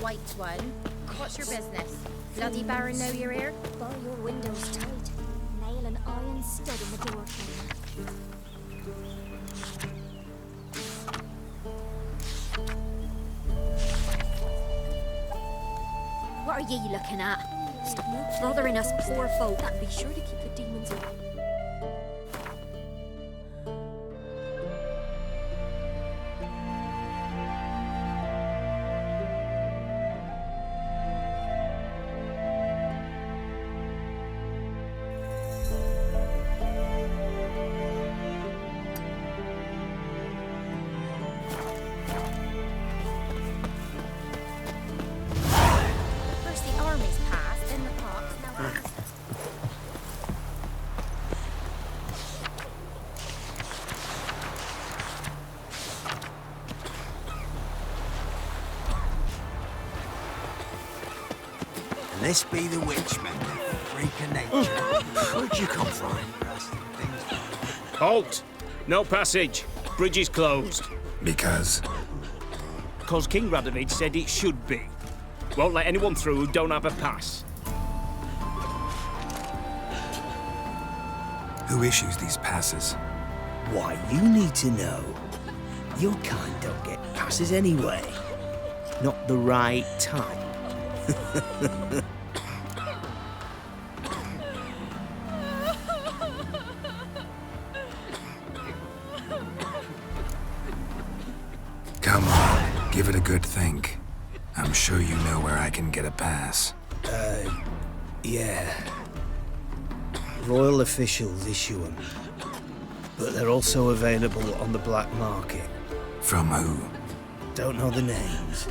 White one. What's your business? Bloody Baron know you're here? Bar your windows tight. Nail an iron stud in the door frame. What are ye looking at? Stop bothering us poor folk. That'd be sure to keep the demons away. This be the witchman, freak of nature. Where'd you come from? Halt! No passage. Bridge is closed. Because? Because King Radovid said it should be. Won't let anyone through who don't have a pass. Who issues these passes? Why, you need to know. Your kind don't get passes anyway. Not the right type. Come on, give it a good think. I'm sure you know where I can get a pass. Yeah. Royal officials issue them. But they're also available on the black market. From who? Don't know the names.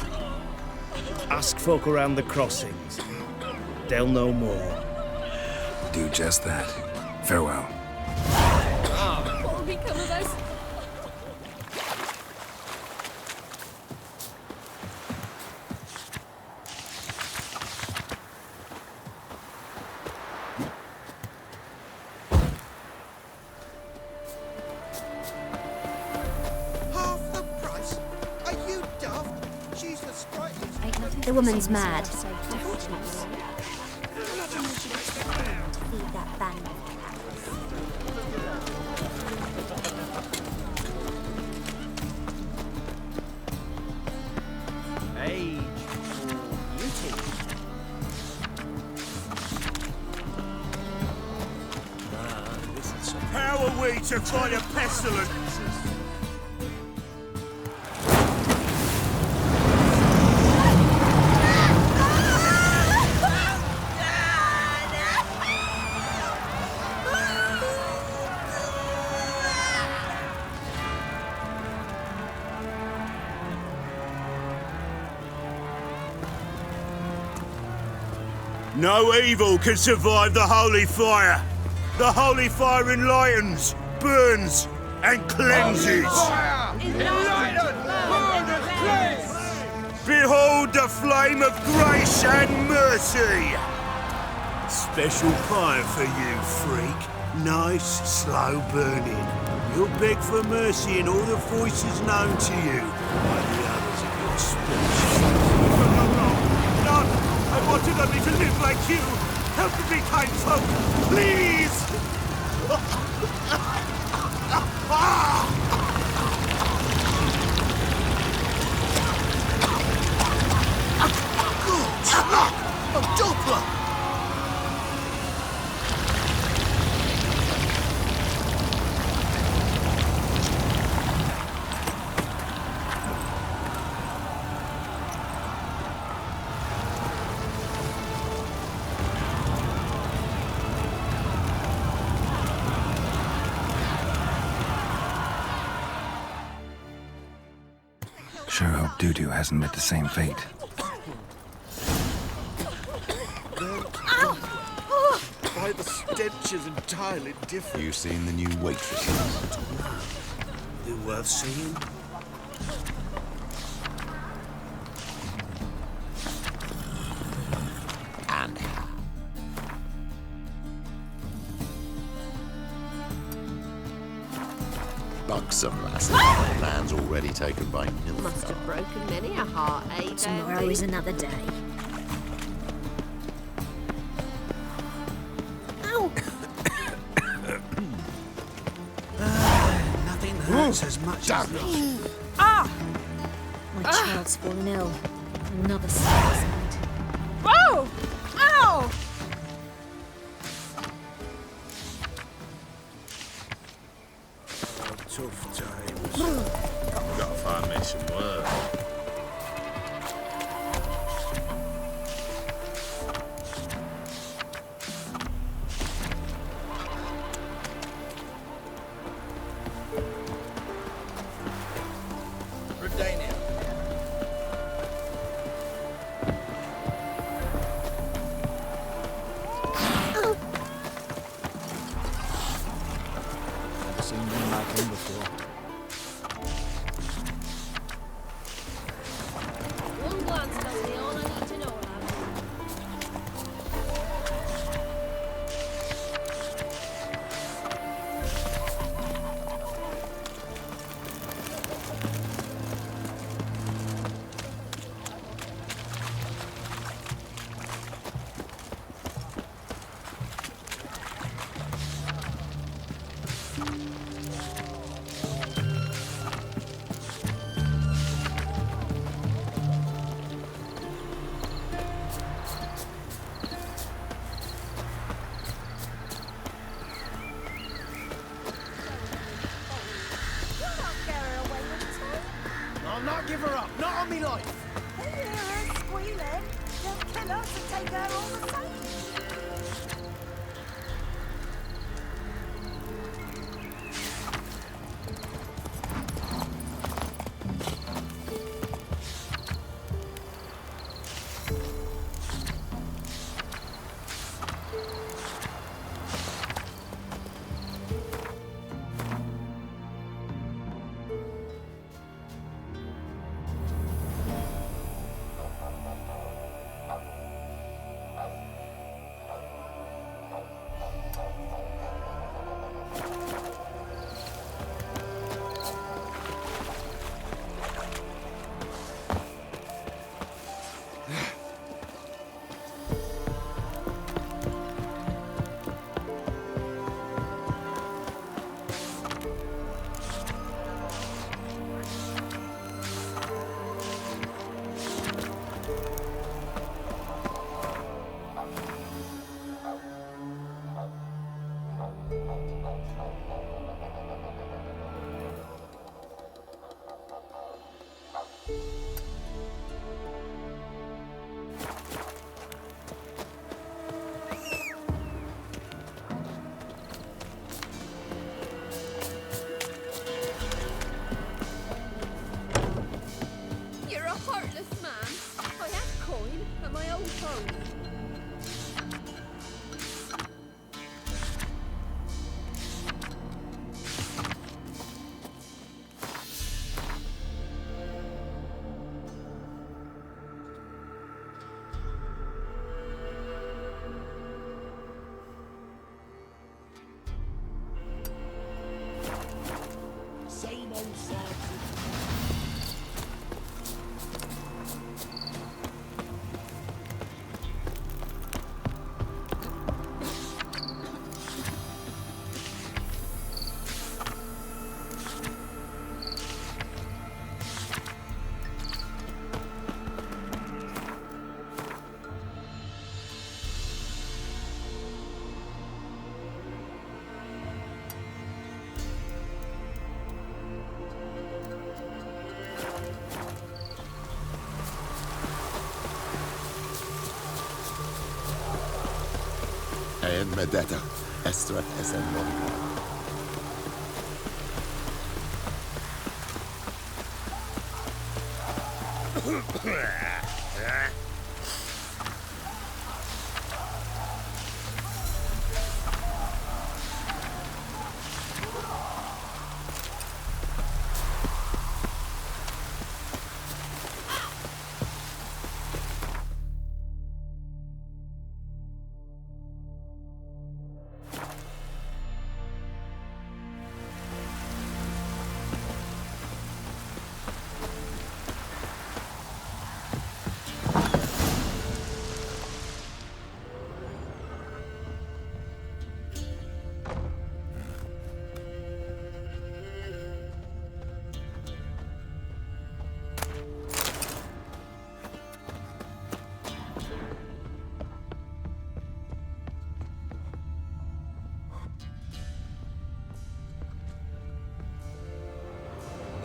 Ask folk around the crossings. They'll know more. Do just that. Farewell. What will become of us? The woman's mad. Feed that band of cats. Age for beauty. How are we to fight a pestilence? No evil can survive the holy fire. The holy fire enlightens, burns, and cleanses. Behold the flame of grace and mercy. Special fire for you, freak. Nice, slow burning. You'll beg for mercy in all the voices known to you by the others of your species. None! I wanted only to live like you! Help me, kind folk! Please! A Doppler! Sure hope Dudu hasn't met the same fate. Why, the stench is entirely different. You seen the new waitresses? They're worth seeing. And buxom lassie. Land's already taken by milk. Must have broken many a heart, eh, Tomorrow is another day. Ow! Nothing hurts as much as this. My child's fallen ill. Another suicide. Whoa! Ow! Tough times. Gotta find me some work. One glance tells me all I need to know, lad. I'll not give her up. Not on me life. Hear her squealing. They'll kill us and take her all the same. You're a heartless man. I have coin and my old clothes. Same old song. And Medetta, Estrat Esenmon.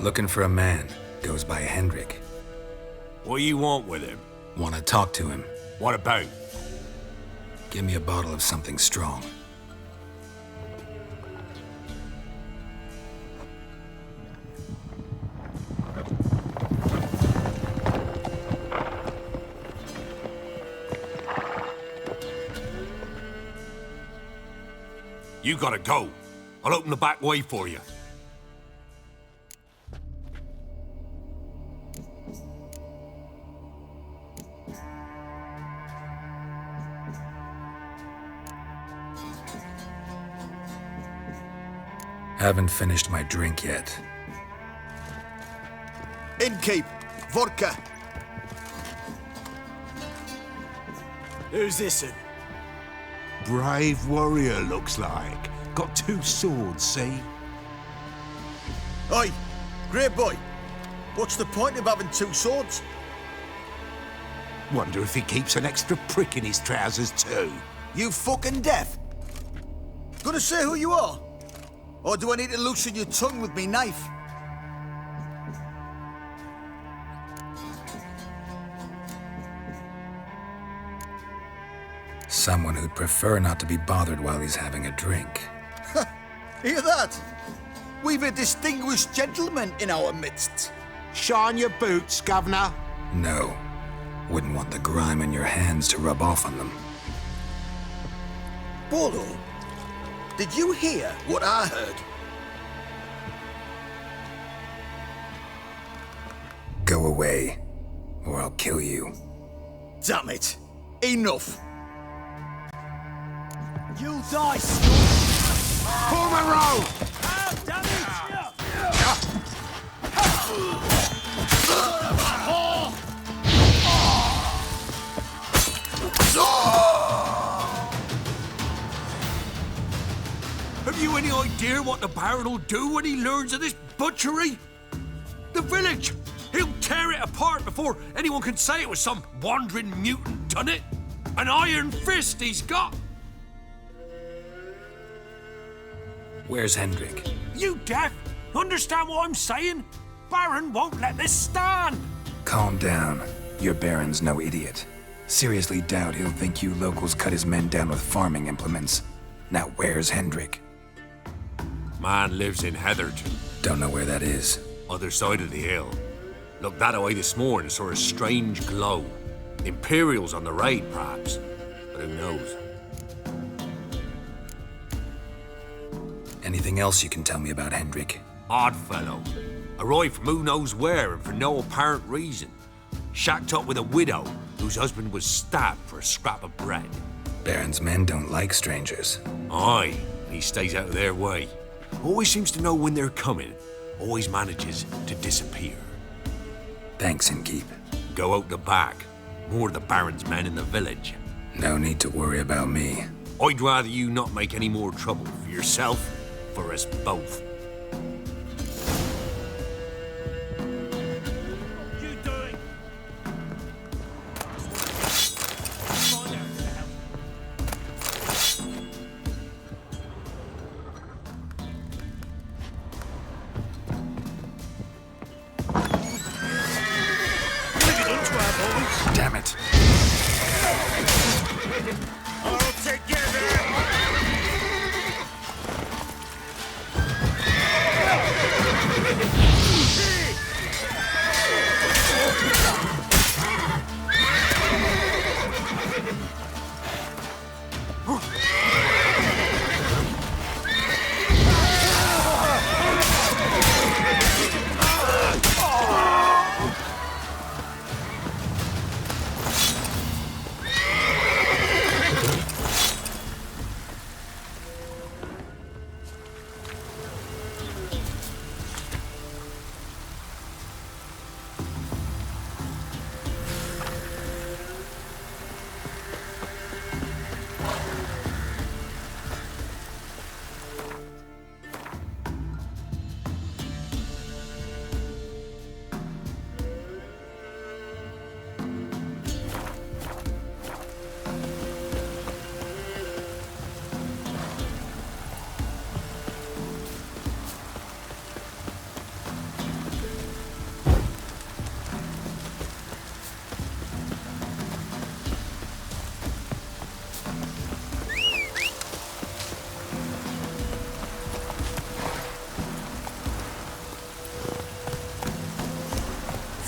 Looking for a man. Goes by Hendrik. What do you want with him? Want to talk to him. What about? Give me a bottle of something strong. You gotta go. I'll open the back way for you. Haven't finished my drink yet. Innkeep, vodka. Who's this? Brave warrior, looks like. Got 2 swords, see? Oi, great boy. What's the point of having 2 swords? Wonder if he keeps an extra prick in his trousers too. You fucking deaf? Gonna say who you are? Or do I need to loosen your tongue with me knife? Someone who'd prefer not to be bothered while he's having a drink. Hear that? We've a distinguished gentleman in our midst. Shine your boots, Governor. No. Wouldn't want the grime in your hands to rub off on them. Bolo, did you hear what I heard? Go away, or I'll kill you. Damn it. Enough. You'll die, Form a row! Oh, damn it! Have you any idea what the Baron will do when he learns of this butchery? The village! He'll tear it apart before anyone can say it was some wandering mutant done it. An iron fist he's got! Where's Hendrik? You deaf? Understand what I'm saying? Baron won't let this stand! Calm down. Your Baron's no idiot. Seriously doubt he'll think you locals cut his men down with farming implements. Now where's Hendrik? Man lives in Heatherton. Don't know where that is. Other side of the hill. Looked that away this morning, saw a strange glow. Imperials on the raid, perhaps. But who knows? Anything else you can tell me about Hendrik? Odd fellow. Arrived from who knows where and for no apparent reason. Shacked up with a widow whose husband was stabbed for a scrap of bread. Baron's men don't like strangers. Aye, and he stays out of their way. Always seems to know when they're coming. Always manages to disappear. Thanks, Innkeep. Go out the back. More of the Baron's men in the village. No need to worry about me. I'd rather you not make any more trouble for yourself, for us both. What are you doing? Damn it. All together!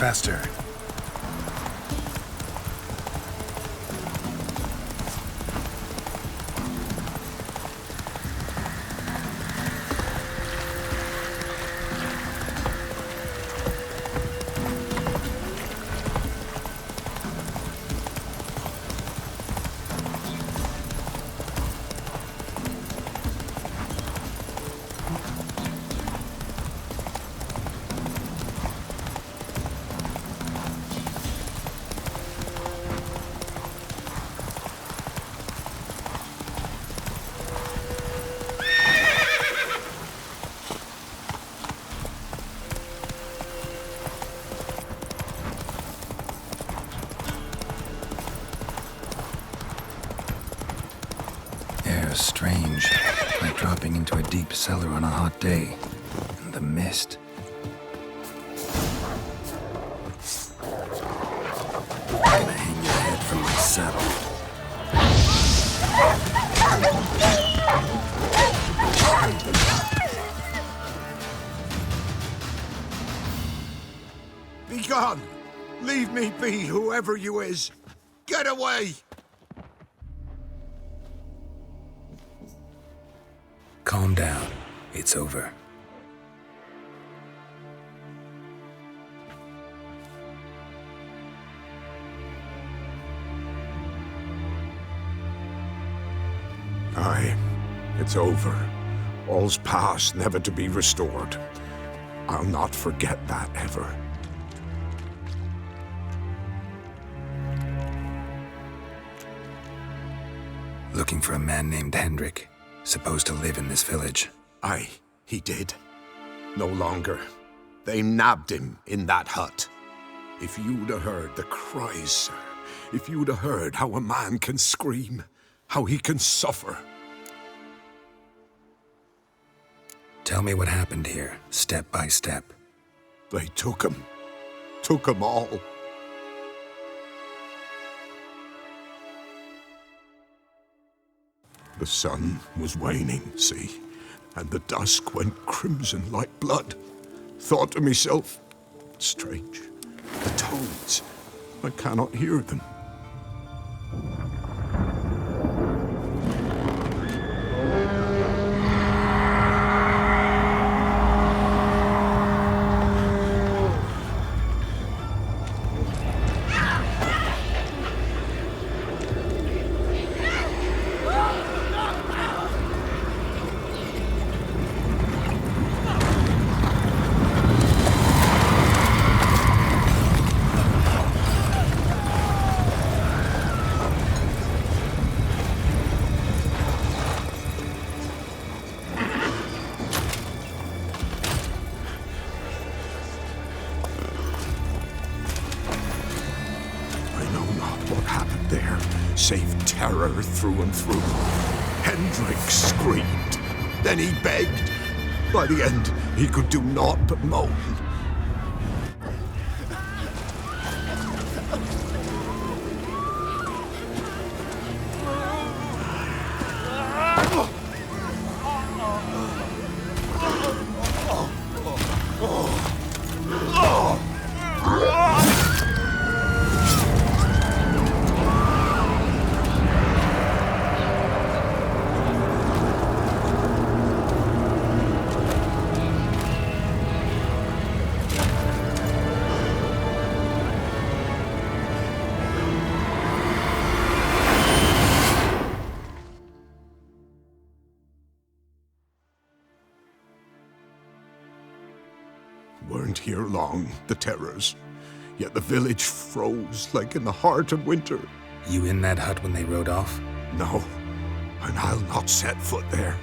faster. Strange, like dropping into a deep cellar on a hot day. And the mist. I'm gonna hang your head from my saddle. Be gone! Leave me be, whoever you is! Get away! Calm down. It's over. Aye, it's over. All's past, never to be restored. I'll not forget that ever. Looking for a man named Hendrik. Supposed to live in this village. Aye, he did. No longer. They nabbed him in that hut. If you'd have heard the cries, sir. If you'd have heard how a man can scream. How he can suffer. Tell me what happened here, step by step. They took him. Took him all. The sun was waning, see, and the dusk went crimson like blood. Thought to myself, strange, the toads, I cannot hear them. Save terror through and through. Hendrik screamed. Then he begged. By the end, he could do naught but moan. Weren't here long, the terrors. Yet the village froze like in the heart of winter. You in that hut when they rode off? No, and I'll not set foot there.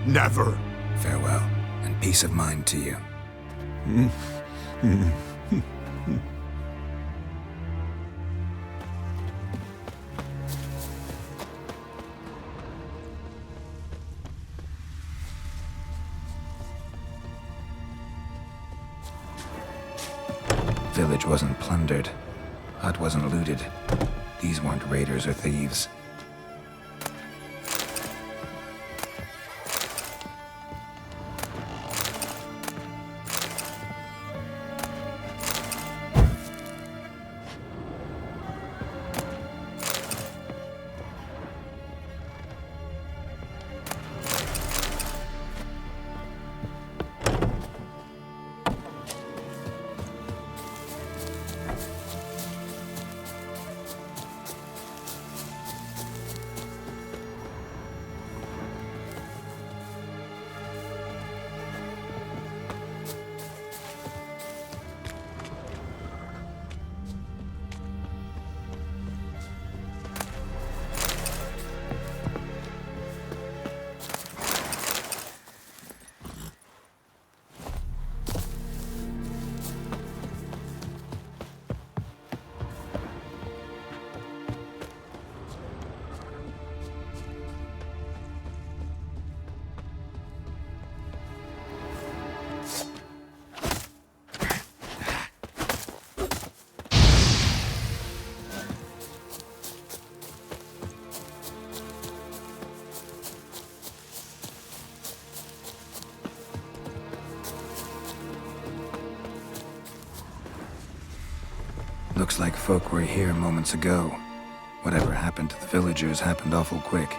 Never. Farewell, and peace of mind to you. Village wasn't plundered. Hut wasn't looted. These weren't raiders or thieves. Looks like folk were here moments ago. Whatever happened to the villagers happened awful quick.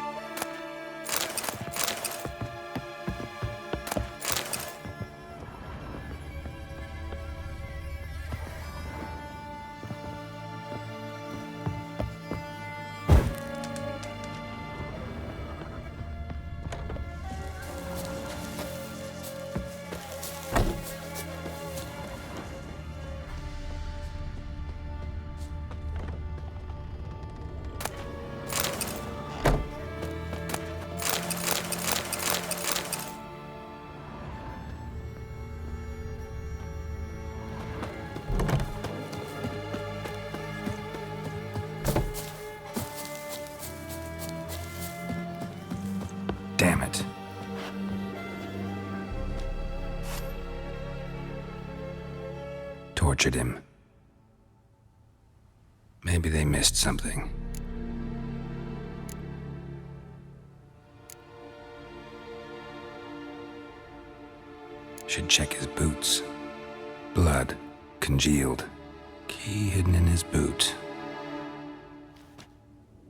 Damn it. Tortured him. Maybe they missed something. Should check his boots. Blood. Congealed. Key hidden in his boot.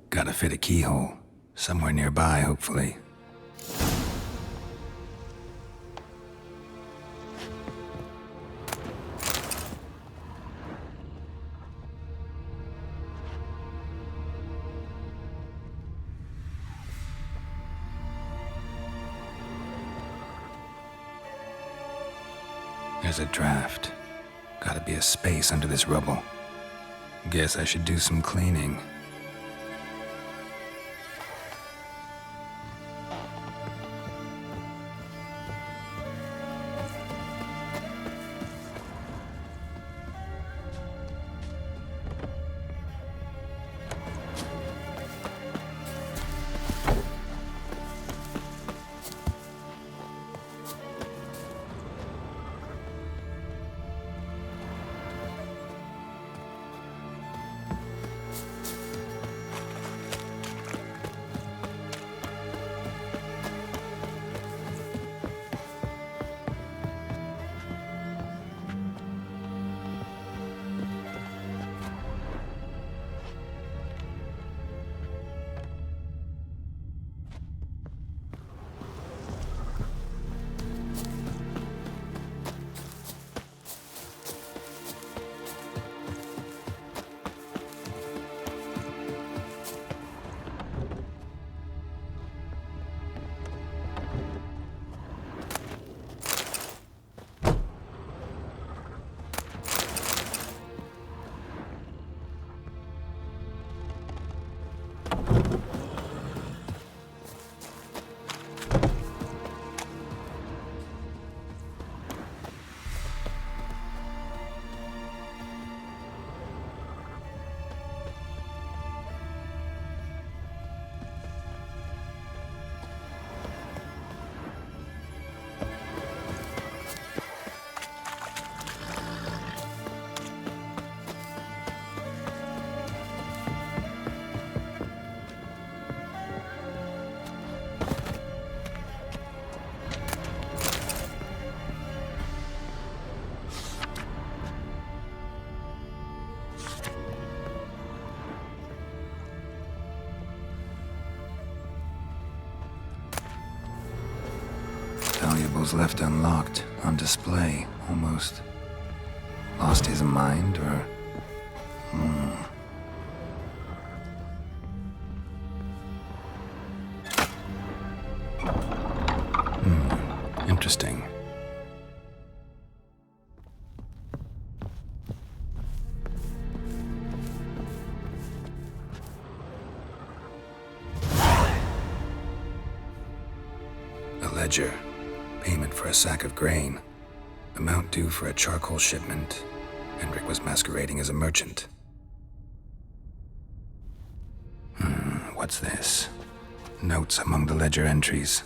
Gotta fit a keyhole. Somewhere nearby, hopefully. There's a draft. Gotta be a space under this rubble. Guess I should do some cleaning. Valuables left unlocked, on display, almost. Lost his mind, or... Interesting. A ledger. Payment for a sack of grain. Amount due for a charcoal shipment. Hendrik was masquerading as a merchant. What's this? Notes among the ledger entries.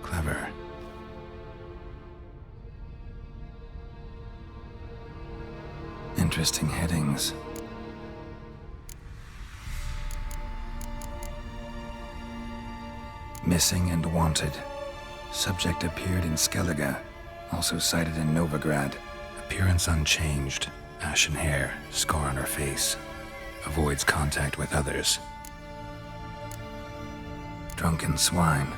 Clever. Interesting headings. Missing and wanted. Subject appeared in Skellige, also cited in Novigrad. Appearance unchanged. Ashen hair, scar on her face. Avoids contact with others. Drunken swine.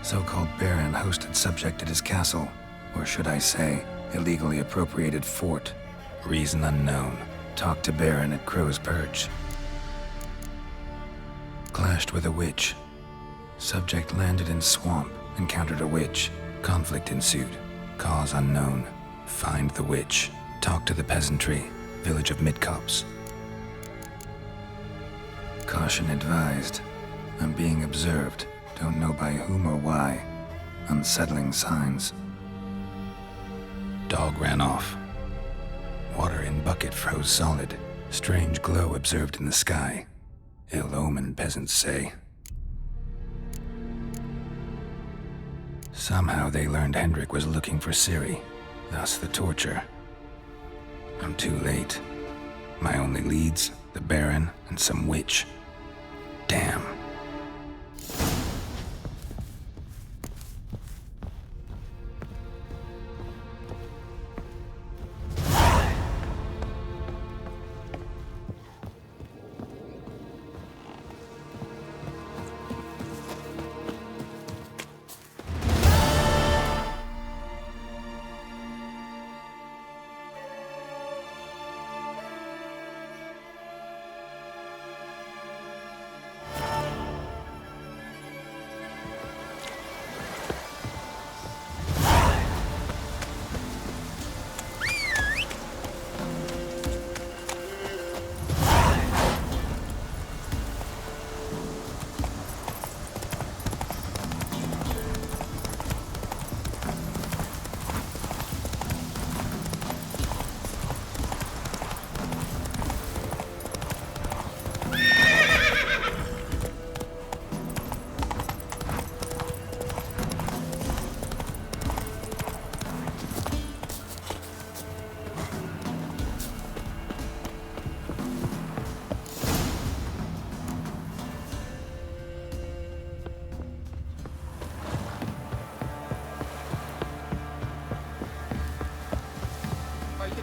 So-called baron hosted subject at his castle, or should I say, illegally appropriated fort. Reason unknown. Talked to baron at Crow's Perch. Clashed with a witch. Subject landed in swamp, encountered a witch. Conflict ensued. Cause unknown. Find the witch. Talk to the peasantry. Village of Midcops. Caution advised. I'm being observed. Don't know by whom or why. Unsettling signs. Dog ran off. Water in bucket froze solid. Strange glow observed in the sky. Ill omen, peasants say. Somehow they learned Hendrik was looking for Ciri, thus the torture. I'm too late. My only leads, the Baron and some witch. Damn.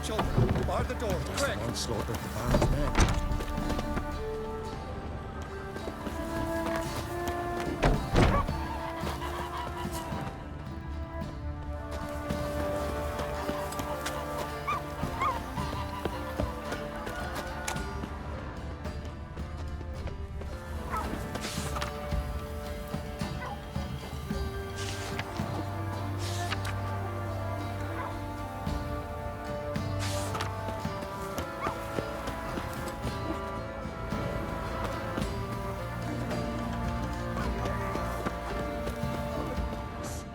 Children, bar the door, quick! Onslaught of the band men.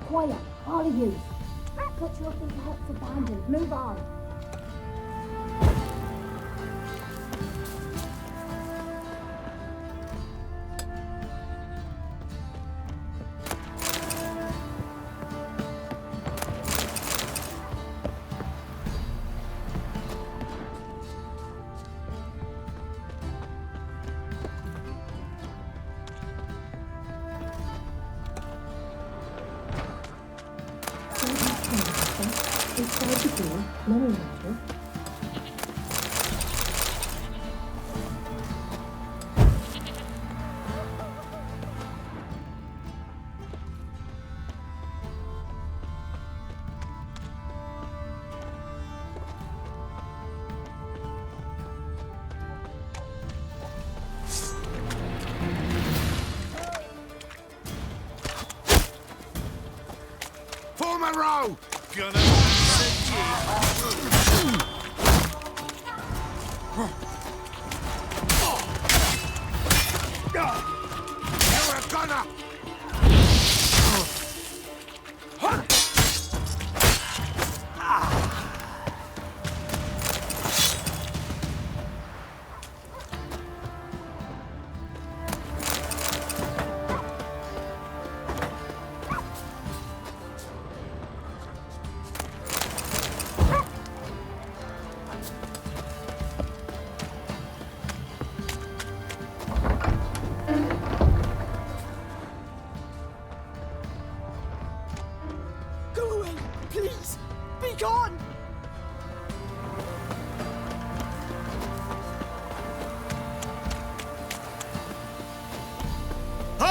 Quiet, all of you. Put your feet huts abandoned. Move on. Form a row! Gonna You're a gunner!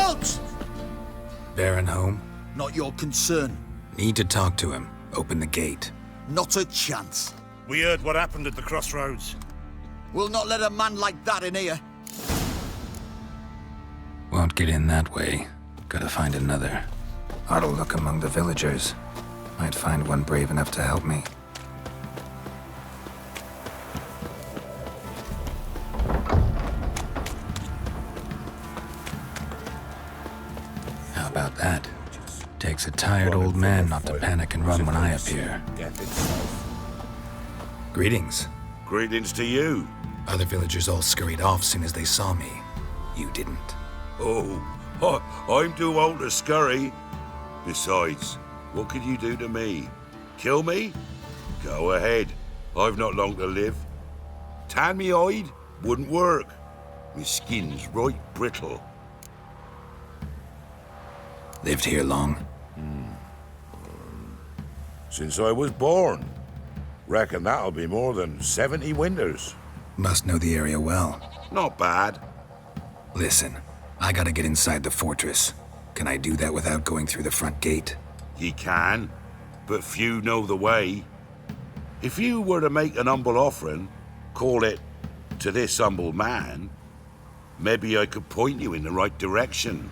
Halt! Baron home? Not your concern. Need to talk to him. Open the gate. Not a chance. We heard what happened at the crossroads. We'll not let a man like that in here. Won't get in that way. Gotta find another. Ought to look among the villagers. Might find one brave enough to help me. How about that? Takes a tired old man not to panic and run when I appear. Greetings. Greetings to you. Other villagers all scurried off soon as they saw me. You didn't. Oh, I'm too old to scurry. Besides, what could you do to me? Kill me? Go ahead. I've not long to live. Tan me hide? Wouldn't work. My skin's right brittle. Lived here long? Since I was born. Reckon that'll be more than 70 winters. Must know the area well. Not bad. Listen, I gotta get inside the fortress. Can I do that without going through the front gate? Ye can, but few know the way. If you were to make an humble offering, call it, to this humble man, maybe I could point you in the right direction.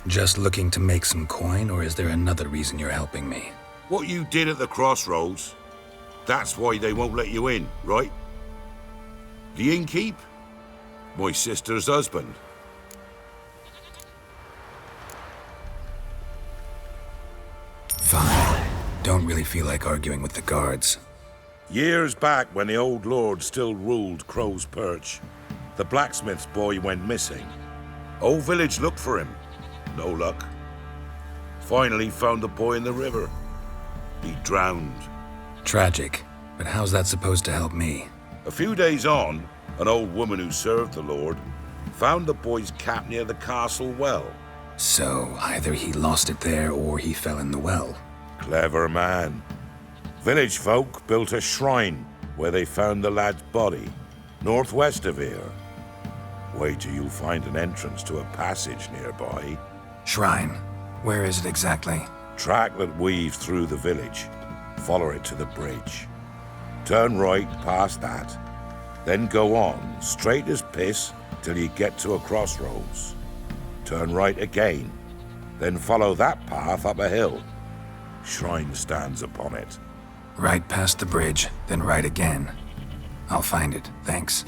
Just looking to make some coin, or is there another reason you're helping me? What you did at the crossroads, that's why they won't let you in, right? The innkeep? My sister's husband. Fine. Don't really feel like arguing with the guards. Years back, when the old lord still ruled Crow's Perch, the blacksmith's boy went missing. Whole village looked for him. No luck. Finally found the boy in the river. He drowned. Tragic. But how's that supposed to help me? A few days on, an old woman who served the lord found the boy's cap near the castle well. So, either he lost it there or he fell in the well. Clever man. Village folk built a shrine where they found the lad's body, northwest of here. Wait till you'll find an entrance to a passage nearby. Shrine? Where is it exactly? Track that weaves through the village. Follow it to the bridge. Turn right past that. Then go on, straight as piss, till you get to a crossroads. Turn right again. Then follow that path up a hill. Shrine stands upon it. Right past the bridge, then right again. I'll find it, thanks.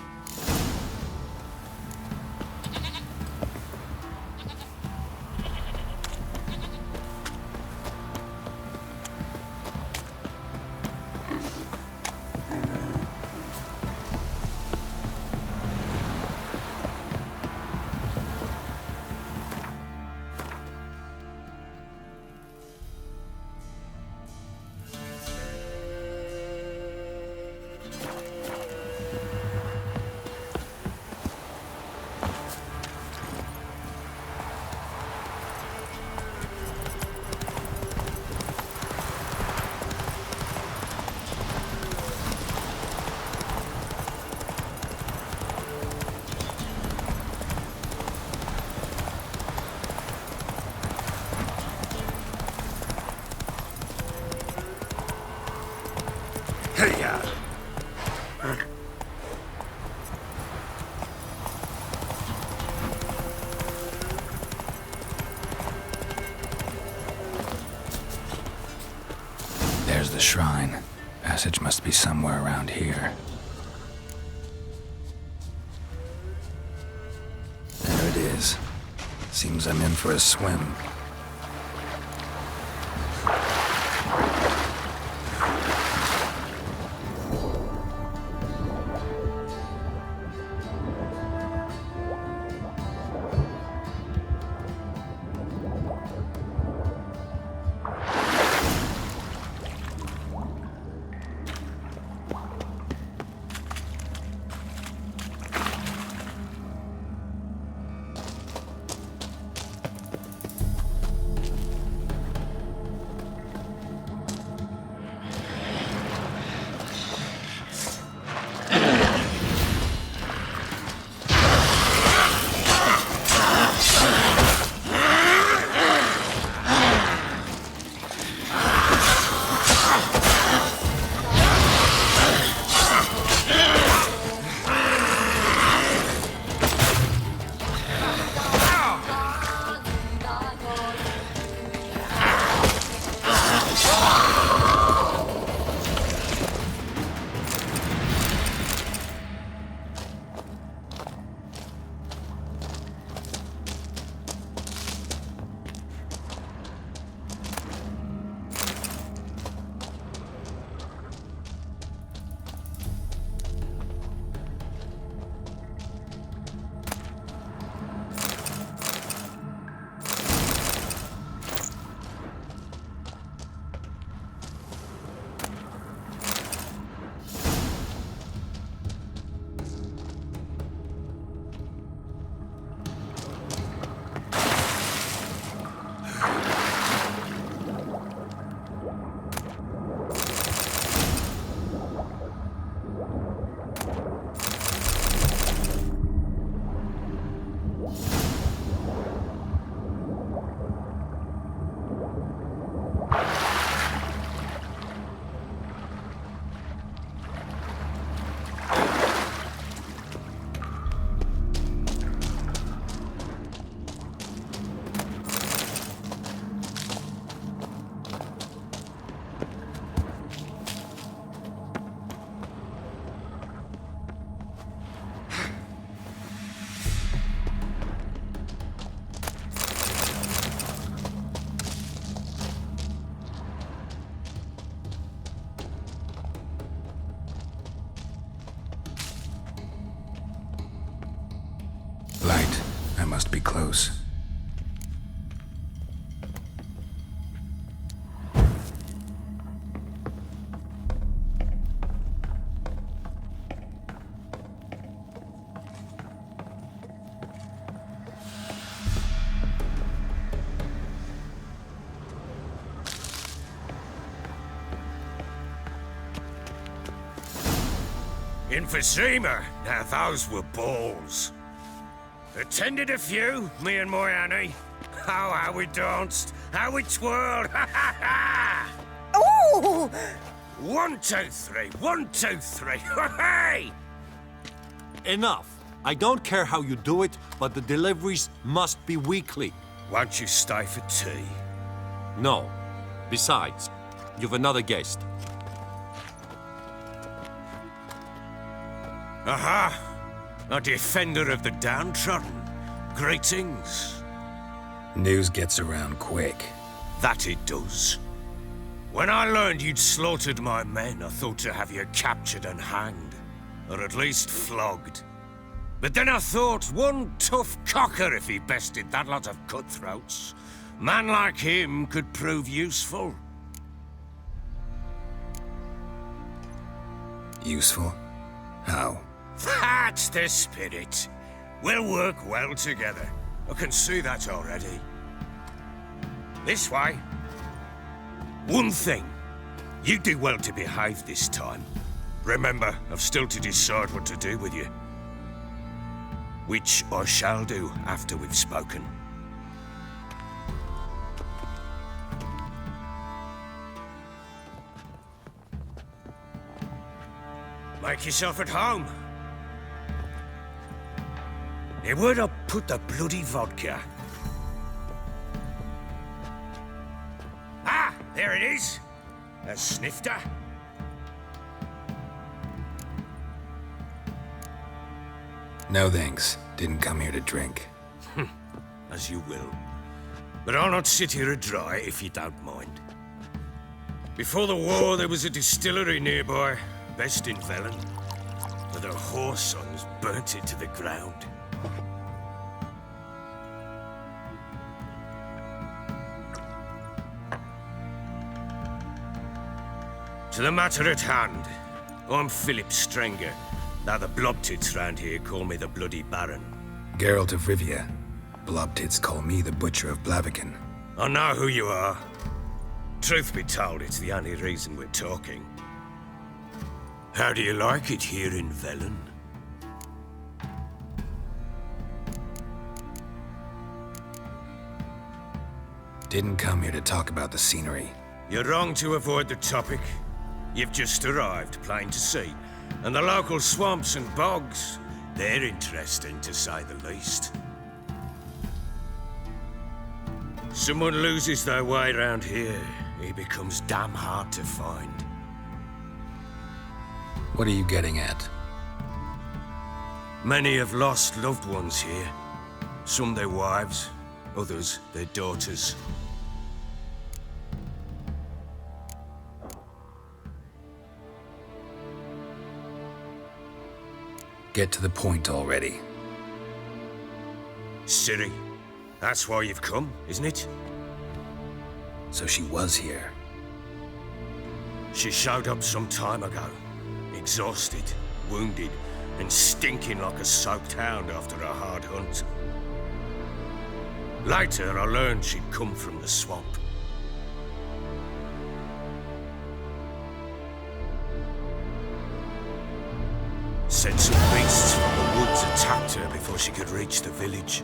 There's the shrine. Passage must be somewhere around here. There it is. Seems I'm in for a swim. must be close. Emphysema. Now those were balls. Attended a few, me and my Annie. Oh, how we danced, how we twirled. Ooh! 1, 2, 3. 1, 2, 3. Hey! Enough. I don't care how you do it, but the deliveries must be weekly. Won't you stay for tea? No. Besides, you've another guest. Aha! A defender of the downtrodden. Greetings. News gets around quick. That it does. When I learned you'd slaughtered my men, I thought to have you captured and hanged. Or at least flogged. But then I thought, one tough cocker if he bested that lot of cutthroats. Man like him could prove useful. Useful? How? That's the spirit. We'll work well together. I can see that already. This way. One thing. You do well to behave this time. Remember, I've still to decide what to do with you. Which I shall do after we've spoken. Make yourself at home. Now, where'd I put the bloody vodka? Ah, there it is. A snifter. No thanks. Didn't come here to drink. As you will. But I'll not sit here dry if you don't mind. Before the war, there was a distillery nearby, best in Velen. But their whore sons burnt it to the ground. To the matter at hand, I'm Philip Strenger. Now the blobtits round here call me the Bloody Baron. Geralt of Rivia. Blobtits call me the Butcher of Blaviken. I know who you are. Truth be told, it's the only reason we're talking. How do you like it here in Velen? Didn't come here to talk about the scenery. You're wrong to avoid the topic. You've just arrived, plain to see. And the local swamps and bogs, they're interesting to say the least. Someone loses their way around here, he becomes damn hard to find. What are you getting at? Many have lost loved ones here. Some their wives, others their daughters. Get to the point already. Ciri, that's why you've come, isn't it? So she was here. She showed up some time ago. Exhausted, wounded, and stinking like a soaked hound after a hard hunt. Later, I learned she'd come from the swamp. Said some beasts from the woods attacked her before she could reach the village.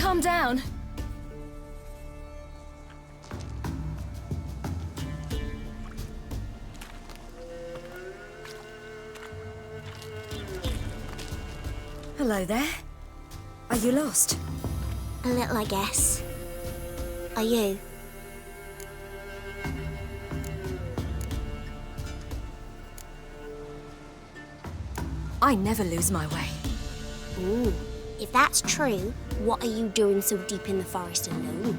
calm down. Hello there. Are you lost? A little, I guess. Are you? I never lose my way. Ooh. If that's true, what are you doing so deep in the forest alone?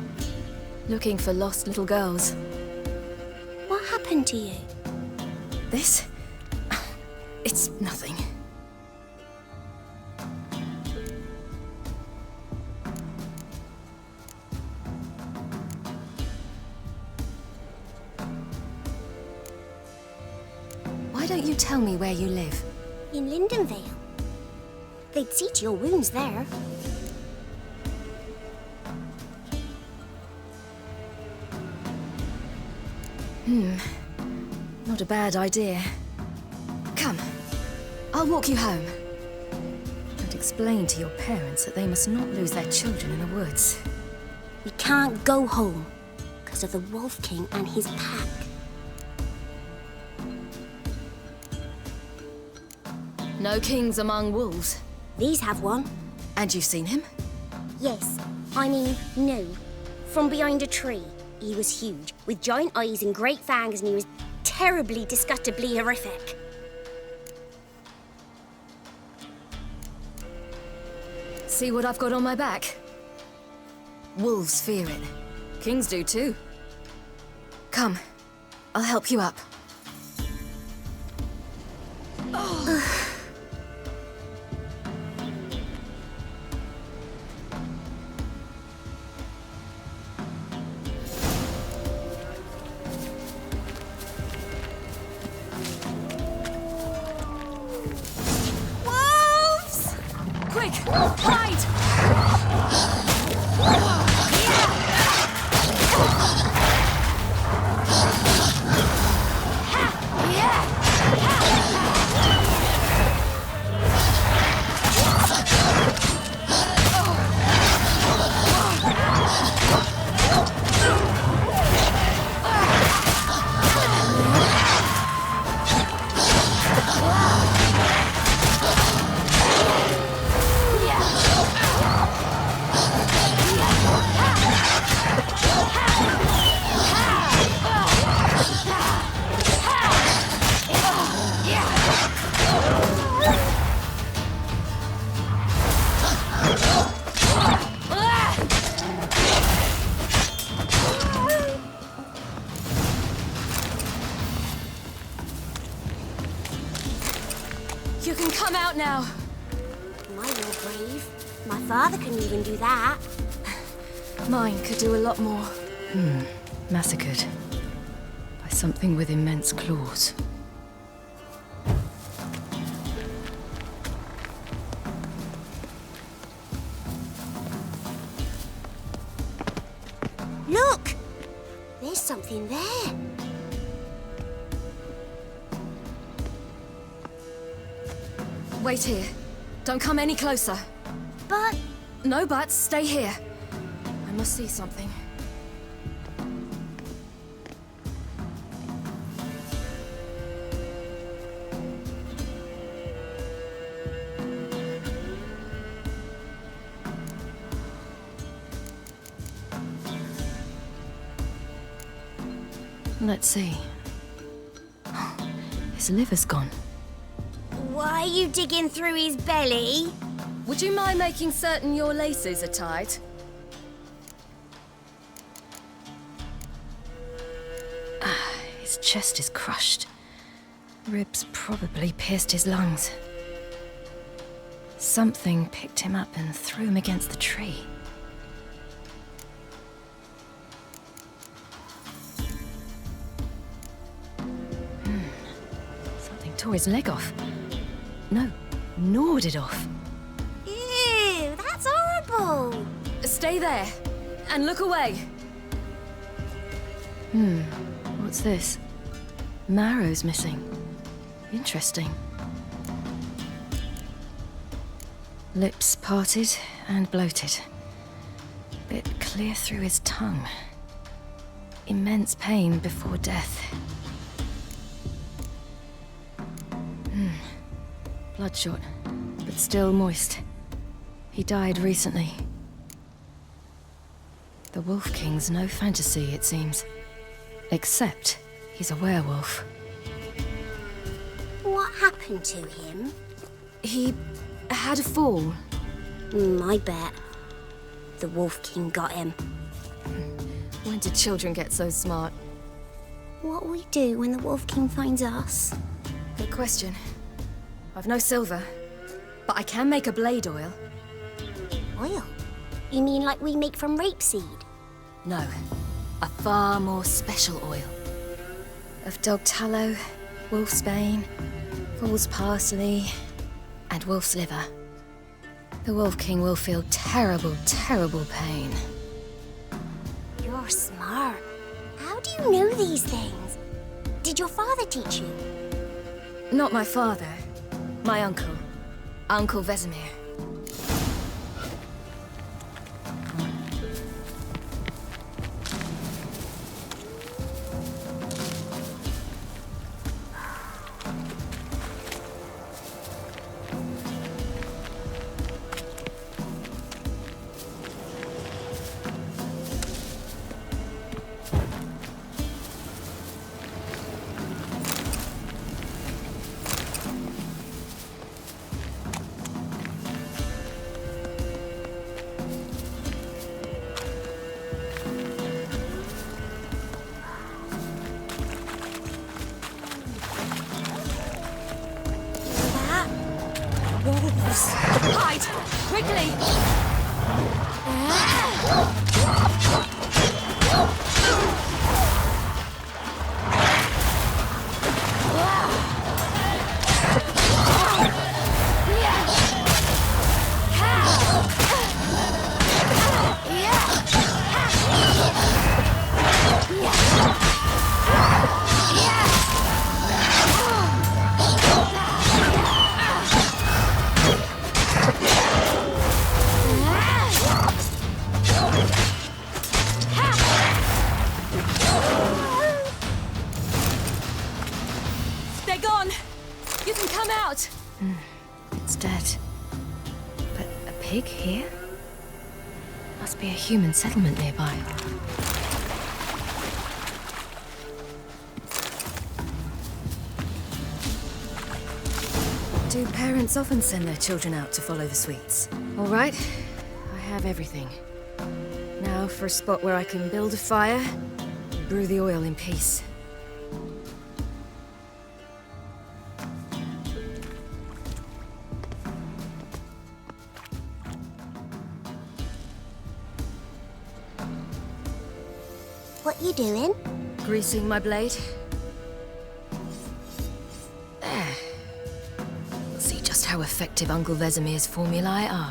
Looking for lost little girls. What happened to you? This? It's nothing. Why don't you tell me where you live? In Lindenvale. They'd see to your wounds there. Not a bad idea. Come, I'll walk you home. And explain to your parents that they must not lose their children in the woods. We can't go home because of the Wolf King and his pack. No kings among wolves. These have one. And you've seen him? Yes. I mean, no. From behind a tree. He was huge, with giant eyes and great fangs, and he was terribly, disgustingly horrific. See what I've got on my back? Wolves fear it. Kings do too. Come, I'll help you up. You can come out now. My, you're brave. My father couldn't even do that. Mine could do a lot more. Massacred. By something with immense claws. Look! There's something there. Wait here. Don't come any closer. But... No buts. Stay here. I must see something. Let's see. His liver's gone. Why are you digging through his belly? Would you mind making certain your laces are tied? His chest is crushed. Ribs probably pierced his lungs. Something picked him up and threw him against the tree. Something tore his leg off. No, gnawed it off. Ew, that's horrible. Stay there, and look away. What's this? Marrow's missing. Interesting. Lips parted and bloated. bit clear through his tongue. Immense pain before death. Bloodshot, but still moist. He died recently. The Wolf King's no fantasy, it seems. Except he's a werewolf. What happened to him? He had a fall. I bet. The Wolf King got him. When did children get so smart? What'll we do when the Wolf King finds us? Good question. I've no silver, but I can make a blade oil. Oil? You mean like we make from rapeseed? No, a far more special oil. Of dog tallow, wolf's bane, fool's parsley, and wolf's liver. The Wolf King will feel terrible, terrible pain. You're smart. How do you know these things? Did your father teach you? Not my father. My uncle. Uncle Vesemir. Hide! Quickly! They're gone! You can come out! It's dead. But a pig here? Must be a human settlement nearby. Do parents often send their children out to follow the sweets? All right, I have everything. Now for a spot where I can build a fire, brew the oil in peace. What you doing? Greasing my blade. There. We'll see just how effective Uncle Vesemir's formulae are.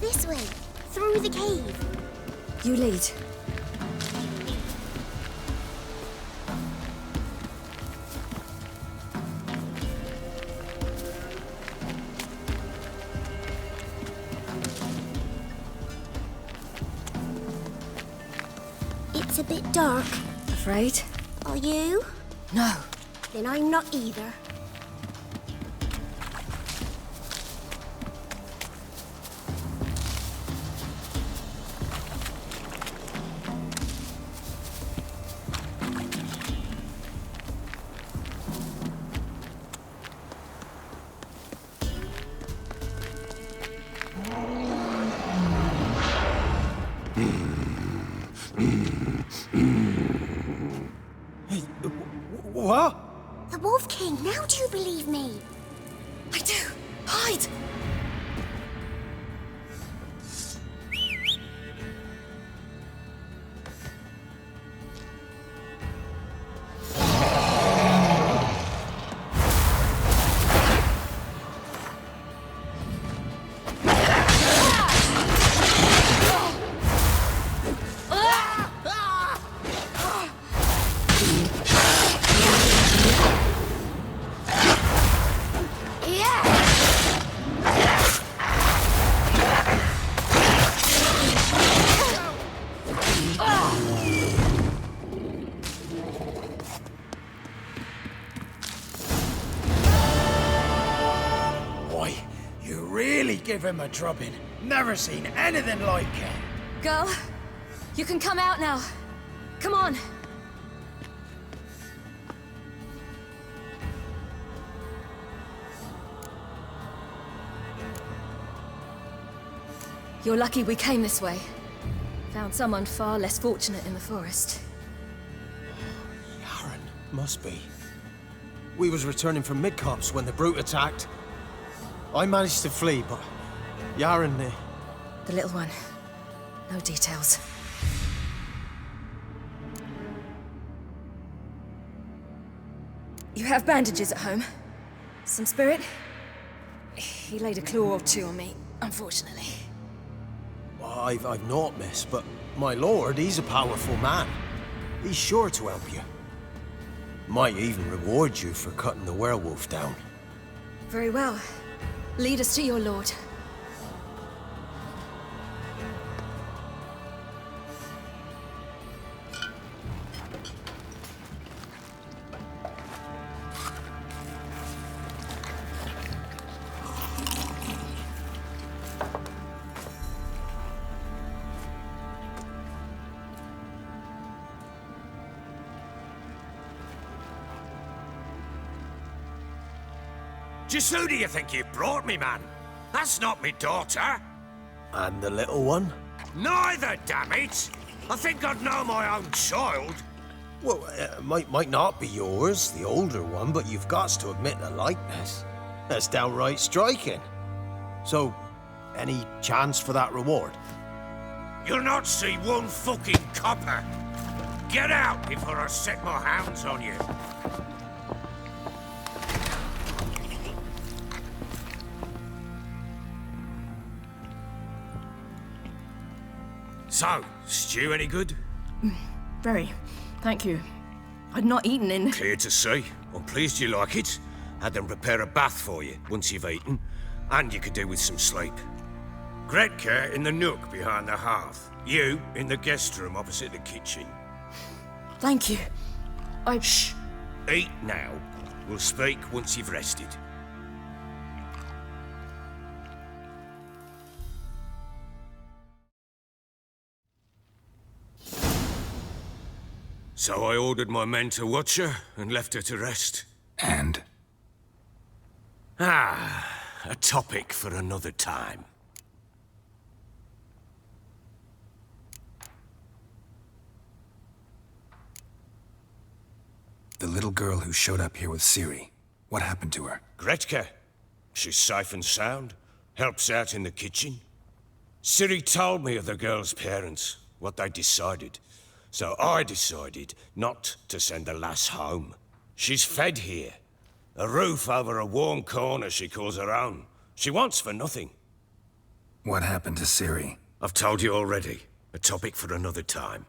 This way, through the cave. You lead. It's a bit dark. Afraid? Are you? No. Then I'm not either. really give him a drubbing. Never seen anything like it. Girl, you can come out now. Come on. You're lucky we came this way. Found someone far less fortunate in the forest. Must be. We was returning from Midcops when the brute attacked. I managed to flee, but Yaren... The little one. No details. You have bandages at home? Some spirit? He laid a claw or two on me, unfortunately. Well, I've not, miss, but my lord, he's a powerful man. He's sure to help you. Might even reward you for cutting the werewolf down. Very well. Lead us to your lord. Just who do you think you brought me, man? That's not me daughter. And the little one? Neither, damn it! I think I'd know my own child. Well, might not be yours, the older one, but you've got to admit the likeness. That's downright striking. So, any chance for that reward? You'll not see one fucking copper. Get out before I set my hounds on you. So, stew any good? Very. Thank you. I'd not eaten in... Clear to see. I'm pleased you like it. Had them prepare a bath for you once you've eaten, and you could do with some sleep. Gretka in the nook behind the hearth. You in the guest room opposite the kitchen. Thank you. Shh. Eat now. We'll speak once you've rested. So I ordered my men to watch her and left her to rest. And? A topic for another time. The little girl who showed up here with Ciri. What happened to her? Gretka. She's safe and sound. Helps out in the kitchen. Ciri told me of the girl's parents, what they decided. So I decided not to send the lass home. She's fed here. A roof over a warm corner she calls her own. She wants for nothing. What happened to Ciri? I've told you already. A topic for another time.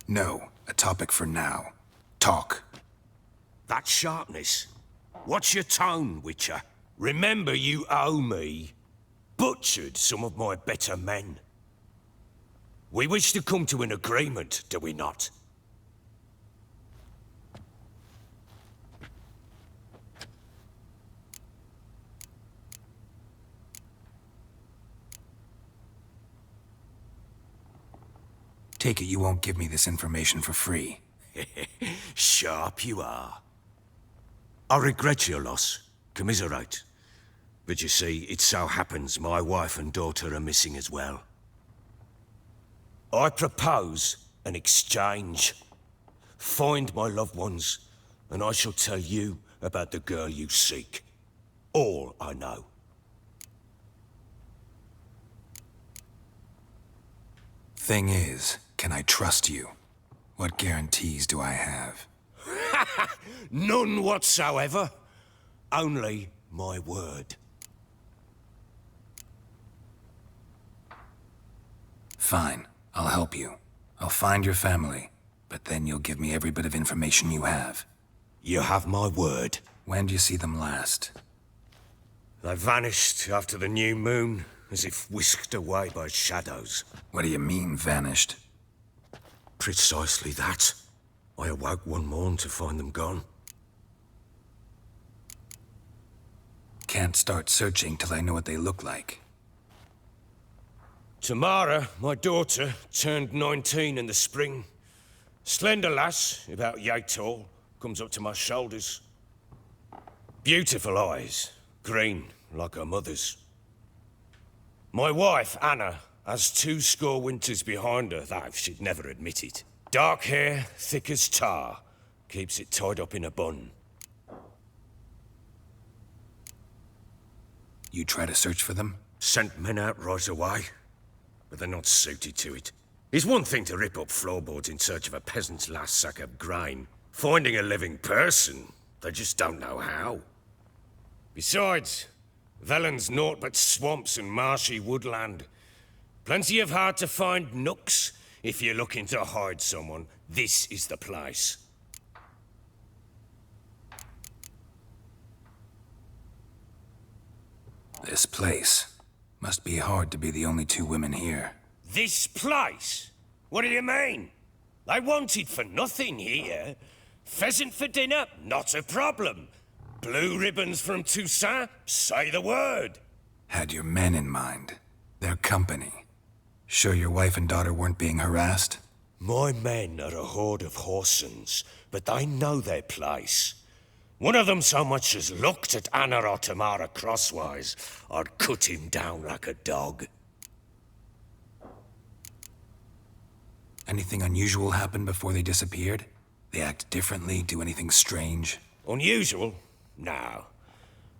No, a topic for now. Talk. That sharpness. What's your tone, Witcher? Remember you owe me. Butchered some of my better men. We wish to come to an agreement, do we not? Take it you won't give me this information for free. Sharp you are. I regret your loss. Commiserate. But you see, it so happens my wife and daughter are missing as well. I propose an exchange. Find my loved ones, and I shall tell you about the girl you seek. All I know. Thing is, can I trust you? What guarantees do I have? None whatsoever. Only my word. Fine, I'll help you. I'll find your family, but then you'll give me every bit of information you have. You have my word. When do you see them last? They vanished after the new moon. as if whisked away by shadows. What do you mean, vanished? Precisely that. I awoke one morn to find them gone. Can't start searching till I know what they look like. Tamara, my daughter, turned 19 in the spring. Slender lass, about yay tall, comes up to my shoulders. Beautiful eyes, green like her mother's. My wife, Anna, has 20 winters behind her, though she'd never admit it. Dark hair, thick as tar, keeps it tied up in a bun. You try to search for them? Sent men out right away, but they're not suited to it. It's one thing to rip up floorboards in search of a peasant's last sack of grain. Finding a living person, they just don't know how. Besides, Velen's naught but swamps and marshy woodland. Plenty of hard-to-find nooks. If you're looking to hide someone, this is the place. This place. Must be hard to be the only 2 women here. This place? What do you mean? I wanted for nothing here. Pheasant for dinner? Not a problem. Blue ribbons from Toussaint? Say the word. Had your men in mind. Their company. Sure your wife and daughter weren't being harassed? My men are a horde of whoresons, but they know their place. One of them so much as looked at Anna or Tamara crosswise, I'd cut him down like a dog. Anything unusual happen before they disappeared? They act differently, do anything strange? Unusual? No.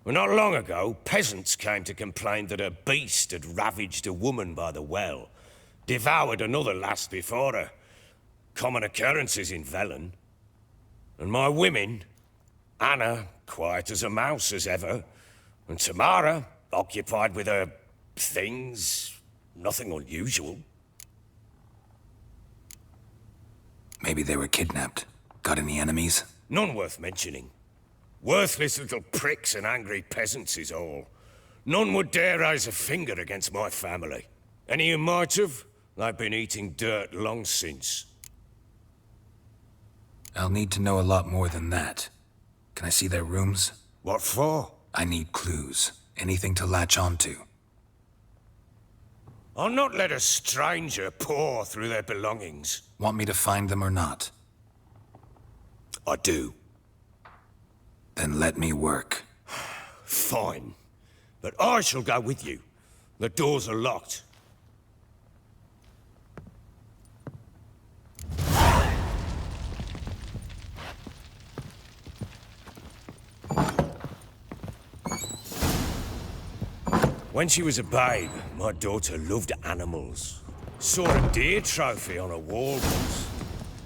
Well, not long ago, peasants came to complain that a beast had ravaged a woman by the well. Devoured another lass before her. Common occurrences in Velen. And my women... Anna, quiet as a mouse as ever. And Tamara, occupied with her... things. Nothing unusual. Maybe they were kidnapped. Got any enemies? None worth mentioning. Worthless little pricks and angry peasants is all. None would dare raise a finger against my family. Any who might have, they've been eating dirt long since. I'll need to know a lot more than that. Can I see their rooms? What for? I need clues. Anything to latch onto. I'll not let a stranger pore through their belongings. Want me to find them or not? I do. Then let me work. Fine. But I shall go with you. The doors are locked. When she was a babe, my daughter loved animals. Saw a deer trophy on a wall once.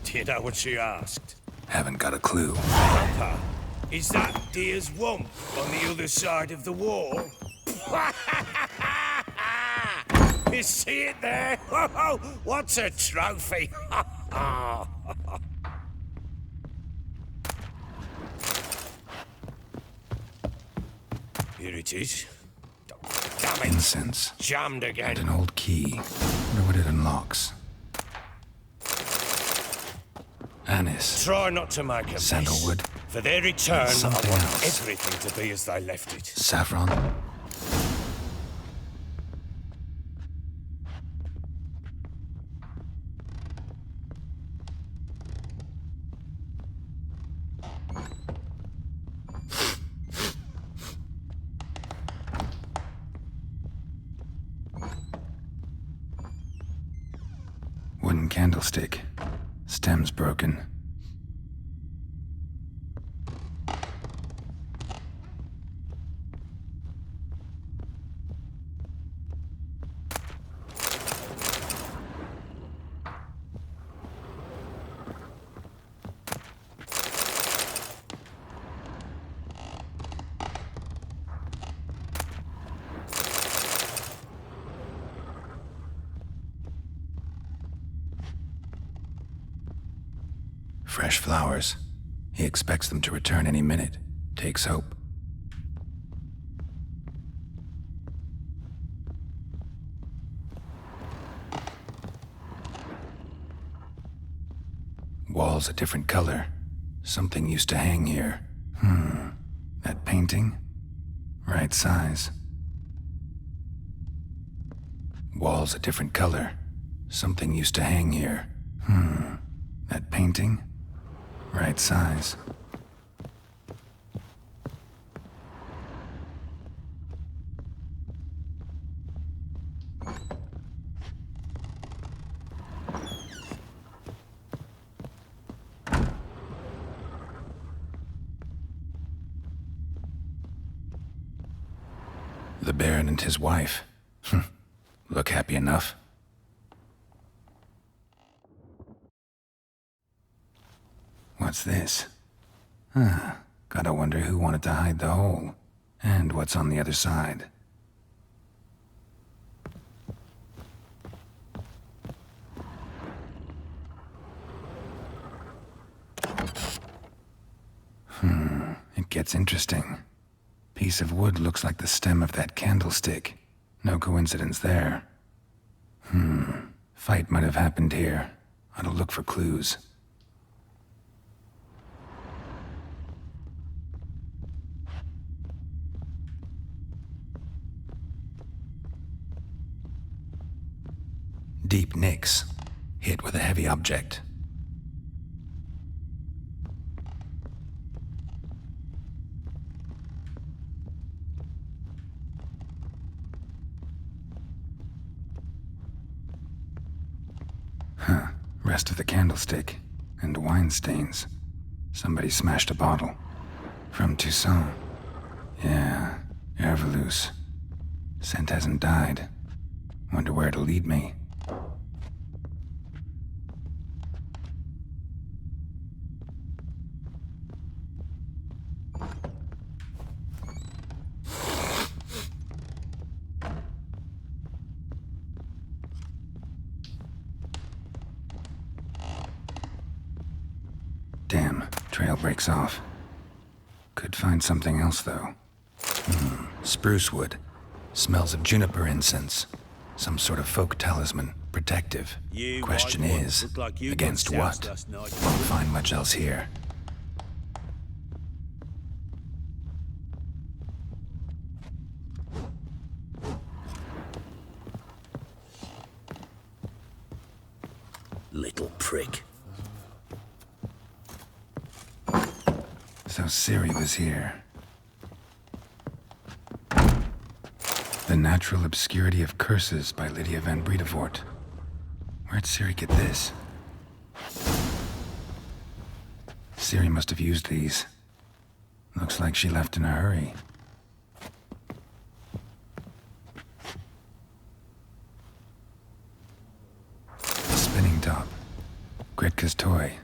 Do you know what she asked? Haven't got a clue. Papa, is that deer's wump on the other side of the wall? You see it there? Oh, what's a trophy? Here it is. Damn it. Incense. Jammed again. And an old key. Wonder what it unlocks. Anise. Try not to make a mess. Sandalwood. For their return, I Something want else. everything to be as they left it. Saffron. Wooden candlestick. Stem's broken. Fresh flowers. He expects them to return any minute. Takes hope. Walls a different color. Something used to hang here. That painting? Right size. Walls a different color. Something used to hang here. That painting? Right size. The Baron and his wife. Look happy enough. What's this? Gotta wonder who wanted to hide the hole. And what's on the other side. It gets interesting. Piece of wood looks like the stem of that candlestick. No coincidence there. Fight might have happened here. Ought to look for clues. Deep nicks. Hit with a heavy object. Rest of the candlestick. And wine stains. Somebody smashed a bottle. From Toussaint. Yeah, Herveloos. Scent hasn't died. Wonder where it'll lead me. Damn, trail breaks off. Could find something else, though. Spruce wood. Smells of juniper incense. Some sort of folk talisman. Protective. Question is, against what? Won't find much else here. Little prick. So Ciri was here. The Natural Obscurity of Curses by Lydia van Bredevoort. Where'd Ciri get this? Ciri must have used these. Looks like she left in a hurry. A spinning top. Gretka's toy.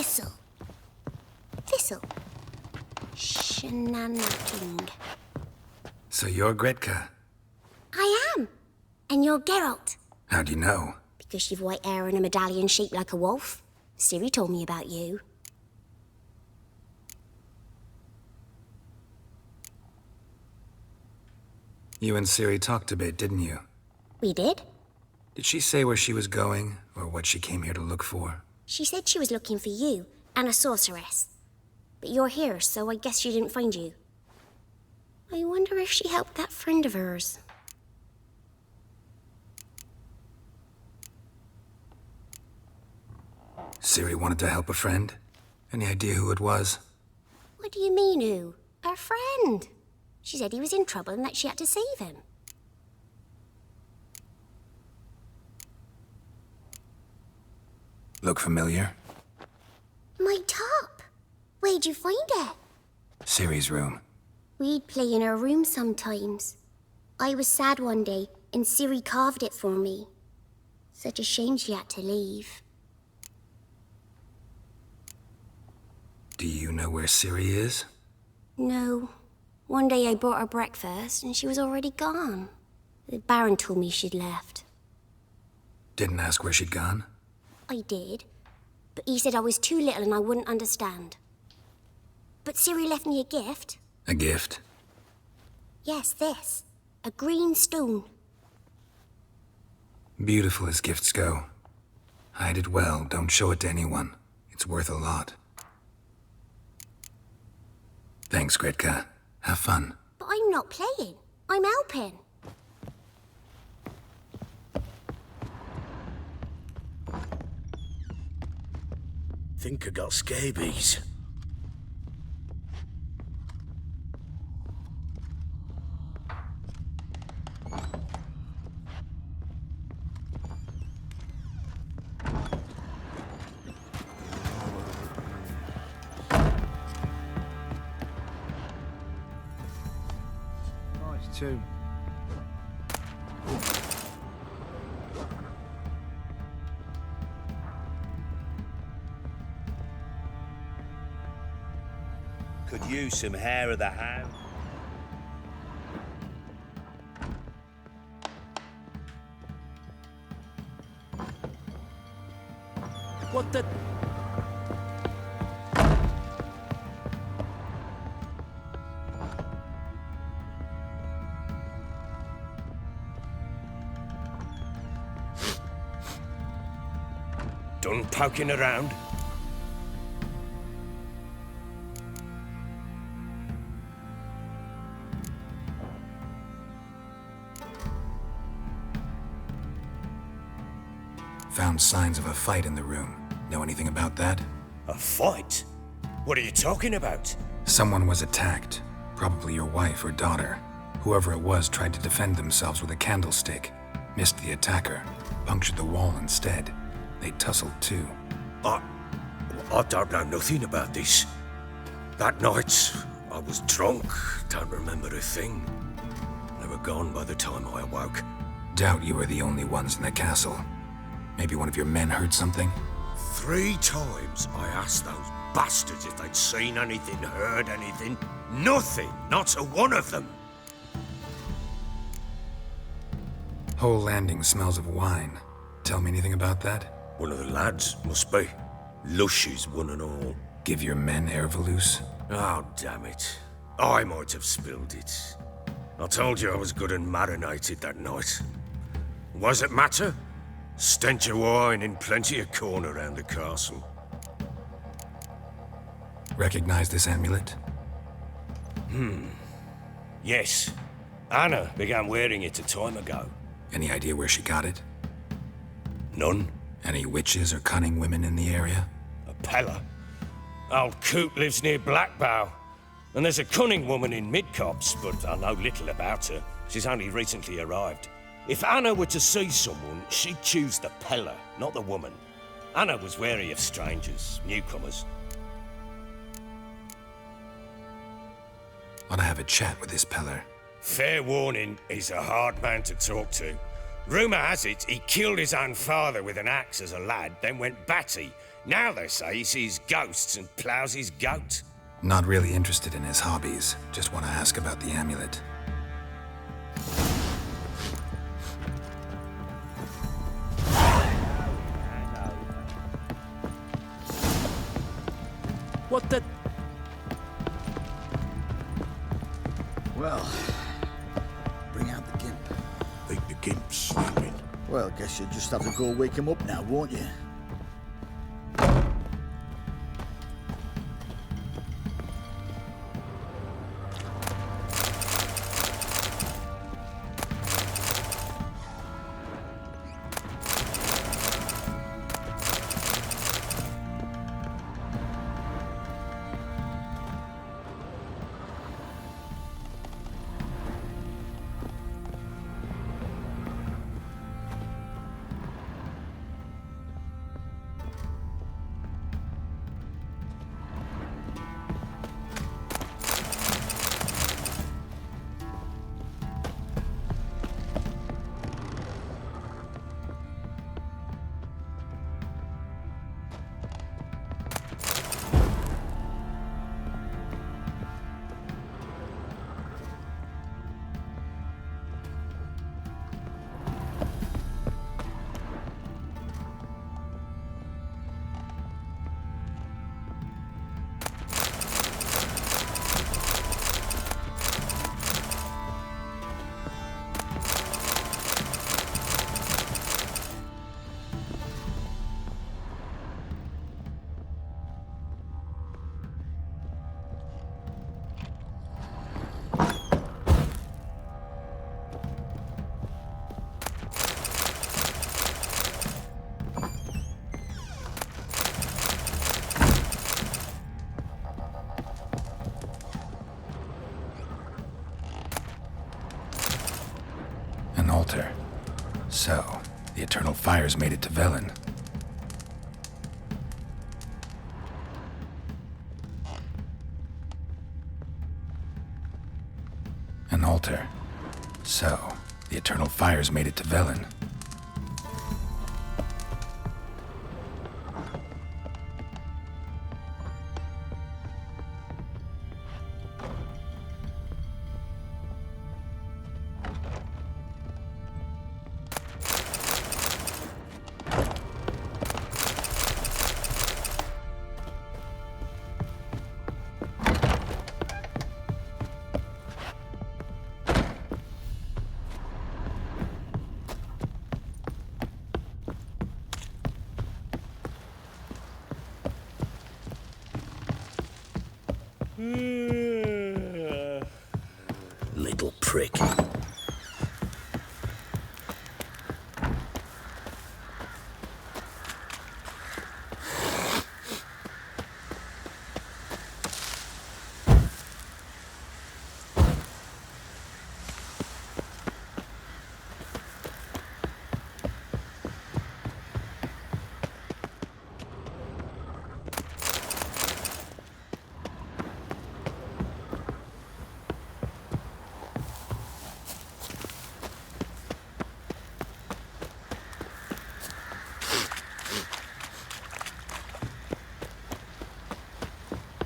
Thistle. Thistle. Shenanating. So you're Gretka. I am. And you're Geralt. How do you know? Because you've white hair and a medallion shaped like a wolf. Ciri told me about you. You and Ciri talked a bit, didn't you? We did. Did she say where she was going, or what she came here to look for? She said she was looking for you and a sorceress. But you're here, so I guess she didn't find you. I wonder if she helped that friend of hers. Ciri wanted to help a friend? Any idea who it was? What do you mean, who? Her friend. She said he was in trouble and that she had to save him. Look familiar? My top. Where'd you find it? Ciri's room. We'd play in her room sometimes. I was sad one day and Ciri carved it for me. Such a shame she had to leave. Do you know where Ciri is? No. One day I bought her breakfast and she was already gone. The Baron told me she'd left. Didn't ask where she'd gone? I did, but he said I was too little and I wouldn't understand. But Ciri left me a gift. A gift? Yes, this. A green stone. Beautiful as gifts go. Hide it well, don't show it to anyone. It's worth a lot. Thanks, Gretka. Have fun. But I'm not playing. I'm helping. Think I got scabies. Nice tune. Could use some hair of the hound. What the... Done poking around? Found signs of a fight in the room. Know anything about that? A fight? What are you talking about? Someone was attacked. Probably your wife or daughter. Whoever it was tried to defend themselves with a candlestick. Missed the attacker. Punctured the wall instead. They tussled too. I don't know nothing about this. That night, I was drunk. Don't remember a thing. They were gone by the time I awoke. Doubt you were the only ones in the castle. Maybe one of your men heard something? 3 times I asked those bastards if they'd seen anything, heard anything. Nothing! Not a one of them! Whole landing smells of wine. Tell me anything about that? One of the lads, must be. Lushes, one and all. Give your men air valuse? Oh, damn it. I might have spilled it. I told you I was good and marinated that night. Was it matter? Stench of wine in plenty of corn around the castle. Recognize this amulet? Yes. Anna began wearing it a time ago. Any idea where she got it? None. Any witches or cunning women in the area? A Pella. Old Coot lives near Blackbow. And there's a cunning woman in Midcopse, but I know little about her. She's only recently arrived. If Anna were to see someone, she'd choose the Pella, not the woman. Anna was wary of strangers, newcomers. Ought to have a chat with this Peller. Fair warning, he's a hard man to talk to. Rumour has it he killed his own father with an axe as a lad, then went batty, Now they say he sees ghosts and ploughs his goat. Not really interested in his hobbies. Just want to ask about the amulet. What the... Well, bring out the gimp. Think the gimp's sleeping. Well, guess you'll just have to go wake him up now, won't you? An altar. So, the eternal fires made it to Velen. An altar. So, the eternal fires made it to Velen. Little prick.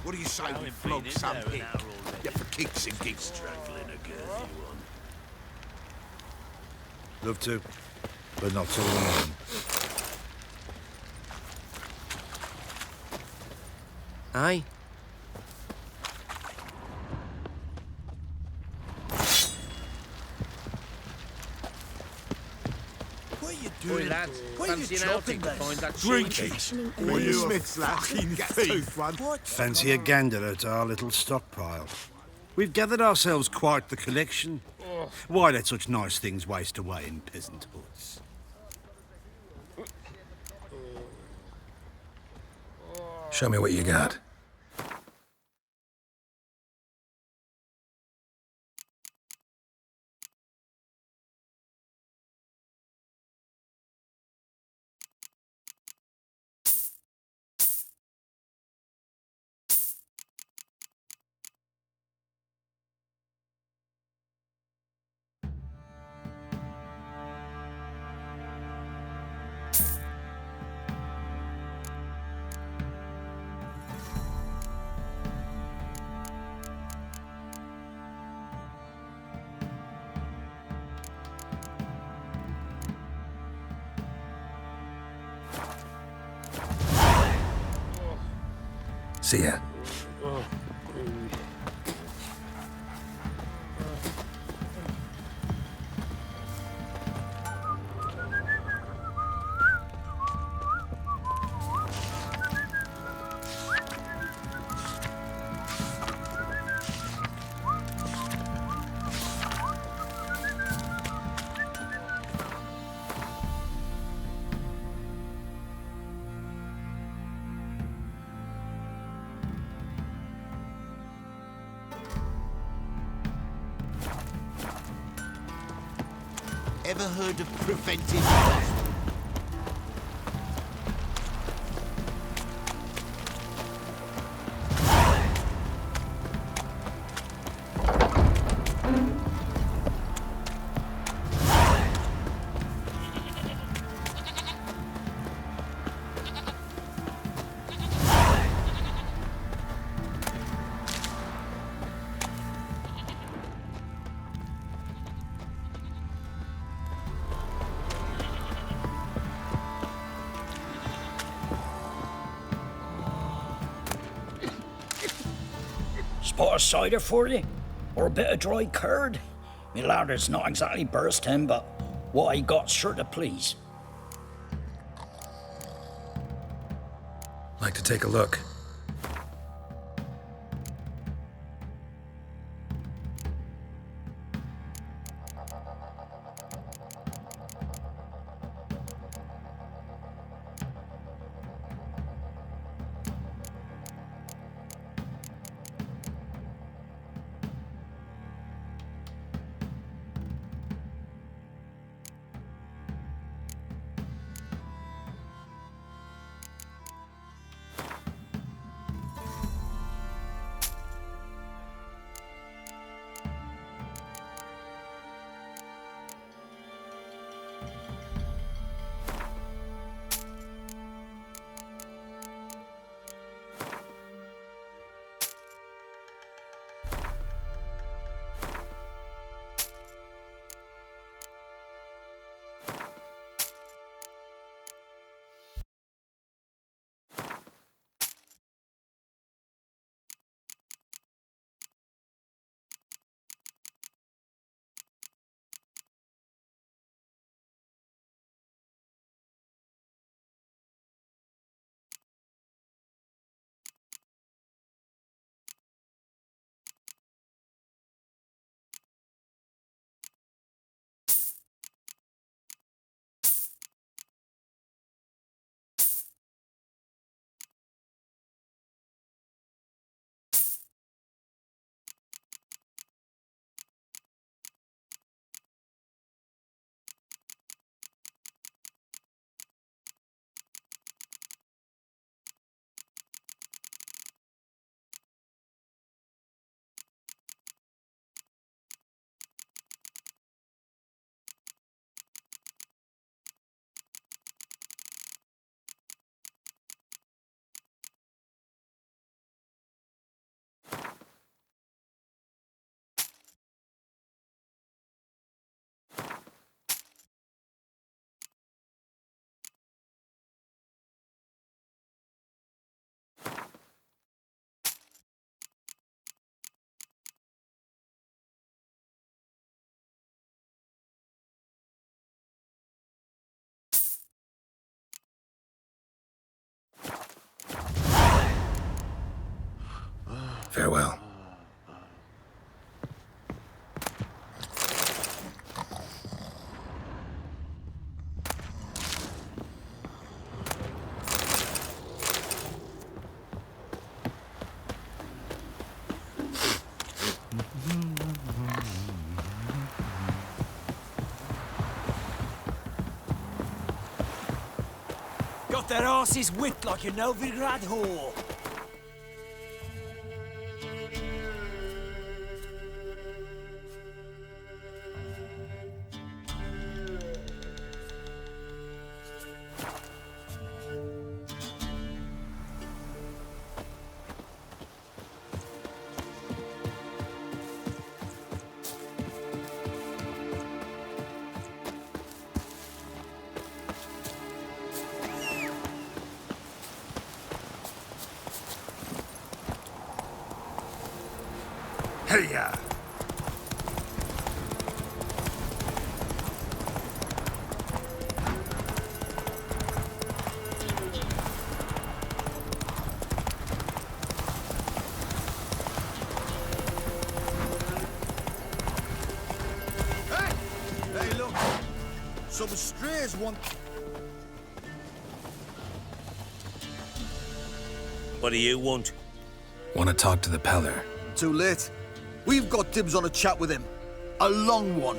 What do you say we flog some pig? Yeah, for kicks and gigs. Strangling a girl, you want? Love to, but not so long. Aye. What are you doing? Oi, lads, What are you fancy an chopping outing to there? find that Drinking. Well, Are you you a Smith's fucking thief? What? Fancy a gander at our little stockpile. We've gathered ourselves quite the collection. Why let such nice things waste away in peasant huts? Show me what you got. See ya. Ever heard of preventive medicine? Spot of cider for you? Or a bit of dry curd? Me larder's not exactly bursting, but what I got's sure to please. Like to take a look. Farewell. Got their asses whipped like a Novigrad whore. ya! Hey, look! Some strays want... What do you want? Want to talk to the Peller. Too late. We've got dibs on a chat with him. A long one.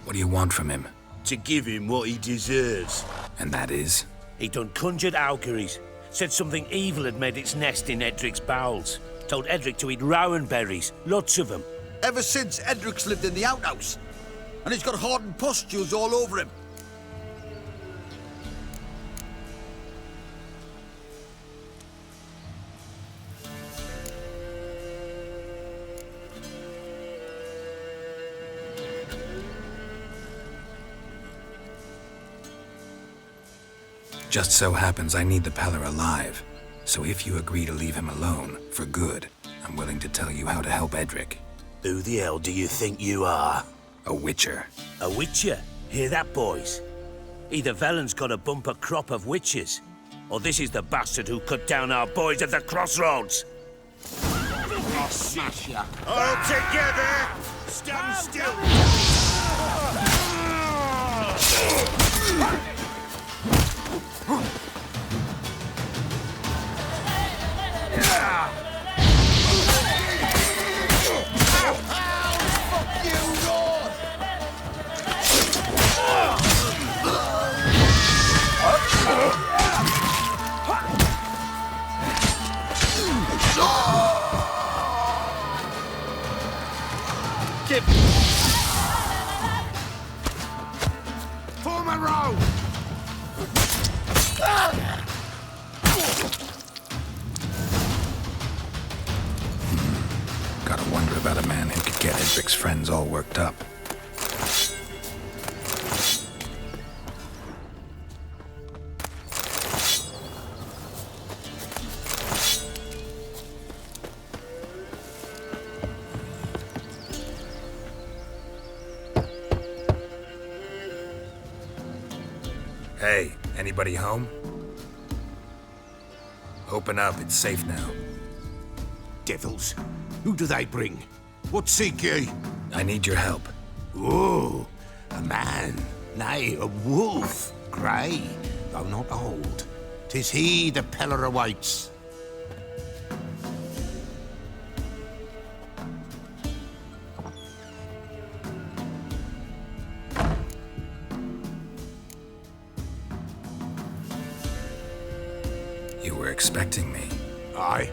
What do you want from him? To give him what he deserves. And that is? He done conjured auguries. Said something evil had made its nest in Edric's bowels. Told Edric to eat rowan berries. Lots of them. Ever since Edric's lived in the outhouse. And he's got hardened pustules all over him. Just so happens I need the Peller alive. So if you agree to leave him alone, for good, I'm willing to tell you how to help Edric. Who the hell do you think you are? A witcher. A witcher? Hear that, boys? Either Velen's got a bumper crop of witches, or this is the bastard who cut down our boys at the crossroads. I'll smash ya. All together! Stand still! Form a row! Gotta wonder about a man who could get Edric's friends all worked up. Hey, anybody home? Open up, it's safe now. Devils, who do they bring? What seek ye? I need your help. Oh, a man, nay, a wolf, grey, though not old. 'Tis he the Peller awaits. You were expecting me. Aye,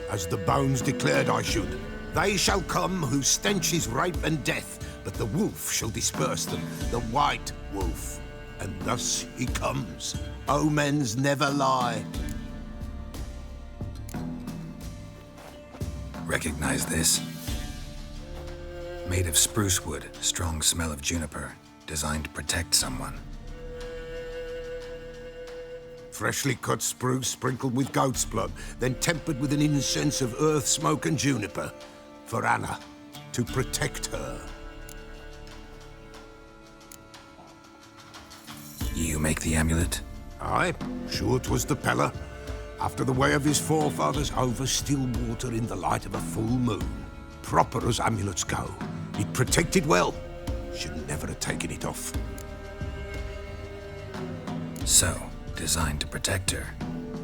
as the bones declared I should. They shall come whose stench is rape and death, but the wolf shall disperse them, the white wolf. And thus he comes. Omens never lie. Recognize this? Made of spruce wood, strong smell of juniper, designed to protect someone. Freshly cut spruce sprinkled with goat's blood, then tempered with an incense of earth, smoke and juniper. For Anna, to protect her. You make the amulet? Aye, sure 'twas the Peller. After the way of his forefathers, over still water in the light of a full moon. Proper as amulets go. It protected well. Should never have taken it off. So, designed to protect her.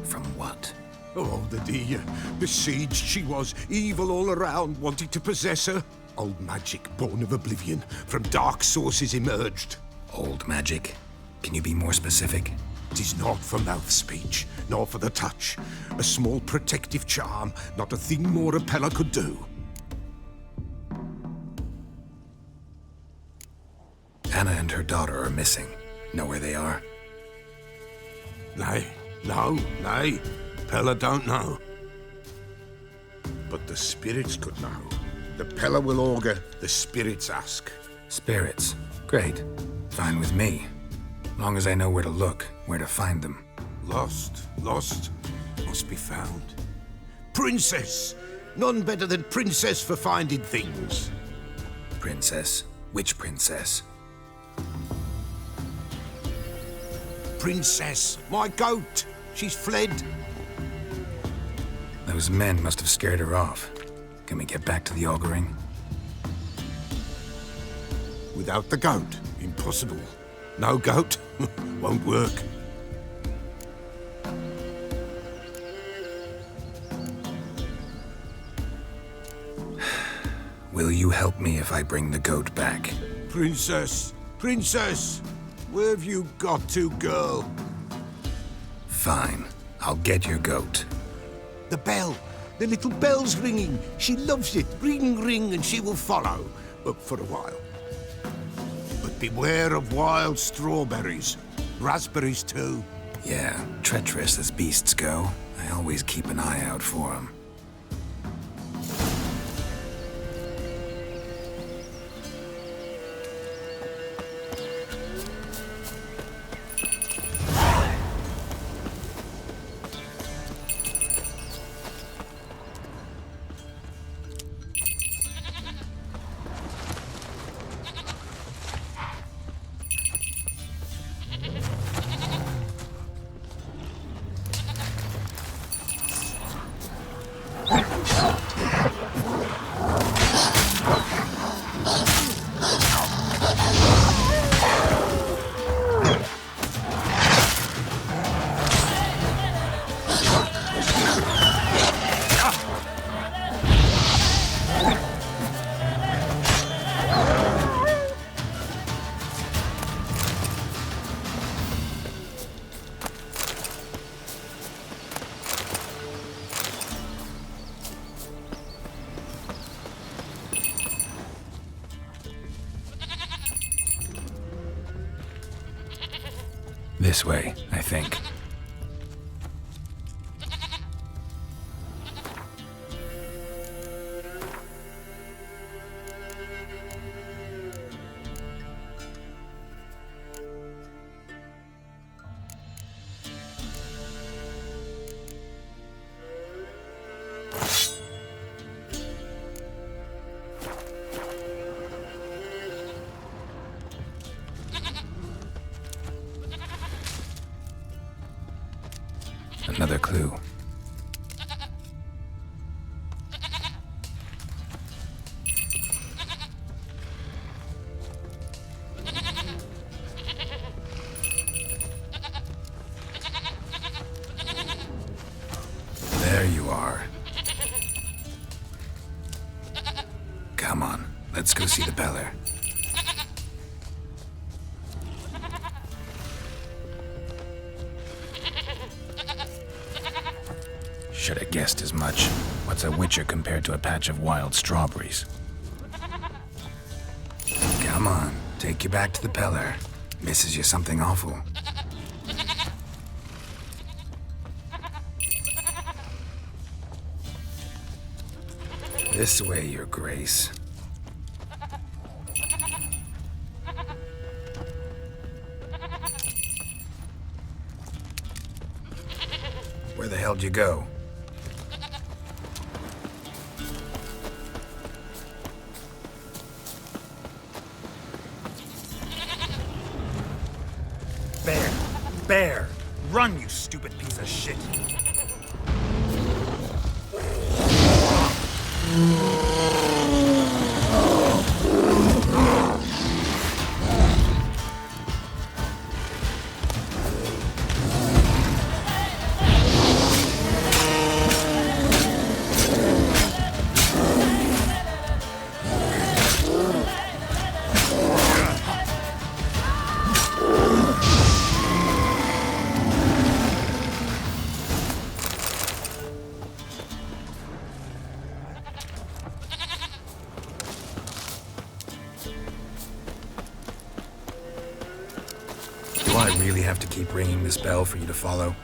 From what? Oh, the dear. Besieged she was, evil all around, wanting to possess her. Old magic, born of oblivion, from dark sources emerged. Old magic? Can you be more specific? 'Tis not for mouth speech, nor for the touch. A small protective charm, not a thing more a Peller could do. Anna and her daughter are missing. Know where they are? Nay, nay. Peller don't know. But the spirits could know. The Peller will augur, the spirits ask. Spirits? Great. Fine with me. Long as I know where to look, where to find them. Lost, must be found. Princess! None better than Princess for finding things. Princess? Which princess? Princess, my goat! She's fled. Those men must have scared her off. Can we get back to the auguring? Without the goat, impossible. No goat, won't work. Will you help me if I bring the goat back? Princess, Princess! Where have you got to, girl? Fine. I'll get your goat. The bell! The little bell's ringing. She loves it. Ring, ring, and she will follow. But for a while. But beware of wild strawberries. Raspberries, too. Yeah, treacherous as beasts go. I always keep an eye out for them. This way, I think. Another clue. There you are. Come on, let's go see the Beller. Should have guessed as much. What's a witcher compared to a patch of wild strawberries? Come on, take you back to the Beller. Misses you something awful. This way, Your Grace. Where the hell'd you go? Bear! Run, you stupid piece of shit! Do I really have to keep ringing this bell for you to follow?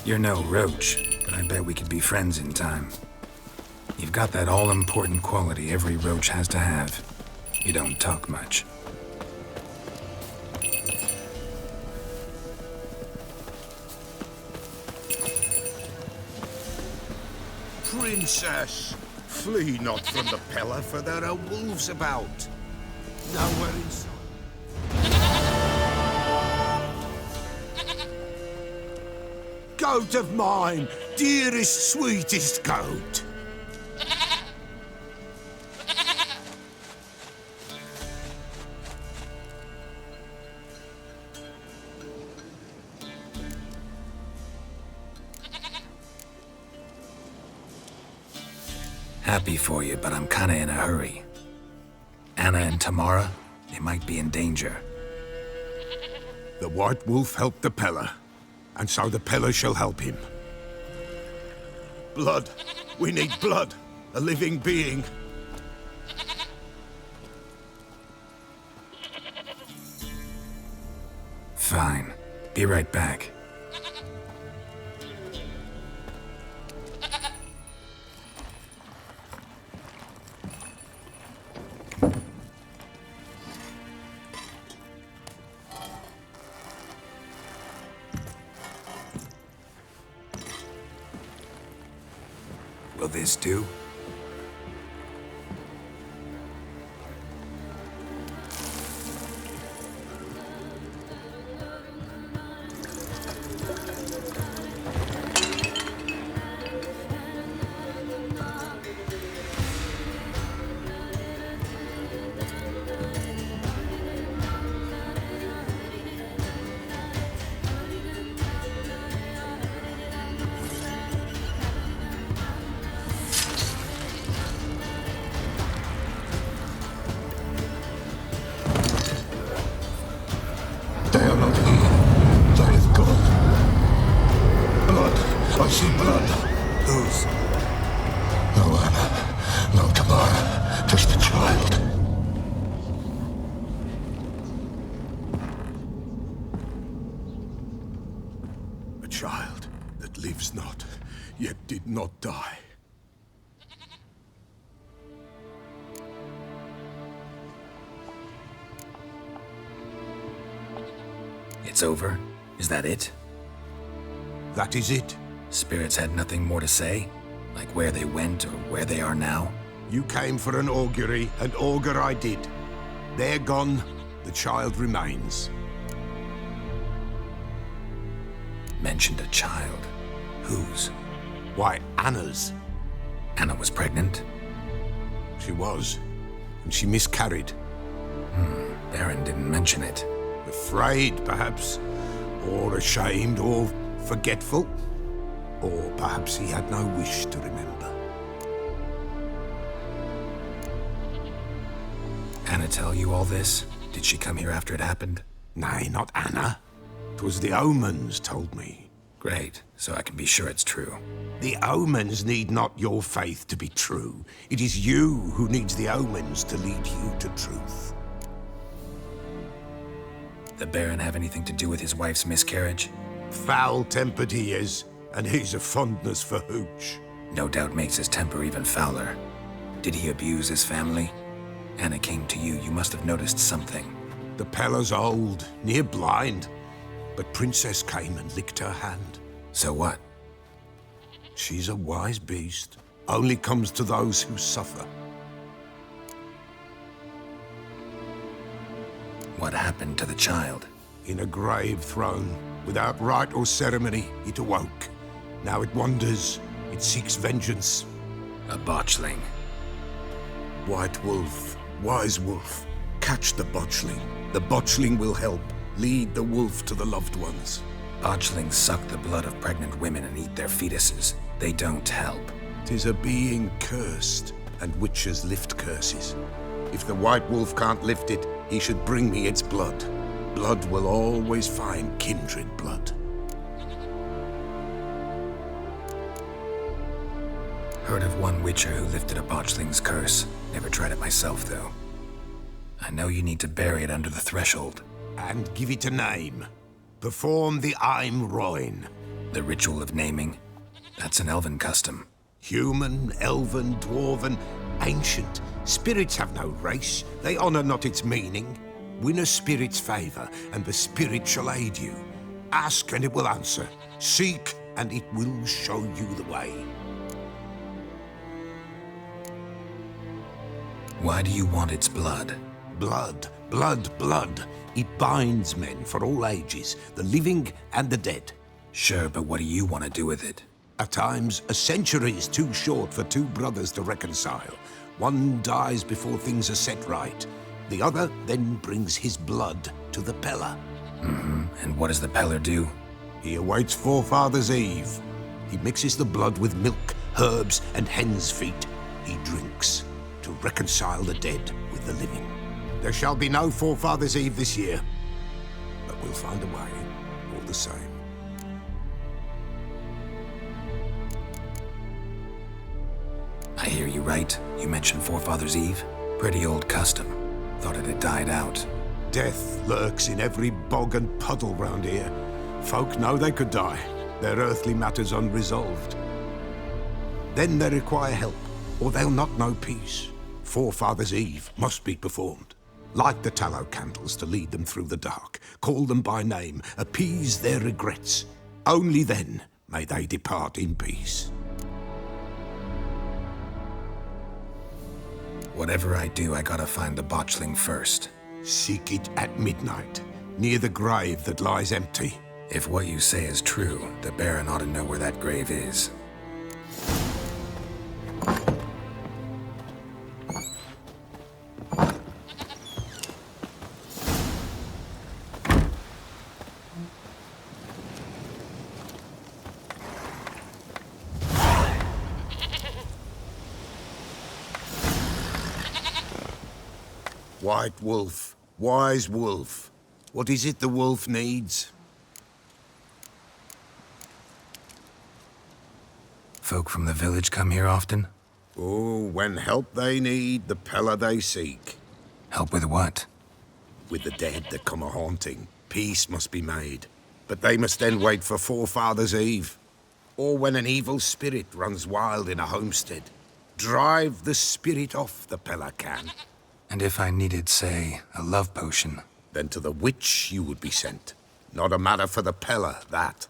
You're no roach, but I bet we could be friends in time. You've got that all-important quality every roach has to have. You don't talk much. Princess, flee not from the pillar, for there are wolves about. Nowhere in sight. Goat of mine, dearest, sweetest goat. Happy for you, but I'm kinda in a hurry. Anna and Tamara, they might be in danger. The White Wolf helped the Peller, and so the Peller shall help him. Blood. We need blood. A living being. Fine. Be right back. Will this do? Not die. It's over? Is that it? That is it. Spirits had nothing more to say? Like where they went or where they are now? You came for an augury, and augur I did. They're gone, the child remains. Mentioned a child. Whose? Why, Anna's. Anna was pregnant? She was, and she miscarried. Baron didn't mention it. Afraid, perhaps, or ashamed, or forgetful. Or perhaps he had no wish to remember. Anna tell you all this? Did she come here after it happened? Nay, not Anna. 'Twas the omens told me. Great, so I can be sure it's true. The omens need not your faith to be true. It is you who needs the omens to lead you to truth. The Baron have anything to do with his wife's miscarriage? Foul-tempered he is, and he's a fondness for hooch. No doubt makes his temper even fouler. Did he abuse his family? Anna came to you, you must have noticed something. The Peller's old, near blind, but Princess came and licked her hand. So what? She's a wise beast. Only comes to those who suffer. What happened to the child? In a grave thrown, without rite or ceremony, it awoke. Now it wanders, it seeks vengeance. A botchling. White wolf, wise wolf, catch the botchling. The botchling will help. Lead the wolf to the loved ones. Botchlings suck the blood of pregnant women and eat their fetuses. They don't help. 'Tis a being cursed, and witches lift curses. If the white wolf can't lift it, he should bring me its blood. Blood will always find kindred blood. Heard of one witcher who lifted a botchling's curse. Never tried it myself, though. I know you need to bury it under the threshold. And give it a name. Perform the Aim Roin. The ritual of naming? That's an elven custom. Human, elven, dwarven, ancient. Spirits have no race. They honour not its meaning. Win a spirit's favour, and the spirit shall aid you. Ask, and it will answer. Seek, and it will show you the way. Why do you want its blood? Blood, blood, blood. It binds men for all ages, the living and the dead. Sure, but what do you want to do with it? At times, a century is too short for two brothers to reconcile. One dies before things are set right. The other then brings his blood to the Peller. And what does the Peller do? He awaits Forefathers' Eve. He mixes the blood with milk, herbs, and hen's feet. He drinks to reconcile the dead with the living. There shall be no Forefathers' Eve this year, but we'll find a way all the same. I hear you right. You mentioned Forefathers' Eve? Pretty old custom. Thought it had died out. Death lurks in every bog and puddle round here. Folk know they could die, their earthly matters unresolved. Then they require help, or they'll not know peace. Forefathers' Eve must be performed. Light the tallow candles to lead them through the dark. Call them by name, appease their regrets. Only then may they depart in peace. Whatever I do, I gotta find the botchling first. Seek it at midnight, near the grave that lies empty. If what you say is true, the Baron ought to know where that grave is. White wolf, wise wolf. What is it the wolf needs? Folk from the village come here often? Oh, when help they need, the Peller they seek. Help with what? With the dead that come a-haunting. Peace must be made. But they must then wait for Forefathers' Eve. Or when an evil spirit runs wild in a homestead. Drive the spirit off, the Peller can. And if I needed, say, a love potion? Then to the witch you would be sent. Not a matter for the Peller, that.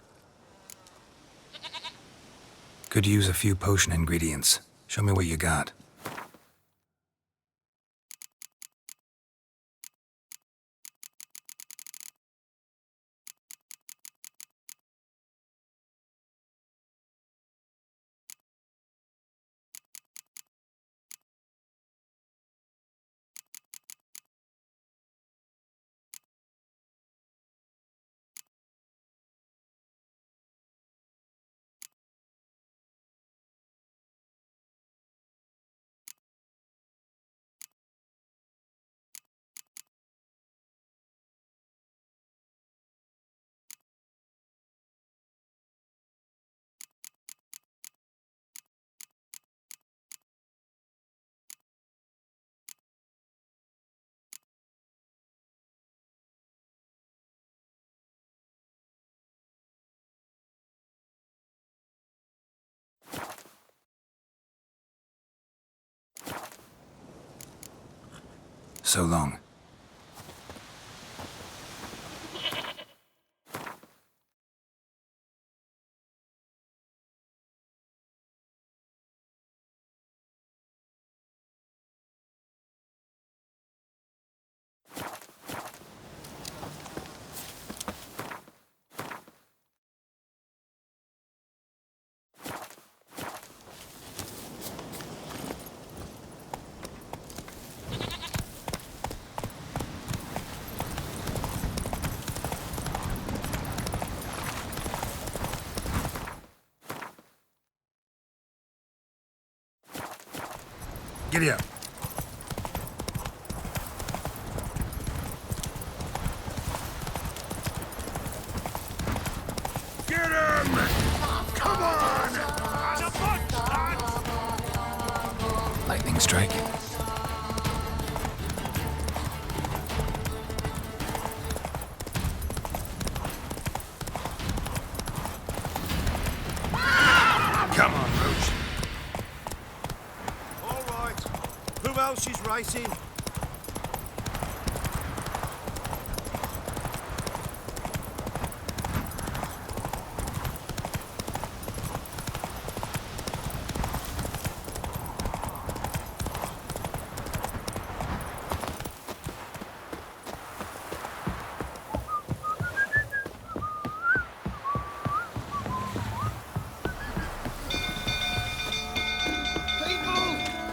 Could use a few potion ingredients. Show me what you got. So long. Giddy up. Get him! Come on! Lightning strike. Come on, Rouge. All right. Who else is racing?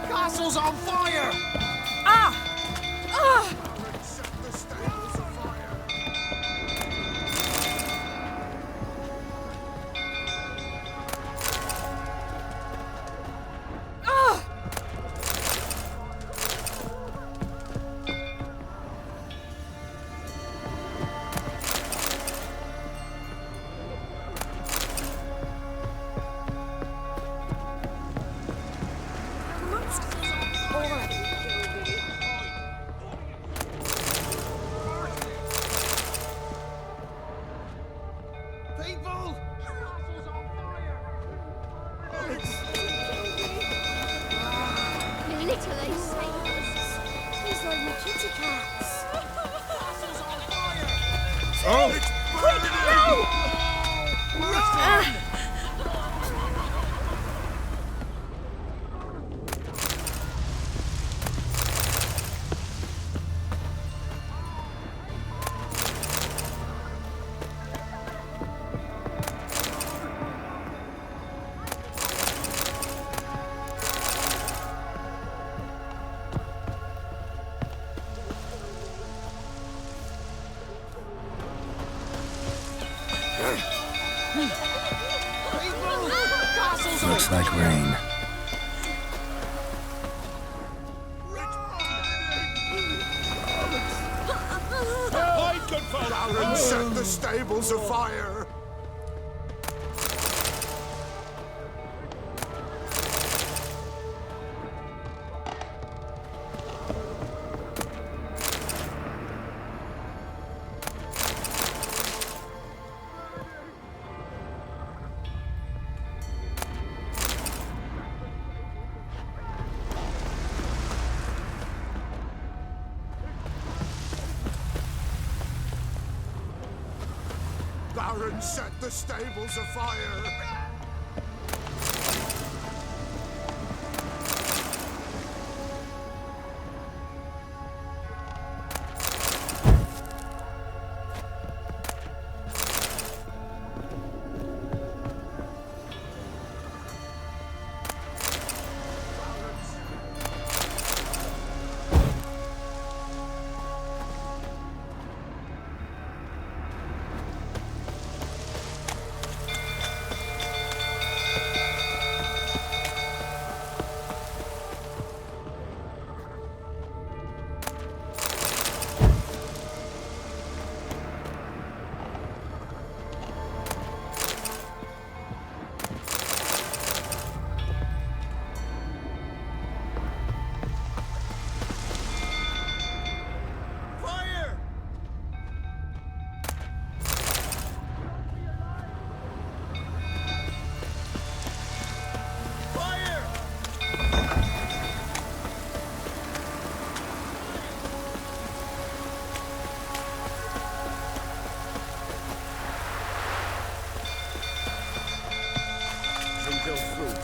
Castle's on fire! Ah! Ah! Set the stables afire. Ah! People! Castle's on fire! Me little ace. He's like my kitty cats. Castle's on fire! Oh! Quick, no! Run! Looks like rain. Darren set the stables afire. Darren set the stables afire.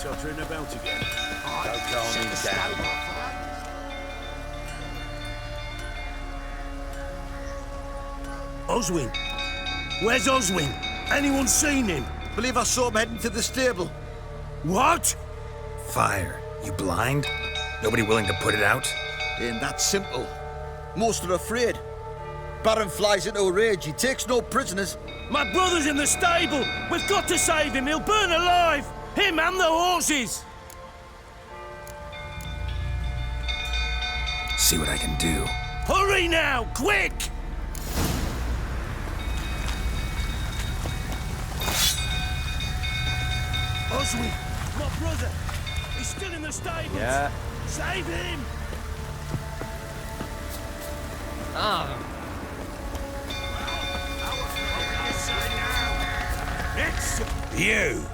Tottering about again. Don't calm him down. Oswin! Where's Oswin? Anyone seen him? Believe I saw him heading to the stable. What? Fire. You blind? Nobody willing to put it out? Ain't that simple. Most are afraid. Baron flies into a rage. He takes no prisoners. My brother's in the stable! We've got to save him! He'll burn alive! Him and the horses! See what I can do. Hurry now! Quick! Oswin, my brother! He's still in the stables! Yeah. Save him! Ah. It's You!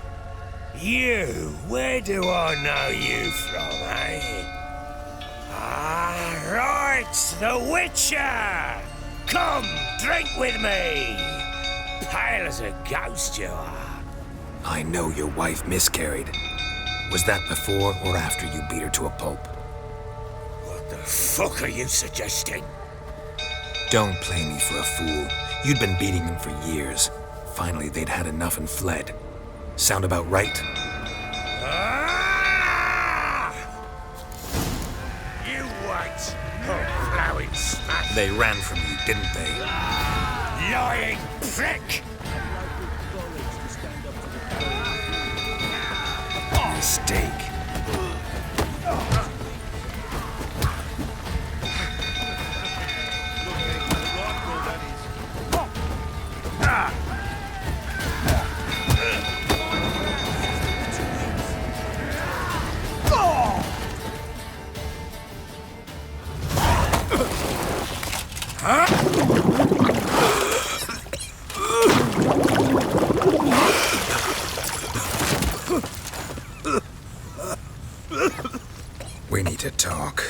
You, where do I know you from, eh? Ah, right, the Witcher! Come, drink with me! Pale as a ghost you are. I know your wife miscarried. Was that before or after you beat her to a pulp? What the fuck are you suggesting? Don't play me for a fool. You'd been beating them for years. Finally, they'd had enough and fled. Sound about right? Ah! You wait, oh plowing smash. They ran from you, didn't they? Lying prick! Mistake. We need to talk.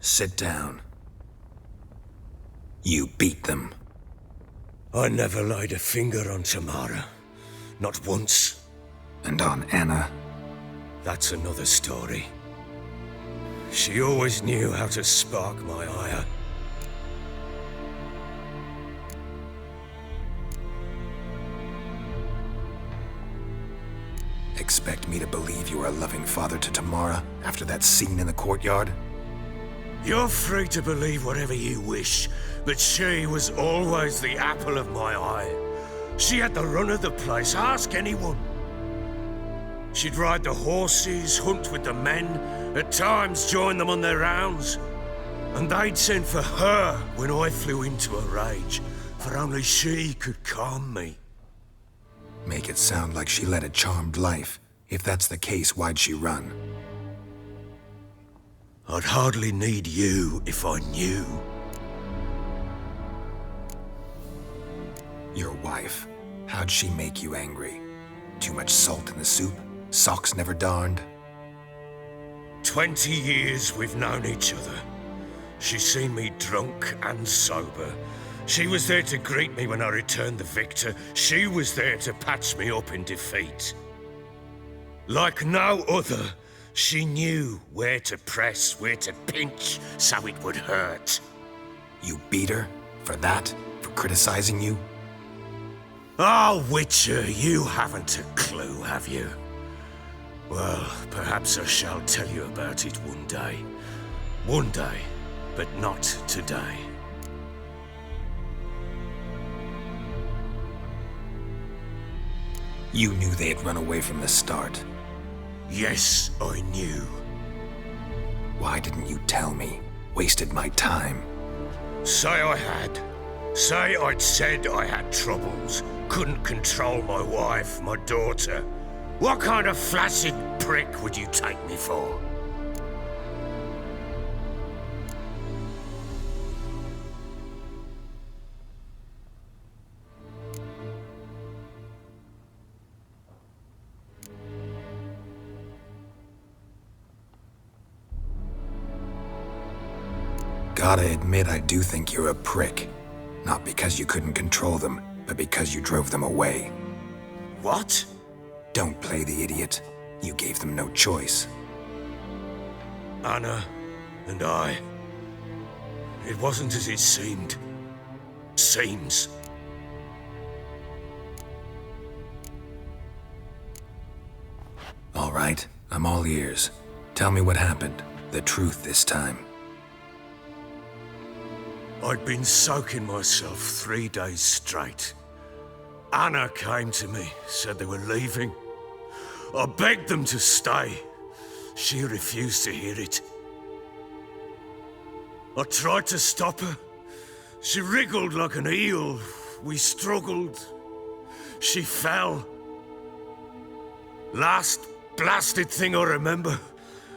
Sit down. You beat them. I never laid a finger on Tamara. Not once. And on Anna? That's another story. She always knew how to spark my ire. Expect me to believe you were a loving father to Tamara after that scene in the courtyard? You're free to believe whatever you wish, but she was always the apple of my eye. She had the run of the place, ask anyone. She'd ride the horses, hunt with the men, at times join them on their rounds. And they'd send for her when I flew into a rage, for only she could calm me. Make it sound like she led a charmed life. If that's the case, why'd she run? I'd hardly need you if I knew. Your wife, how'd she make you angry? Too much salt in the soup? Socks never darned? 20 years we've known each other. She's seen me drunk and sober. She was there to greet me when I returned the victor. She was there to patch me up in defeat. Like no other, she knew where to press, where to pinch, so it would hurt. You beat her? For that? For criticizing you? Oh, Witcher, you haven't a clue, have you? Well, perhaps I shall tell you about it one day. One day, but not today. You knew they had run away from the start. Yes, I knew. Why didn't you tell me? Wasted my time. Say I had. Say I'd said I had troubles. Couldn't control my wife, my daughter. What kind of flaccid prick would you take me for? Gotta admit, I do think you're a prick. Not because you couldn't control them, but because you drove them away. What? Don't play the idiot. You gave them no choice. Anna and I. It wasn't as it seemed. Seems. All right, I'm all ears. Tell me what happened. The truth this time. I'd been soaking myself 3 days straight. Anna came to me, said they were leaving. I begged them to stay. She refused to hear it. I tried to stop her. She wriggled like an eel. We struggled. She fell. Last blasted thing I remember.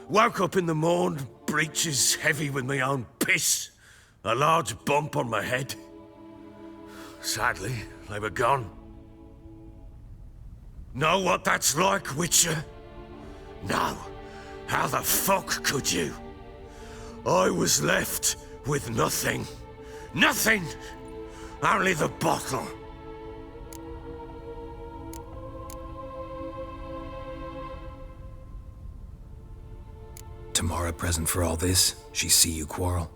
Woke up in the morn, breeches heavy with my own piss. A large bump on my head. Sadly, they were gone. Know what that's like, Witcher? No. How the fuck could you? I was left with nothing. Nothing! Only the bottle. Tamara present for all this? She see you quarrel?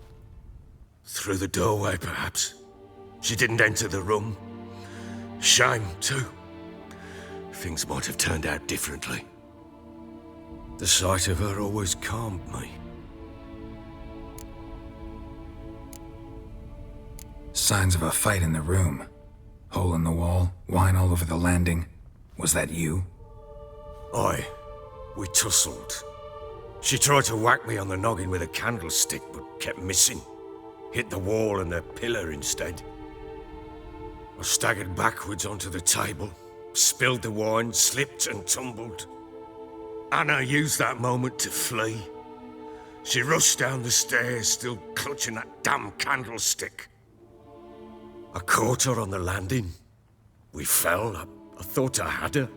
Through the doorway, perhaps. She didn't enter the room. Shame, too. Things might have turned out differently. The sight of her always calmed me. Signs of a fight in the room. Hole in the wall, wine all over the landing. Was that you? Aye. We tussled. She tried to whack me on the noggin with a candlestick, but kept missing. Hit the wall and the pillar instead. I staggered backwards onto the table, spilled the wine, slipped and tumbled. Anna used that moment to flee. She rushed down the stairs, still clutching that damn candlestick. I caught her on the landing. We fell. I thought I had her.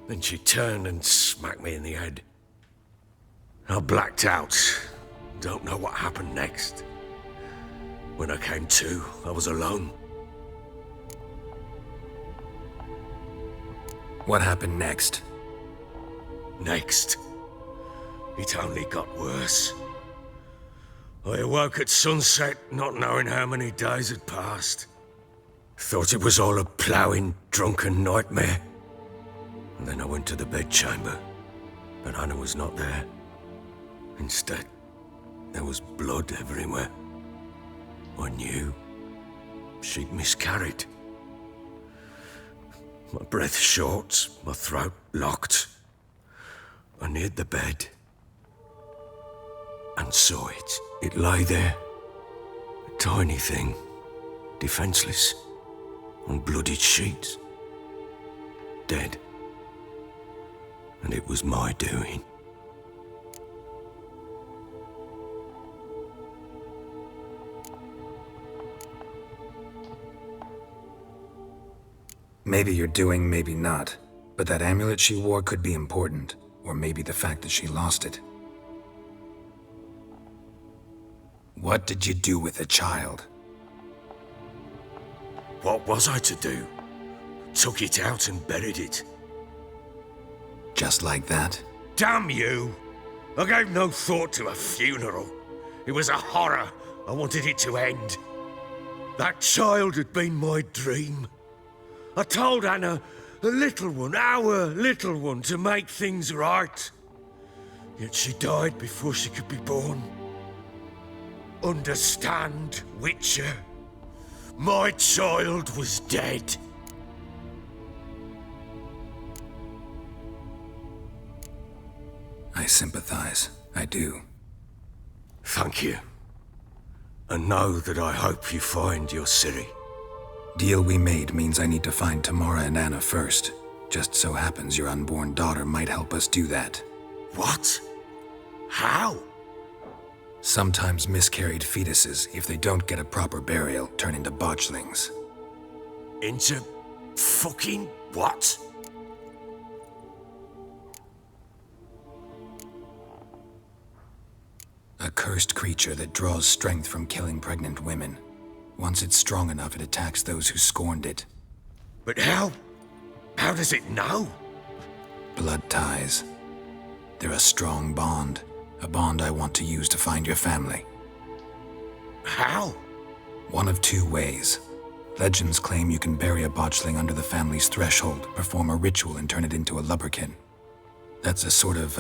Then she turned and smacked me in the head. I blacked out. Don't know what happened next. When I came to, I was alone. What happened next? Next? It only got worse. I awoke at sunset, not knowing how many days had passed. Thought it was all a ploughing, drunken nightmare. And then I went to the bedchamber, but Anna was not there. Instead, there was blood everywhere. I knew she'd miscarried. My breath short, my throat locked. I neared the bed and saw it. It lay there, a tiny thing, defenseless, on bloodied sheets, dead. And it was my doing. Maybe you're doing, maybe not. But that amulet she wore could be important. Or maybe the fact that she lost it. What did you do with the child? What was I to do? Took it out and buried it. Just like that? Damn you! I gave no thought to a funeral. It was a horror. I wanted it to end. That child had been my dream. I told Anna, the little one, our little one, to make things right. Yet she died before she could be born. Understand, Witcher? My child was dead. I sympathize. I do. Thank you. And know that I hope you find your Ciri. Deal we made means I need to find Tamara and Anna first. Just so happens your unborn daughter might help us do that. What? How? Sometimes miscarried fetuses, if they don't get a proper burial, turn into botchlings. Into fucking what? A cursed creature that draws strength from killing pregnant women. Once it's strong enough, it attacks those who scorned it. But how? How does it know? Blood ties. They're a strong bond. A bond I want to use to find your family. How? One of two ways. Legends claim you can bury a botchling under the family's threshold, perform a ritual and turn it into a lubberkin. That's a sort of,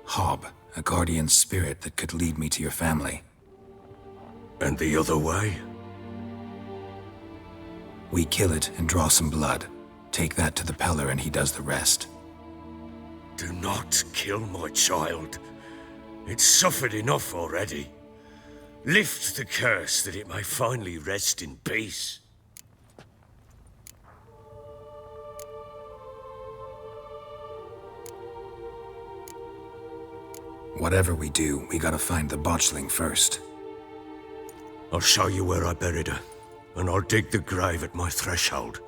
hob, a guardian spirit that could lead me to your family. And the other way? We kill it and draw some blood. Take that to the Peller and he does the rest. Do not kill my child. It's suffered enough already. Lift the curse that it may finally rest in peace. Whatever we do, we gotta find the botchling first. I'll show you where I buried her, and I'll dig the grave at my threshold.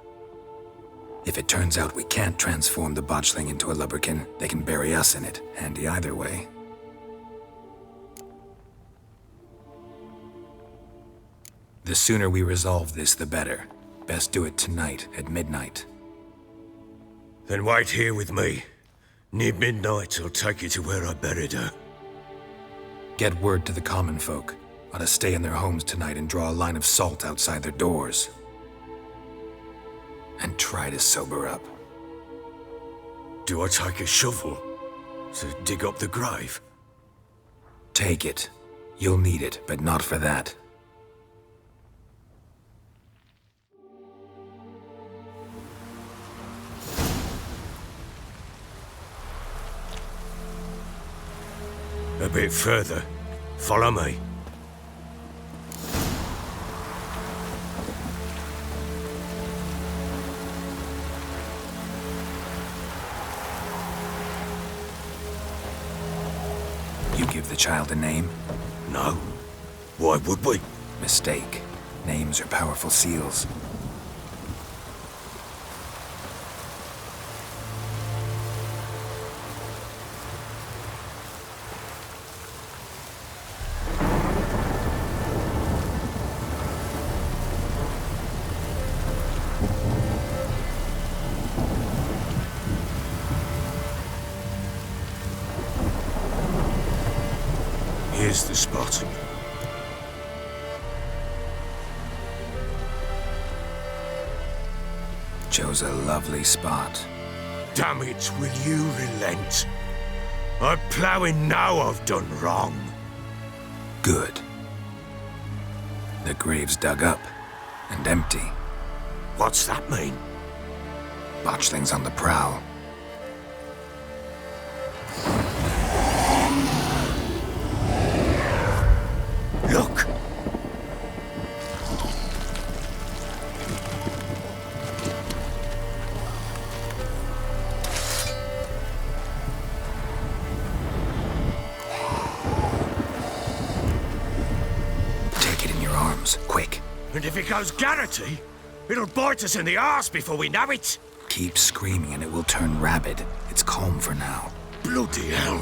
If it turns out we can't transform the botchling into a lubberkin, they can bury us in it. Handy either way. The sooner we resolve this, the better. Best do it tonight, at midnight. Then wait here with me. Near midnight, I'll take you to where I buried her. Get word to the common folk. Ought to stay in their homes tonight and draw a line of salt outside their doors. And try to sober up. Do I take a shovel to dig up the grave? Take it. You'll need it, but not for that. A bit further. Follow me. You give the child a name? No. Why would we? Mistake. Names are powerful seals. Here's the spot. Chose a lovely spot. Damn it, will you relent? I'm ploughing now I've done wrong. Good. The grave's dug up and empty. What's that mean? Botchling's on the prowl. Look! Take it in your arms, quick. And if it goes Garrity, it'll bite us in the arse before we know it. Keep screaming and it will turn rabid. It's calm for now. Bloody hell.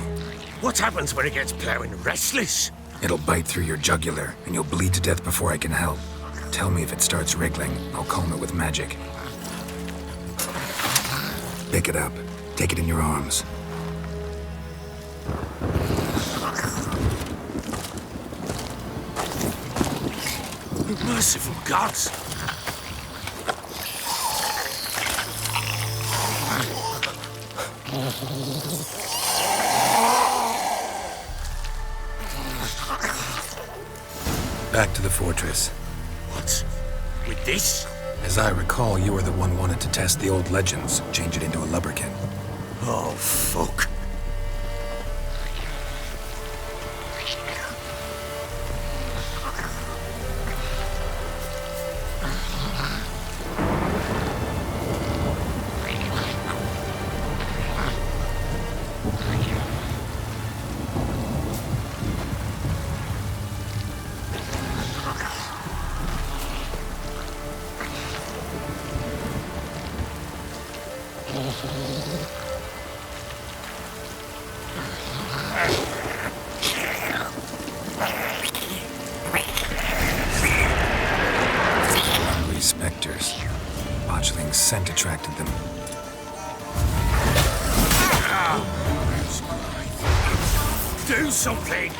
What happens when it gets ploughing restless? It'll bite through your jugular, and you'll bleed to death before I can help. Tell me if it starts wriggling. I'll calm it with magic. Pick it up. Take it in your arms. Merciful gods! Back to the fortress. What? With this? As I recall, you were the one wanted to test the old legends, change it into a lubberkin. Oh, fuck. Hungry specters. Botchling's scent attracted them. Do something!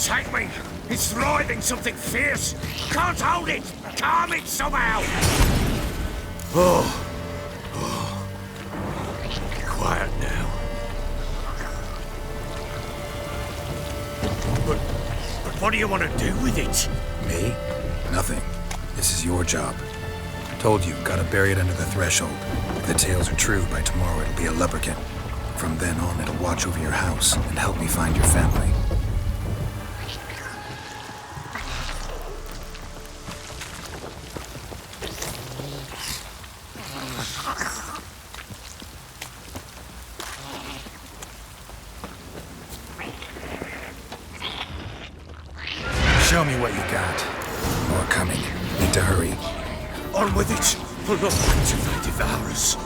take me! It's writhing something fierce! Can't hold it! Calm it somehow! Oh. Quiet now. But what do you want to do with it? Me? Nothing. This is your job. Told you, gotta bury it under the threshold. If the tales are true, by tomorrow it'll be a leprechaun. From then on, it'll watch over your house and help me find your family. Show me what you got. More coming. Need to hurry. On with it! We'll not wait till they devour us.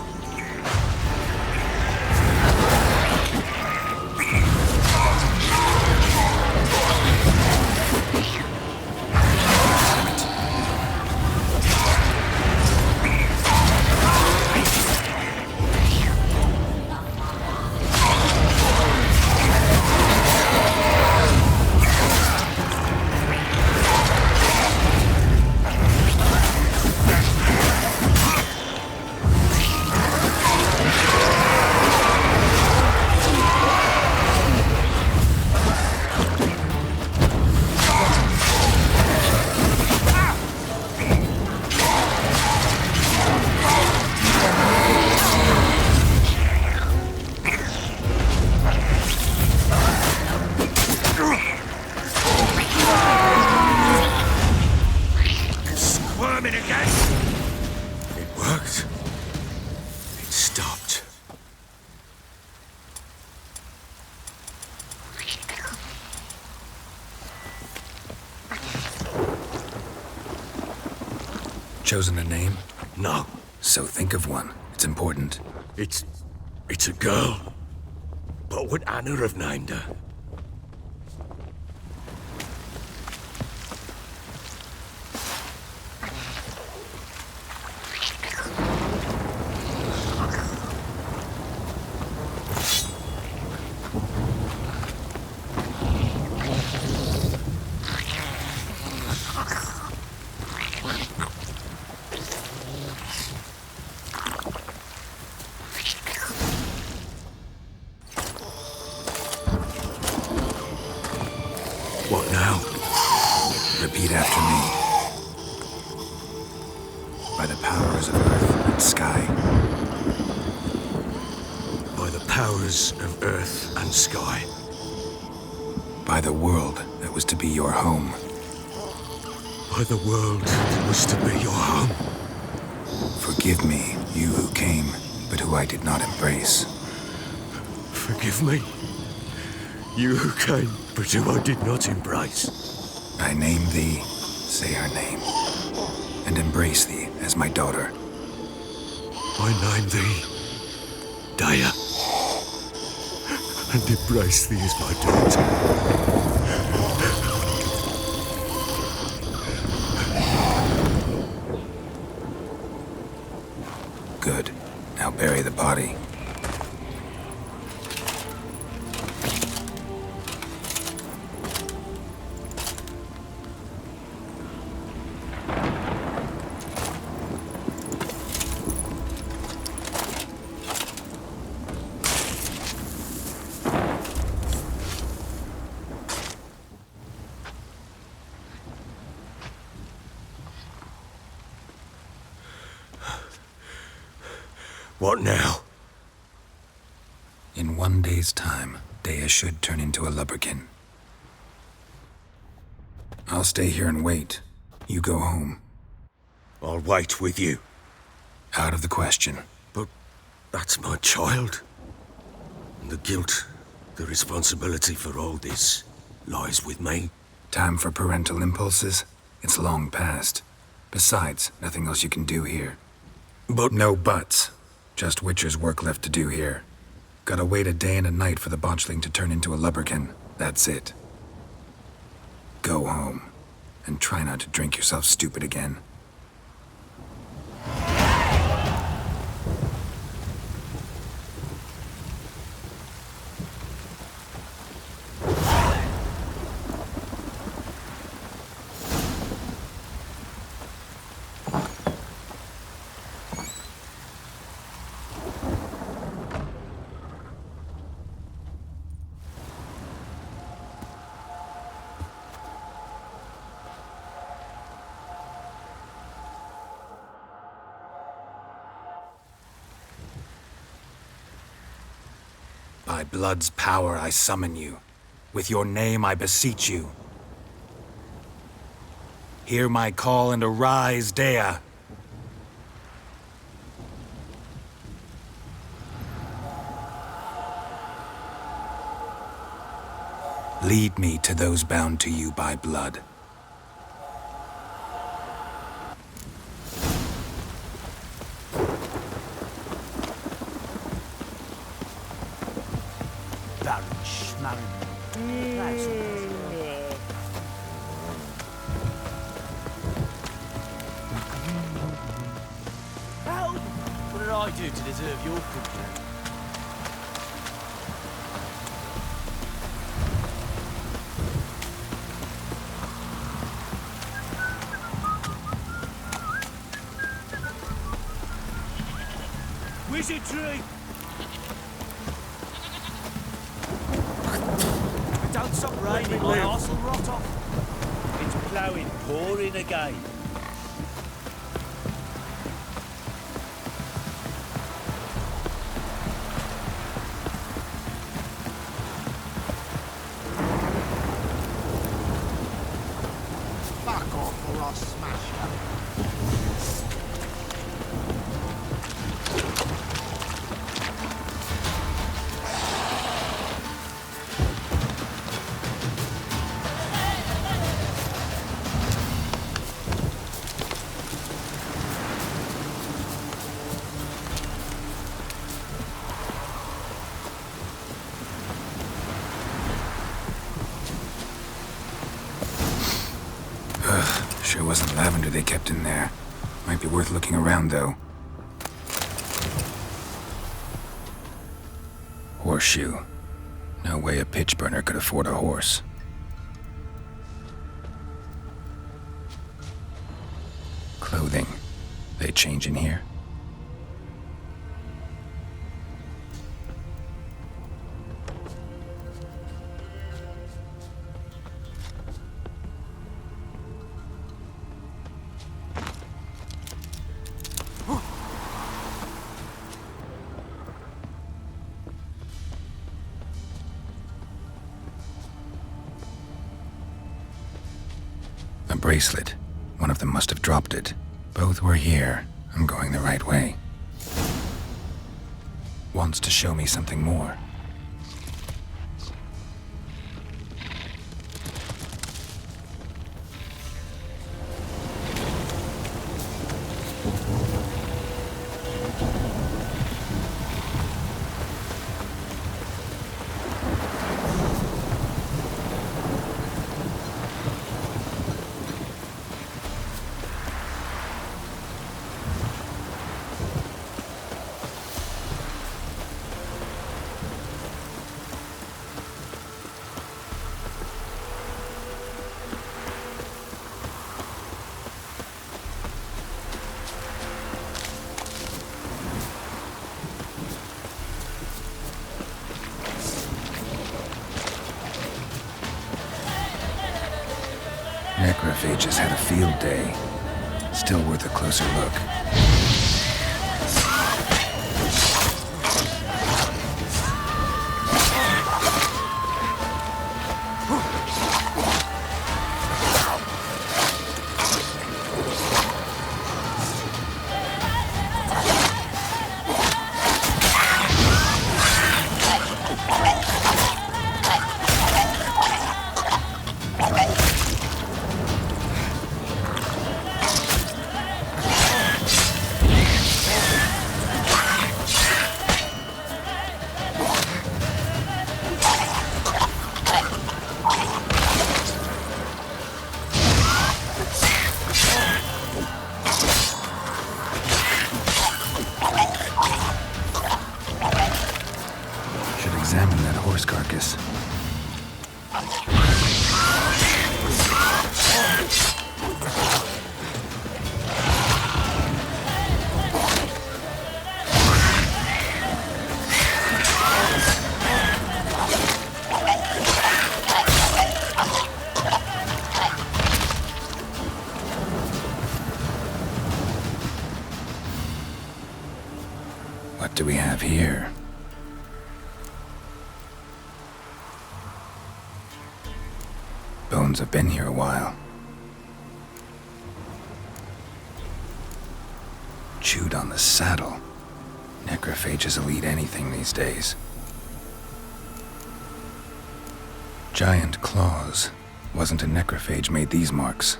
Chosen a name? No. So think of one. It's important. It's a girl. But would Anna have named her? What now? Repeat after me. By the powers of earth and sky. By the powers of earth and sky. By the world that was to be your home. By the world that was to be your home. Forgive me, you who came, but who I did not embrace. Forgive me, you who came, but who I did not embrace. I name thee, say her name, and embrace thee as my daughter. I name thee, Daya, and embrace thee as my daughter. Good. Now bury the body. What now? In 1 day's time, Daya should turn into a leprechaun. I'll stay here and wait. You go home. I'll wait with you. Out of the question. But that's my child. And the guilt, the responsibility for all this lies with me. Time for parental impulses? It's long past. Besides, nothing else you can do here. But no buts. Just Witcher's work left to do here. Gotta wait a day and a night for the botchling to turn into a leprechaun. That's it. Go home. And try not to drink yourself stupid again. By blood's power I summon you. With your name I beseech you. Hear my call and arise, Dea. Lead me to those bound to you by blood. What did I do to deserve your company? Wizardry! Don't stop raining, my arse will rot off. It's ploughing, pouring again. Fuck off or I'll smash you. Sure wasn't lavender they kept in there. Might be worth looking around, though. Horseshoe. No way a pitch burner could afford a horse. Clothing. They change in here? A bracelet. One of them must have dropped it. Both were here. I'm going the right way. Wants to show me something more. Necrophages had a field day. Still worth a closer look. Examine that horse carcass. What do we have here? Bones have been here a while. Chewed on the saddle. Necrophages will eat anything these days. Giant claws. Wasn't a necrophage made these marks.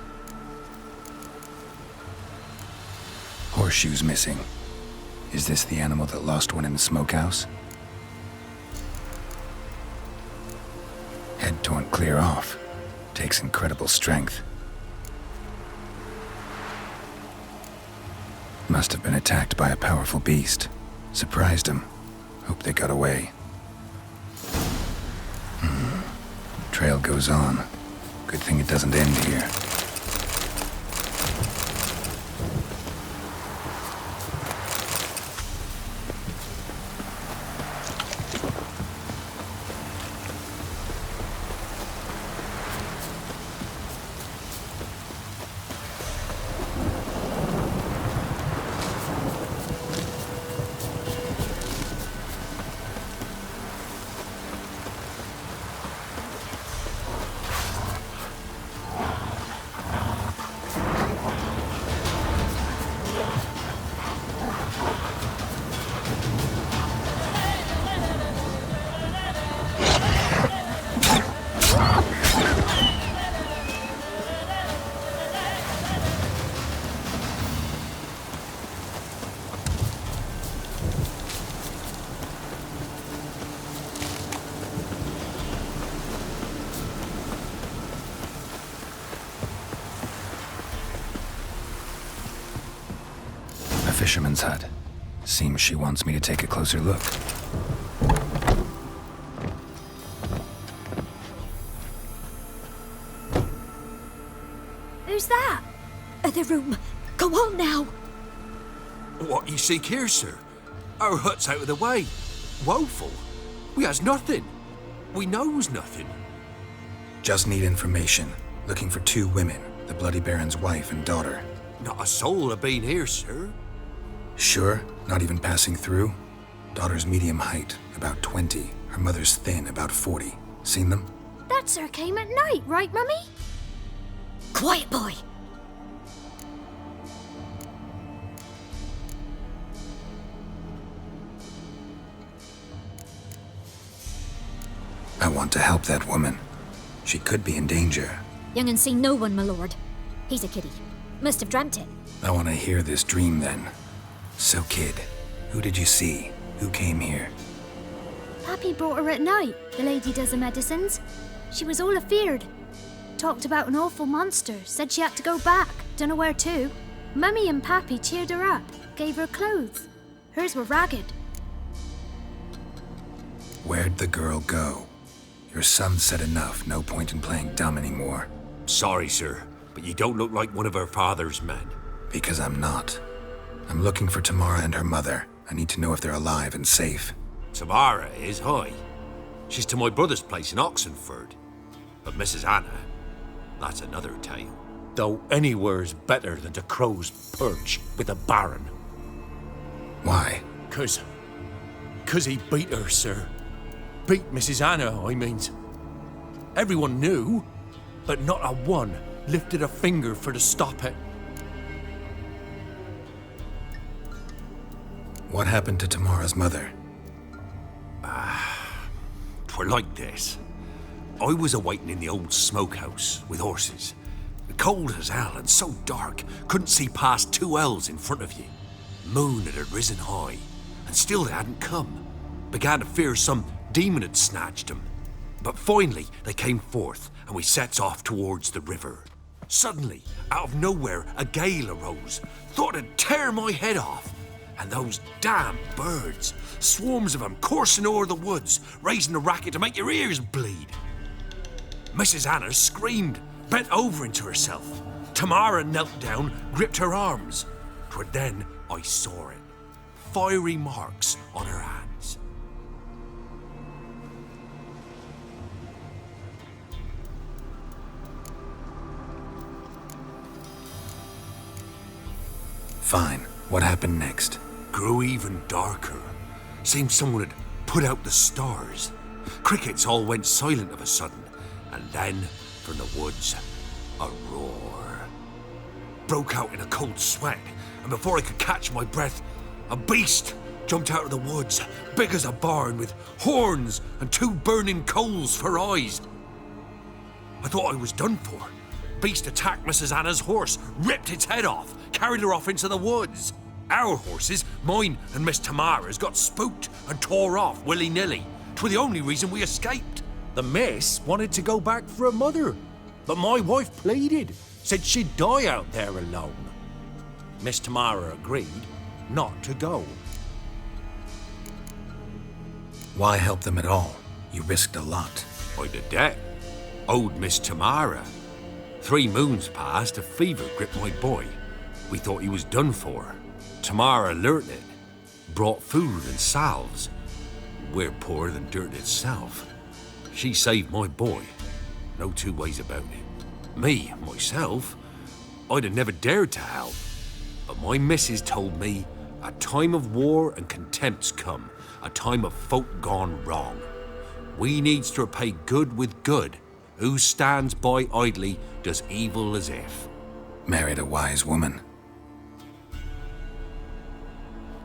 Horseshoes missing. Is this the animal that lost one in the smokehouse? Head torn clear off. Takes incredible strength. Must have been attacked by a powerful beast. Surprised him. Hope they got away. Trail goes on. Good thing it doesn't end here. Fisherman's hut. Seems she wants me to take a closer look. Who's that? The room. Go on now. What you seek here, sir? Our hut's out of the way. Woeful. We has nothing. We knows nothing. Just need information. Looking for 2 women, the Bloody Baron's wife and daughter. Not a soul have been here, sir. Sure? Not even passing through? Daughter's medium height, about 20. Her mother's thin, about 40. Seen them? That sir came at night, right, Mummy? Quiet, boy. I want to help that woman. She could be in danger. Young and seen no one, my lord. He's a kiddie. Must have dreamt it. I want to hear this dream then. So, kid, who did you see? Who came here? Pappy brought her at night, the lady does the medicines. She was all afeared. Talked about an awful monster, said she had to go back, dunno where to. Mummy and Pappy cheered her up, gave her clothes. Hers were ragged. Where'd the girl go? Your son said enough, no point in playing dumb anymore. Sorry, sir, but you don't look like one of her father's men. Because I'm not. I'm looking for Tamara and her mother. I need to know if they're alive and safe. Tamara is, hi. She's to my brother's place in Oxenford. But Mrs. Anna, that's another tale. Though anywhere's better than to crow's perch with a baron. Why? 'Cause he beat her, sir. Beat Mrs. Anna, I means. Everyone knew, but not a one lifted a finger for to stop it. What happened to Tamara's mother? 'Twere like this. I was awaiting in the old smokehouse with horses. Cold as hell and so dark, couldn't see past 2 ells in front of you. Moon had risen high, and still they hadn't come. Began to fear some demon had snatched them. But finally they came forth, and we sets off towards the river. Suddenly, out of nowhere, a gale arose. Thought it'd tear my head off. And those damn birds, swarms of them coursing o'er the woods, raising a racket to make your ears bleed. Mrs. Anna screamed, bent over into herself. Tamara knelt down, gripped her arms. 'Twere then I saw it. Fiery marks on her hands. Fine. What happened next? Grew even darker. Seemed someone had put out the stars. Crickets all went silent of a sudden. And then, from the woods. A roar. Broke out in a cold sweat, and before I could catch my breath, a beast jumped out of the woods, big as a barn, with horns and 2 burning coals for eyes. I thought I was done for. Beast attacked Mrs. Anna's horse, ripped its head off, carried her off into the woods. Our horses, mine and Miss Tamara's, got spooked and tore off willy-nilly. 'Twere the only reason we escaped. The miss wanted to go back for her mother, but my wife pleaded, said she'd die out there alone. Miss Tamara agreed not to go. Why help them at all? You risked a lot. I'd a debt. Owed Miss Tamara. 3 moons passed, a fever gripped my boy. We thought he was done for. Tamara learnt it. Brought food and salves. We're poorer than dirt itself. She saved my boy. No 2 ways about it. Me, myself, I'd have never dared to help. But my missus told me a time of war and contempt's come. A time of folk gone wrong. We needs to repay good with good. Who stands by idly does evil as if. Married a wise woman.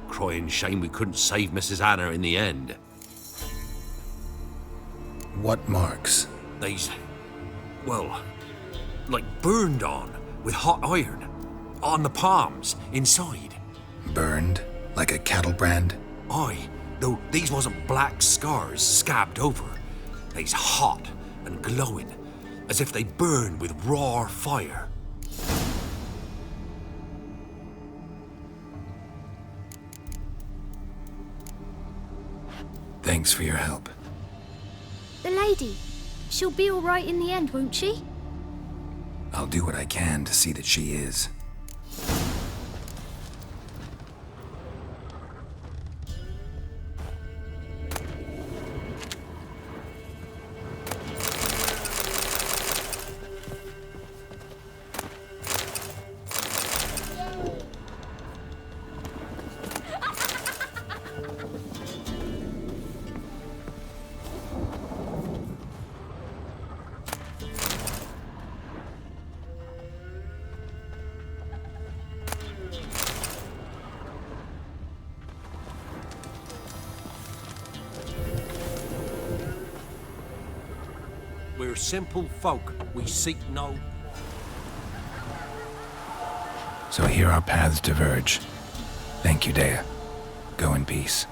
Crying shame we couldn't save Mrs. Anna in the end. What marks? They's, well, like burned on with hot iron. On the palms, inside. Burned? Like a cattle brand? Aye, though these wasn't black scars scabbed over. They's hot and glowing, as if they burned with raw fire. Thanks for your help. The lady. She'll be all right in the end, won't she? I'll do what I can to see that she is. We're simple folk. We seek no... So here our paths diverge. Thank you, Dea. Go in peace.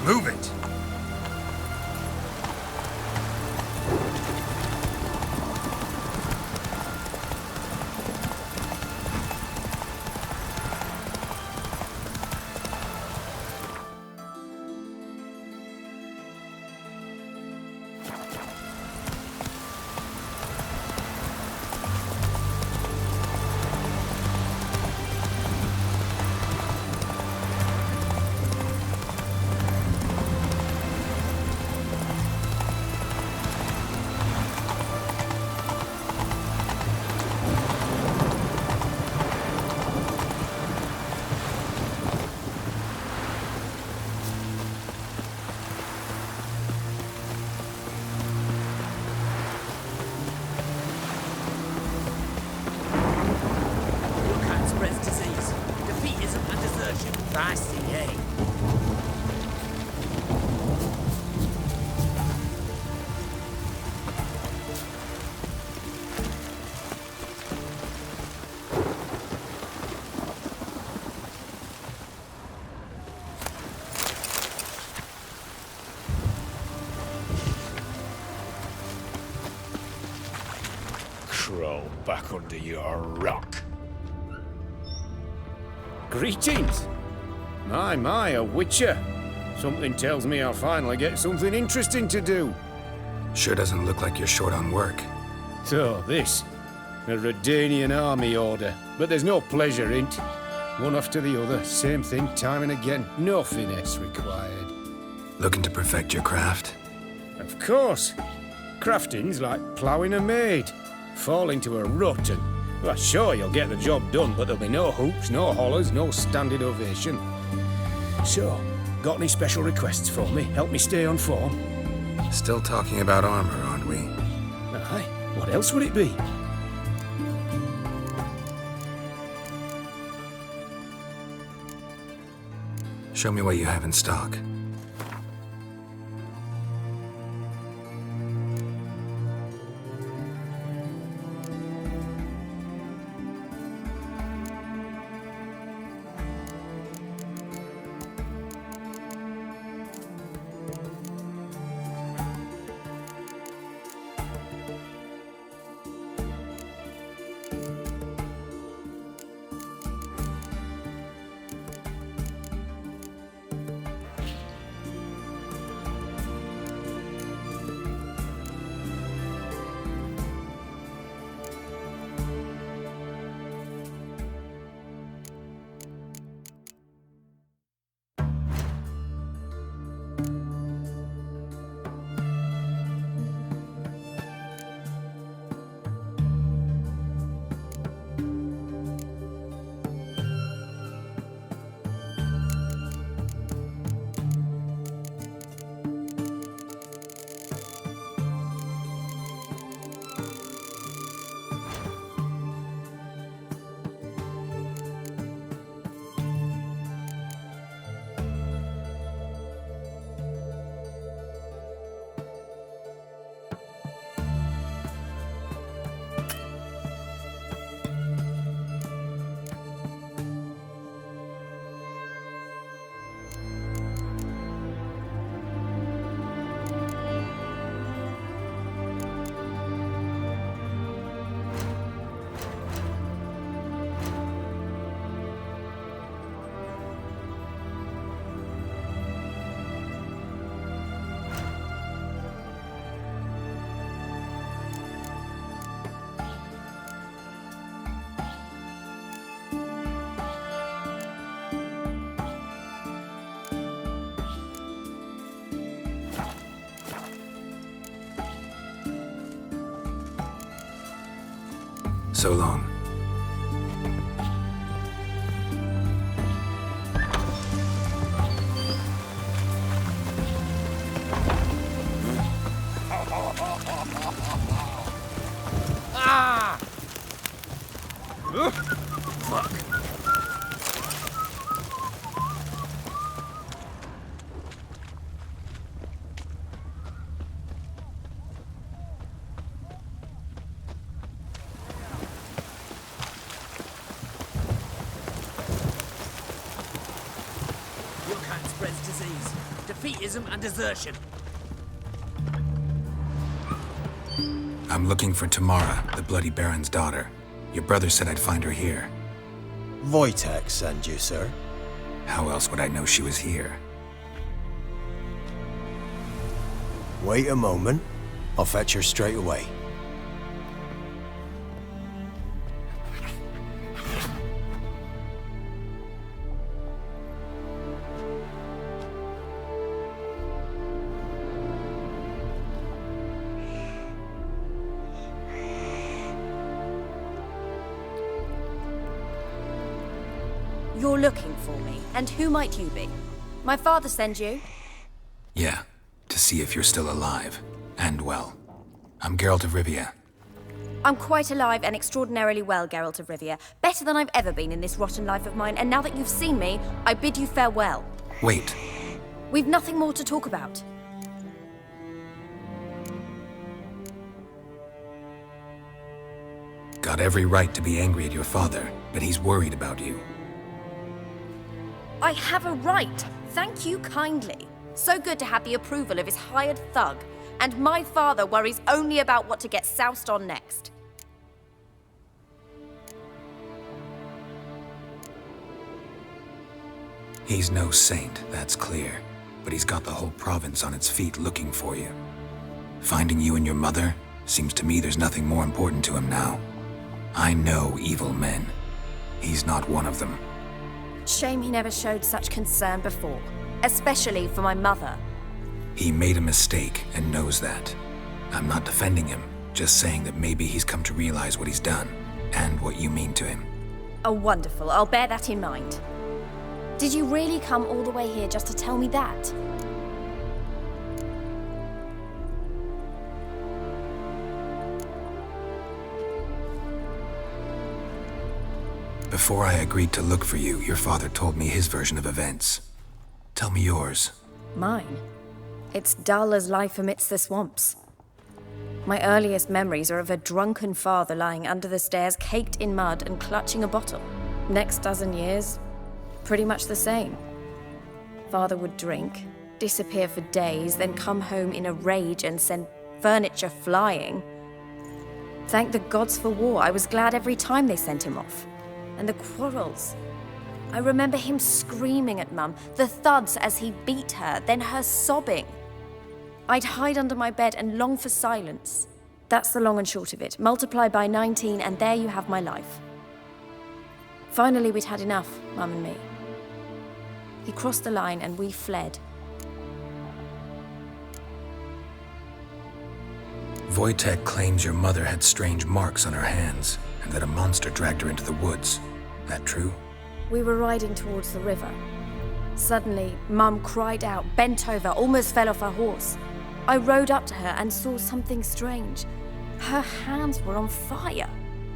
Move it! Crawl back under your rock. Greetings! My, a witcher. Something tells me I'll finally get something interesting to do. Sure doesn't look like you're short on work. So, this. A Redanian army order. But there's no pleasure in it. One after the other, same thing time and again. No finesse required. Looking to perfect your craft? Of course. Crafting's like ploughing a maid. Fall into a rut and... Well, sure, you'll get the job done, but there'll be no hoops, no hollers, no standing ovation. So, got any special requests for me? Help me stay on form? Still talking about armor, aren't we? Aye. What else would it be? Show me what you have in stock. So long. Ah! Fuck. defeatism and desertion. I'm looking for Tamara, the Bloody Baron's daughter. Your brother said I'd find her here. Wojtek sent you, sir. How else would I know she was here? Wait a moment. I'll fetch her straight away. You're looking for me, and who might you be? My father sent you? Yeah, to see if you're still alive. And well. I'm Geralt of Rivia. I'm quite alive and extraordinarily well, Geralt of Rivia. Better than I've ever been in this rotten life of mine, and now that you've seen me, I bid you farewell. Wait. We've nothing more to talk about. Got every right to be angry at your father, but he's worried about you. I have a right. Thank you kindly. So good to have the approval of his hired thug. And my father worries only about what to get soused on next. He's no saint, that's clear. But he's got the whole province on its feet looking for you. Finding you and your mother, seems to me there's nothing more important to him now. I know evil men. He's not one of them. Shame he never showed such concern before. Especially for my mother. He made a mistake and knows that. I'm not defending him, just saying that maybe he's come to realize what he's done, and what you mean to him. Oh, wonderful. I'll bear that in mind. Did you really come all the way here just to tell me that? Before I agreed to look for you, your father told me his version of events. Tell me yours. Mine? It's dull as life amidst the swamps. My earliest memories are of a drunken father lying under the stairs, caked in mud and clutching a bottle. Next dozen years, pretty much the same. Father would drink, disappear for days, then come home in a rage and send furniture flying. Thank the gods for war. I was glad every time they sent him off. And the quarrels. I remember him screaming at Mum, the thuds as he beat her, then her sobbing. I'd hide under my bed and long for silence. That's the long and short of it. Multiply by 19 and there you have my life. Finally, we'd had enough, Mum and me. He crossed the line and we fled. Wojtek claims your mother had strange marks on her hands, and that a monster dragged her into the woods. That true? We were riding towards the river. Suddenly, Mum cried out, bent over, almost fell off her horse. I rode up to her and saw something strange. Her hands were on fire.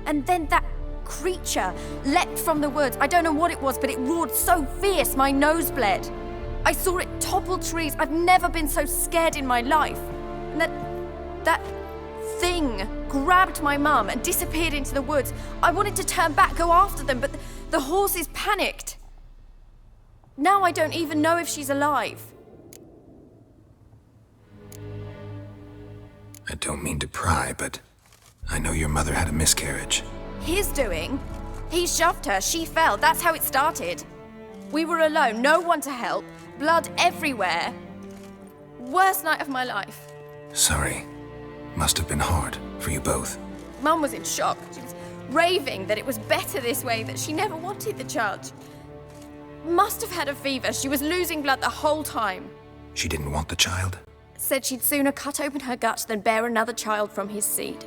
And then that creature leapt from the woods. I don't know what it was, but it roared so fierce my nose bled. I saw it topple trees. I've never been so scared in my life. And that thing grabbed my mum and disappeared into the woods. I wanted to turn back, go after them, but the horses panicked. Now I don't even know if she's alive. I don't mean to pry, but I know your mother had a miscarriage. His doing? He shoved her, she fell, that's how it started. We were alone, no one to help, blood everywhere. Worst night of my life. Sorry. Must have been hard for you both. Mum was in shock. She was raving that it was better this way, that she never wanted the child. Must have had a fever. She was losing blood the whole time. She didn't want the child? Said she'd sooner cut open her gut than bear another child from his seed.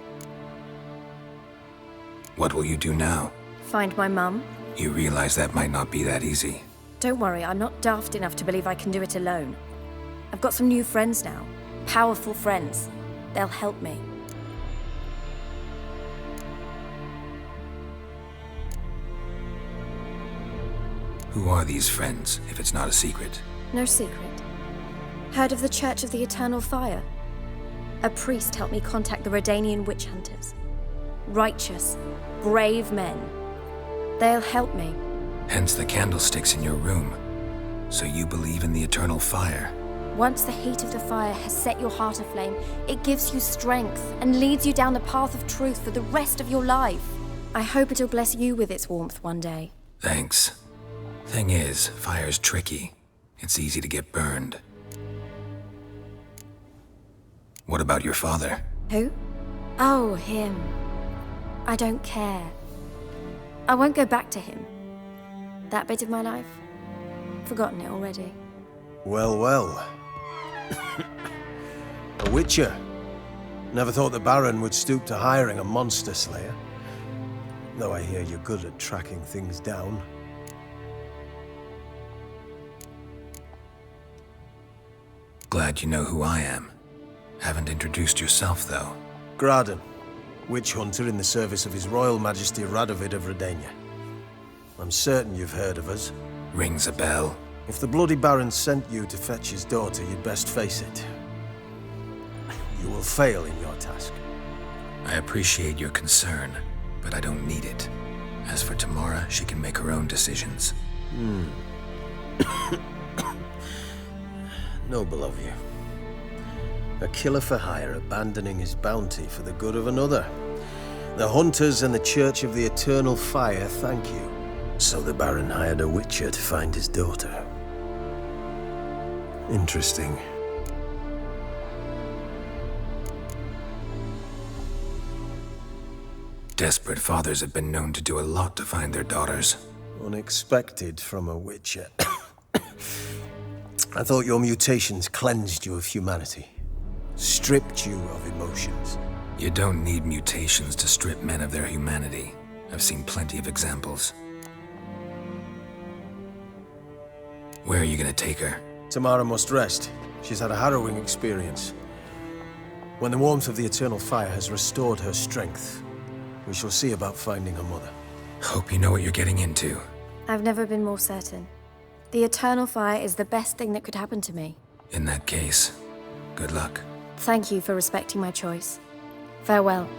What will you do now? Find my mum. You realize that might not be that easy. Don't worry, I'm not daft enough to believe I can do it alone. I've got some new friends now. Powerful friends. They'll help me. Who are these friends, if it's not a secret? No secret. Heard of the Church of the Eternal Fire? A priest helped me contact the Redanian witch hunters. Righteous, brave men. They'll help me. Hence the candlesticks in your room. So you believe in the eternal fire? Once the heat of the fire has set your heart aflame, it gives you strength and leads you down the path of truth for the rest of your life. I hope it'll bless you with its warmth one day. Thanks. Thing is, fire's tricky. It's easy to get burned. What about your father? Who? Oh, him. I don't care. I won't go back to him. That bit of my life? Forgotten it already. Well, well. A witcher. Never thought the Baron would stoop to hiring a monster slayer. Though I hear you're good at tracking things down. Glad you know who I am. Haven't introduced yourself, though. Graden, witch hunter in the service of His Royal Majesty Radovid of Redania. I'm certain you've heard of us. Rings a bell. If the Bloody Baron sent you to fetch his daughter, you'd best face it. You will fail in your task. I appreciate your concern, but I don't need it. As for Tamara, she can make her own decisions. Noble of you. A killer for hire abandoning his bounty for the good of another. The hunters and the Church of the Eternal Fire thank you. So the Baron hired a witcher to find his daughter. Interesting. Desperate fathers have been known to do a lot to find their daughters. Unexpected from a witcher. I thought your mutations cleansed you of humanity. Stripped you of emotions. You don't need mutations to strip men of their humanity. I've seen plenty of examples. Where are you gonna take her? Tamara must rest. She's had a harrowing experience. When the warmth of the Eternal Fire has restored her strength, we shall see about finding her mother. Hope you know what you're getting into. I've never been more certain. The Eternal Fire is the best thing that could happen to me. In that case, good luck. Thank you for respecting my choice. Farewell.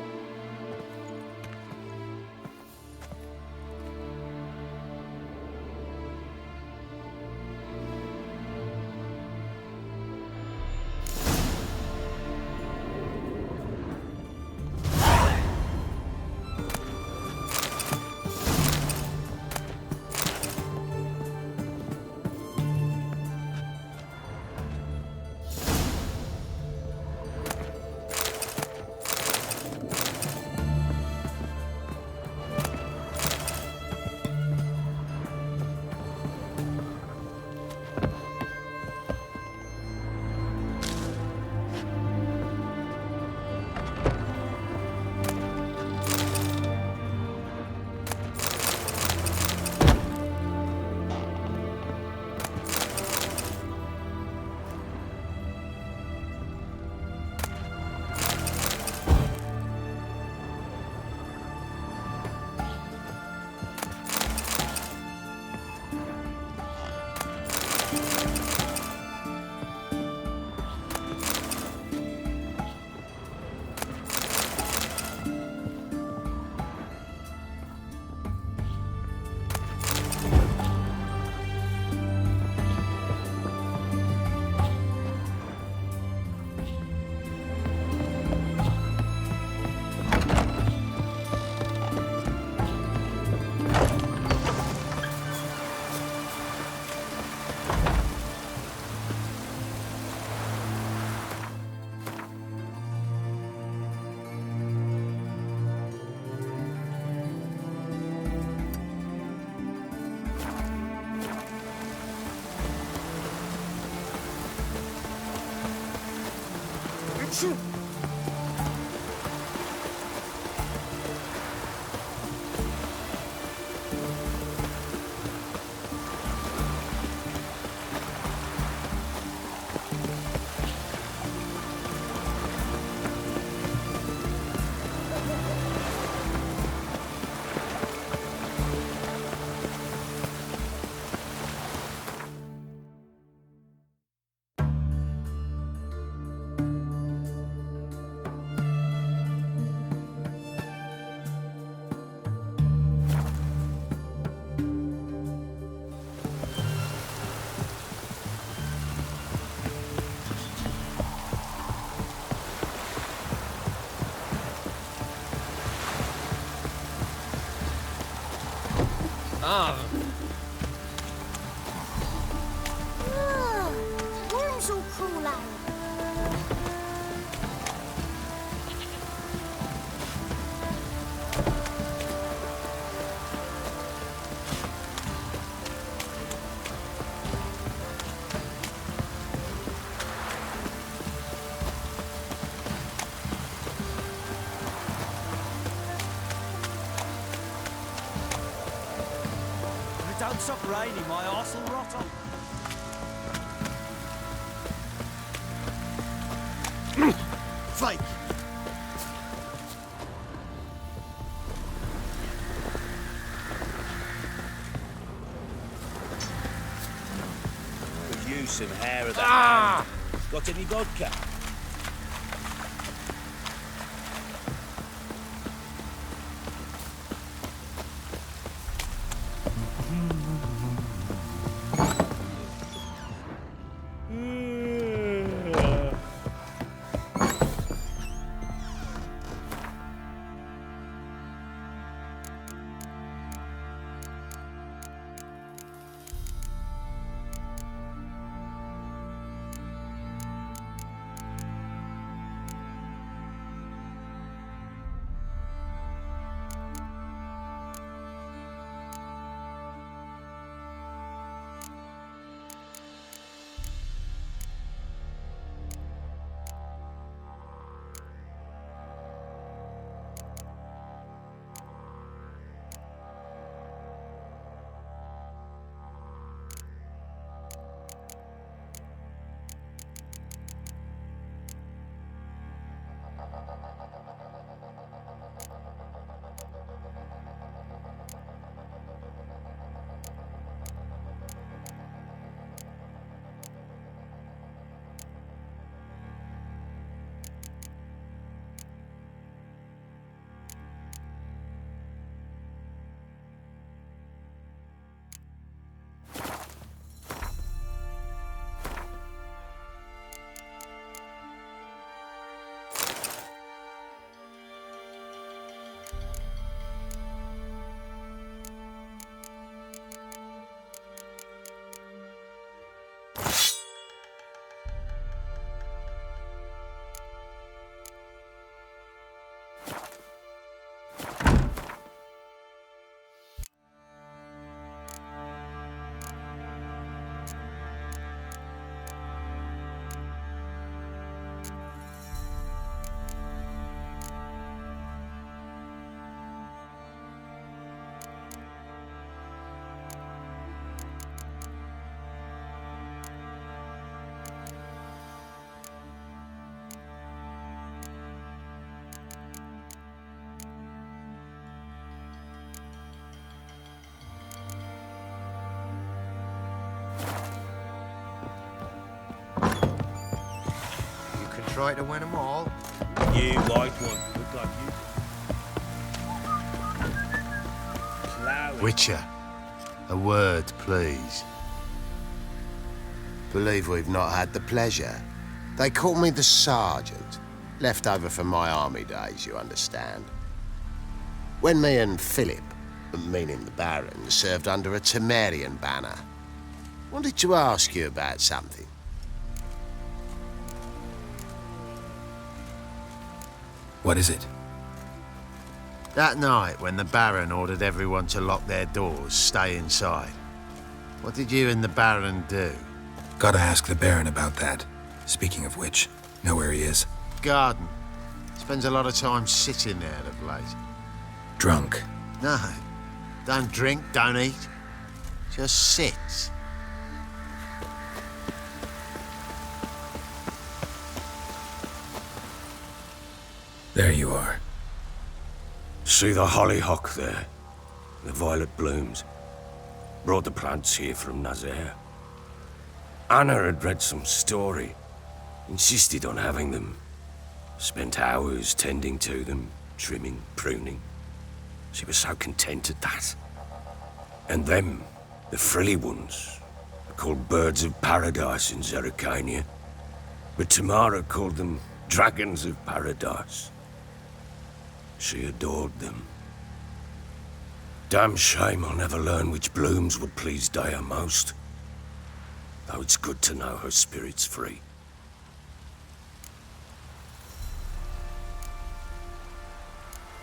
Worms will crawl out. If it don't stop raining, my arse will rot off. Fake! Could use some hair of that hand. Got any vodka? Try to win them all. You white one. Look like you. Witcher, a word, please. Believe we've not had the pleasure. They call me the Sergeant. Left over from my army days, you understand. When me and Philip, meaning the Baron, served under a Temerian banner. Wanted to ask you about something. What is it? That night when the Baron ordered everyone to lock their doors, stay inside. What did you and the Baron do? Gotta ask the Baron about that. Speaking of which, know where he is? Garden. Spends a lot of time sitting there of late. Drunk. No. Don't drink, don't eat. Just sits. There you are. See the hollyhock there? The violet blooms. Brought the plants here from Nazaire. Anna had read some story. Insisted on having them. Spent hours tending to them, trimming, pruning. She was so content at that. And them, the frilly ones, called birds of paradise in Zerrikania. But Tamara called them dragons of paradise. She adored them. Damn shame I'll never learn which blooms would please Dea most. Though it's good to know her spirit's free.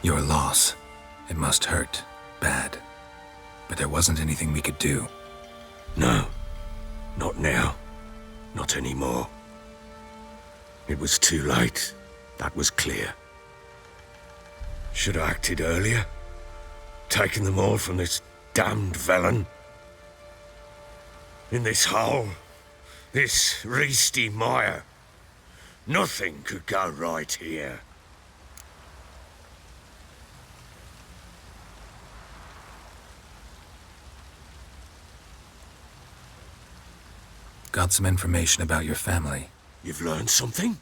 Your loss. It must hurt. Bad. But there wasn't anything we could do. No. Not now. Not anymore. It was too late. That was clear. Should have acted earlier. Taken them all from this damned villain. In this hole. This reesty mire. Nothing could go right here. Got some information about your family. You've learned something?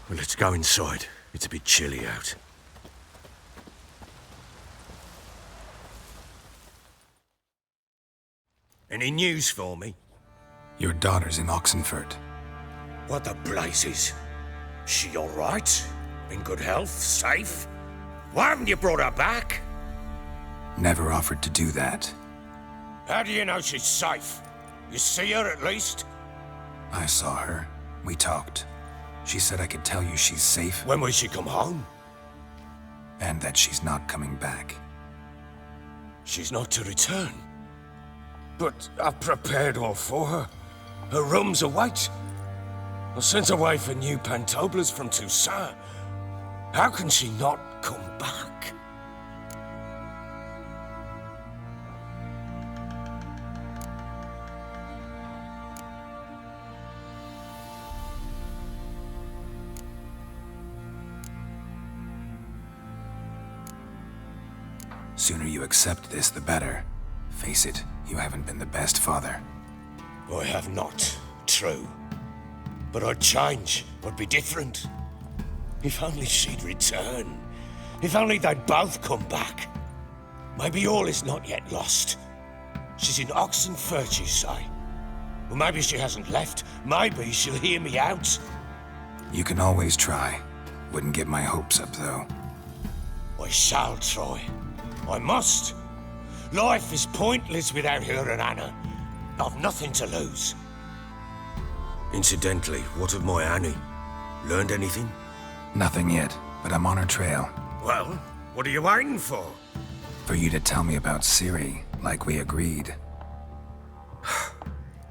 Well, let's go inside. It's a bit chilly out. Any news for me? Your daughter's in Oxenfurt. What the blazes? She all right? In good health? Safe? Why haven't you brought her back? Never offered to do that. How do you know she's safe? You see her at least? I saw her. We talked. She said I could tell you she's safe. When will she come home? And that she's not coming back. She's not to return. But I've prepared all for her. Her rooms await. I sent away for new pantoblas from Toussaint. How can she not come back? Sooner you accept this, the better. Face it, you haven't been the best father. I have not, true. But I'd change, I'd be different. If only she'd return. If only they'd both come back. Maybe all is not yet lost. She's in Oxenfurt, you say? Well, maybe she hasn't left. Maybe she'll hear me out. You can always try. Wouldn't get my hopes up, though. I shall try. I must. Life is pointless without her and Anna. I've nothing to lose. Incidentally, what of my Annie? Learned anything? Nothing yet, but I'm on her trail. Well, what are you waiting for? For you to tell me about Ciri, like we agreed.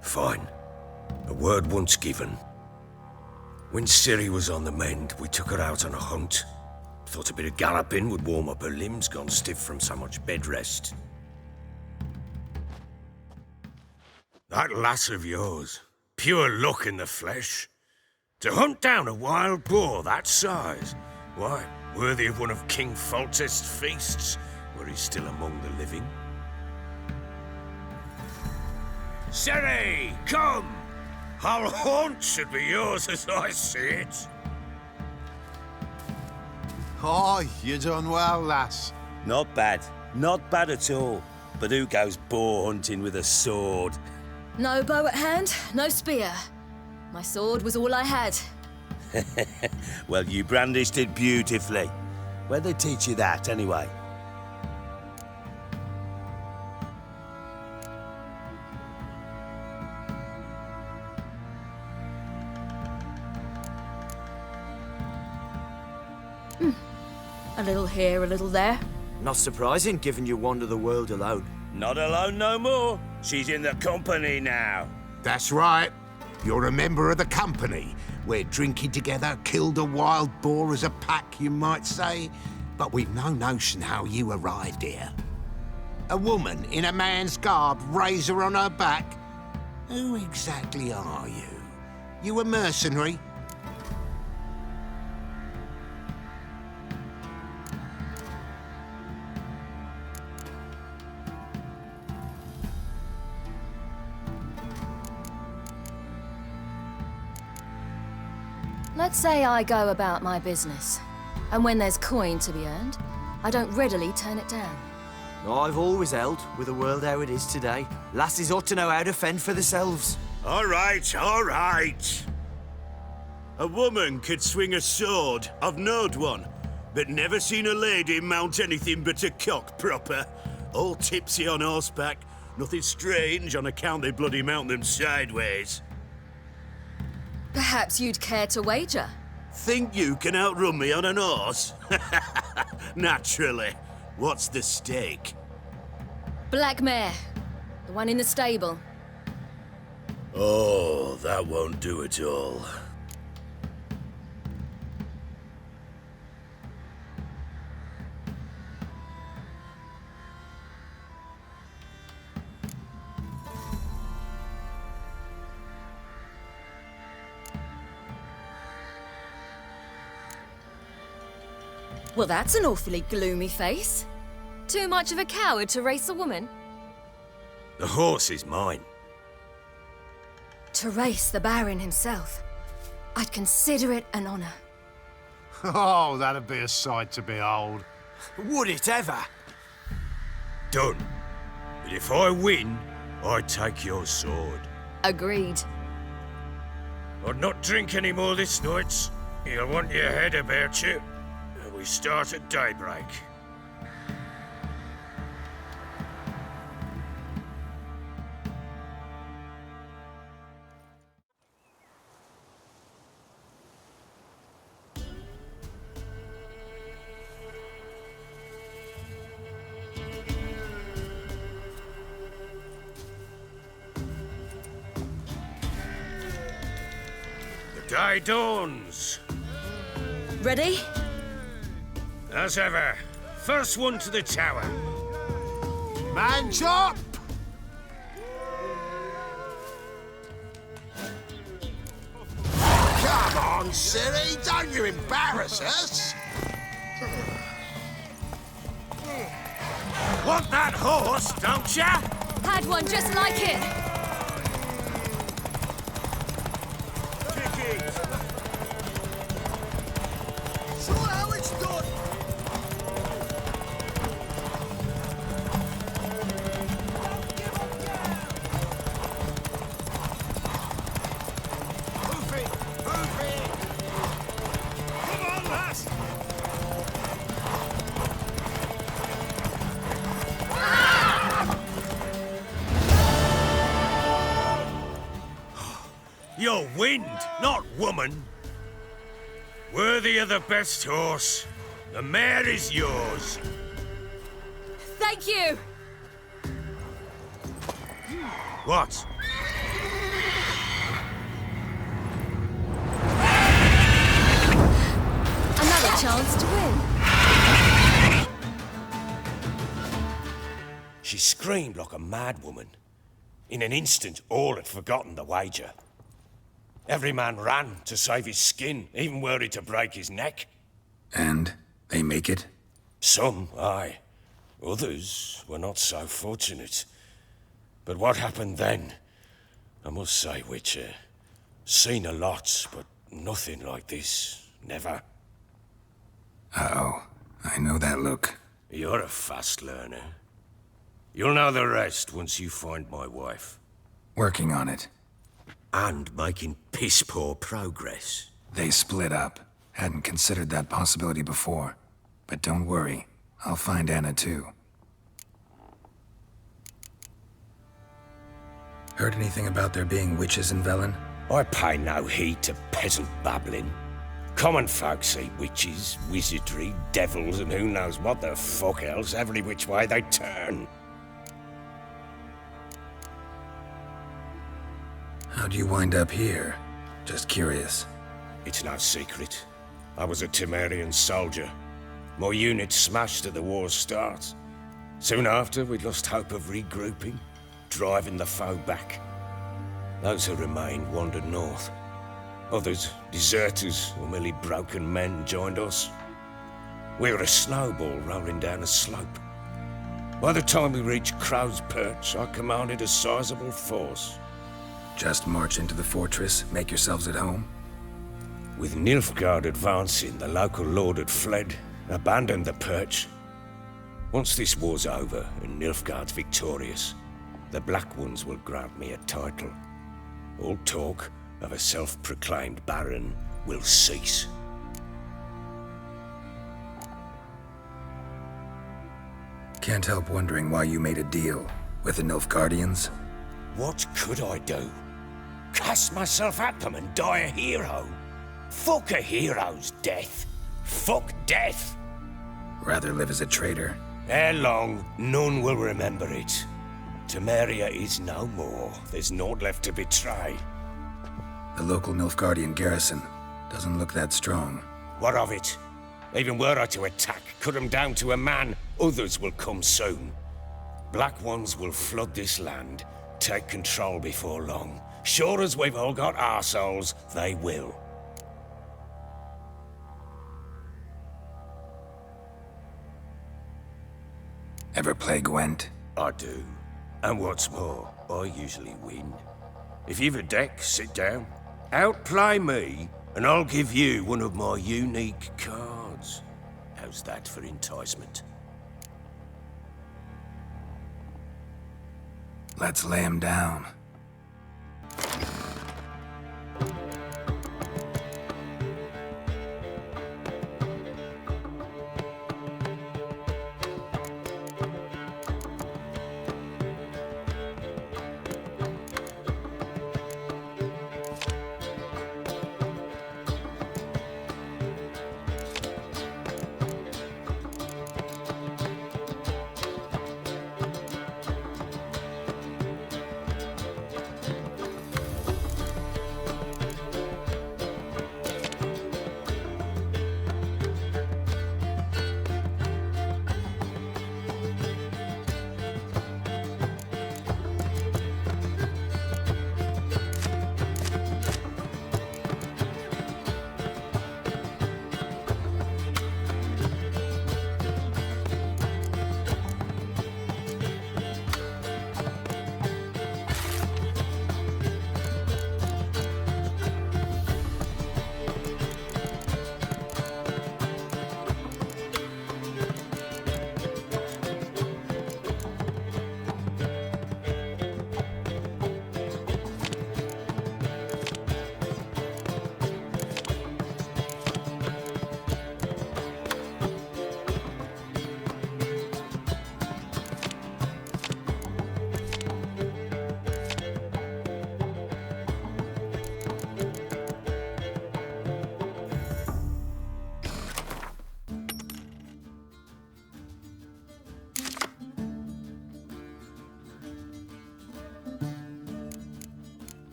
Fine. A word once given. When Ciri was on the mend, we took her out on a hunt. Thought a bit of galloping would warm up her limbs, gone stiff from so much bed rest. That lass of yours, pure luck in the flesh. To hunt down a wild boar that size, why, worthy of one of King Foltest's feasts, where he's still among the living. Ciri, come! Our haunt should be yours as I see it. Oh, you done well, lass. Not bad. Not bad at all. But who goes boar hunting with a sword? No bow at hand, no spear. My sword was all I had. Well, you brandished it beautifully. Where'd they teach you that, anyway? A little here, a little there. Not surprising, given you wander the world alone. Not alone no more. She's in the company now. That's right. You're a member of the company. We're drinking together, killed a wild boar as a pack, you might say. But we've no notion how you arrived here. A woman in a man's garb, razor on her back. Who exactly are you? You a mercenary? Let's say I go about my business, and when there's coin to be earned, I don't readily turn it down. I've always held, with the world how it is today, lasses ought to know how to fend for themselves. All right, all right. A woman could swing a sword. I've knowed one. but never seen a lady mount anything but a cock proper. All tipsy on horseback. Nothing strange on account they bloody mount them sideways. Perhaps you'd care to wager? Think you can outrun me on an horse? Naturally. What's the stake? Black mare. The one in the stable. Oh, that won't do at all. Well, that's an awfully gloomy face. Too much of a coward to race a woman? The horse is mine. To race the Baron himself, I'd consider it an honor. Oh, that'd be a sight to behold. Would it ever? Done. But if I win, I take your sword. Agreed. I'd not drink any more this night. You'll want your head about you. We start at daybreak. The day dawns. Ready? As ever, first one to the tower. Man chop! Come on, silly, don't you embarrass us! Want that horse, don't ya? Had one just like it. Show how it's done! You're wind, not woman. Worthy of the best horse. The mare is yours. Thank you. What? Another chance to win. She screamed like a madwoman. In an instant, all had forgotten the wager. Every man ran to save his skin, even were he to break his neck. And they make it? Some, aye. Others were not so fortunate. But what happened then? I must say, Witcher, seen a lot, but nothing like this. Never. Uh-oh. I know that look. You're a fast learner. You'll know the rest once you find my wife. Working on it. And making piss-poor progress. They split up. Hadn't considered that possibility before. But don't worry. I'll find Anna too. Heard anything about there being witches in Velen? I pay no heed to peasant babbling. Common folk see witches, wizardry, devils, and who knows what the fuck else every which way they turn. How'd you wind up here? Just curious. It's no secret. I was a Temerian soldier. My unit smashed at the war's start. Soon after, we'd lost hope of regrouping, driving the foe back. Those who remained wandered north. Others, deserters or merely broken men, joined us. We were a snowball rolling down a slope. By the time we reached Crow's Perch, I commanded a sizable force. Just march into the fortress, make yourselves at home? With Nilfgaard advancing, the local lord had fled, abandoned the perch. Once this war's over and Nilfgaard's victorious, the Black Ones will grant me a title. All talk of a self-proclaimed baron will cease. Can't help wondering why you made a deal with the Nilfgaardians. What could I do? Cast myself at them and die a hero? Fuck a hero's death. Fuck death. Rather live as a traitor. Ere long, none will remember it. Temeria is no more. There's naught left to betray. The local Nilfgaardian garrison doesn't look that strong. What of it? Even were I to attack, cut them down to a man, others will come soon. Black Ones will flood this land, take control before long. Sure as we've all got arseholes, they will. Ever play Gwent? I do. And what's more, I usually win. If you've a deck, sit down. Outplay me, and I'll give you one of my unique cards. How's that for enticement? Let's lay him down.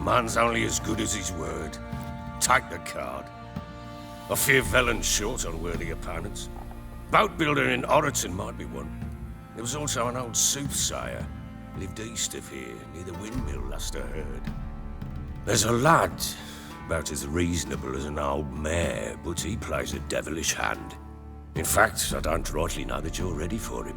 man's only as good as his word. Take the card. I fear Velen's short on worthy opponents. Boat builder in Oroton might be one. There was also an old soothsayer. Lived east of here, near the windmill, last I heard. There's a lad, about as reasonable as an old mare, but he plays a devilish hand. In fact, I don't rightly know that you're ready for him.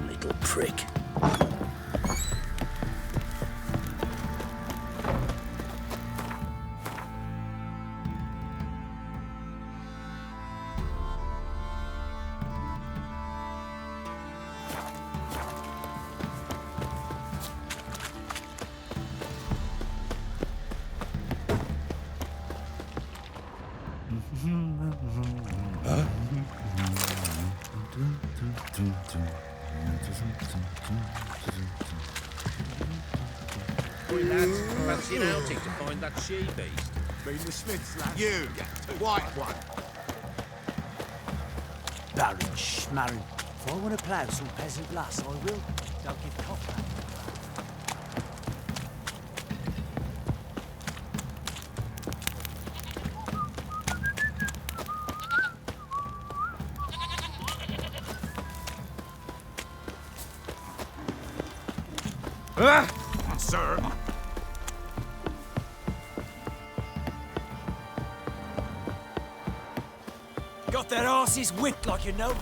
Little prick. Boy, lads, fancy an outing to find that she-beast. Been the Smiths, lad. You, white one. Baron Schmarren. If I want to plough some peasant lass, I will. Don't give cock back. Sir. Got their asses whipped like you know.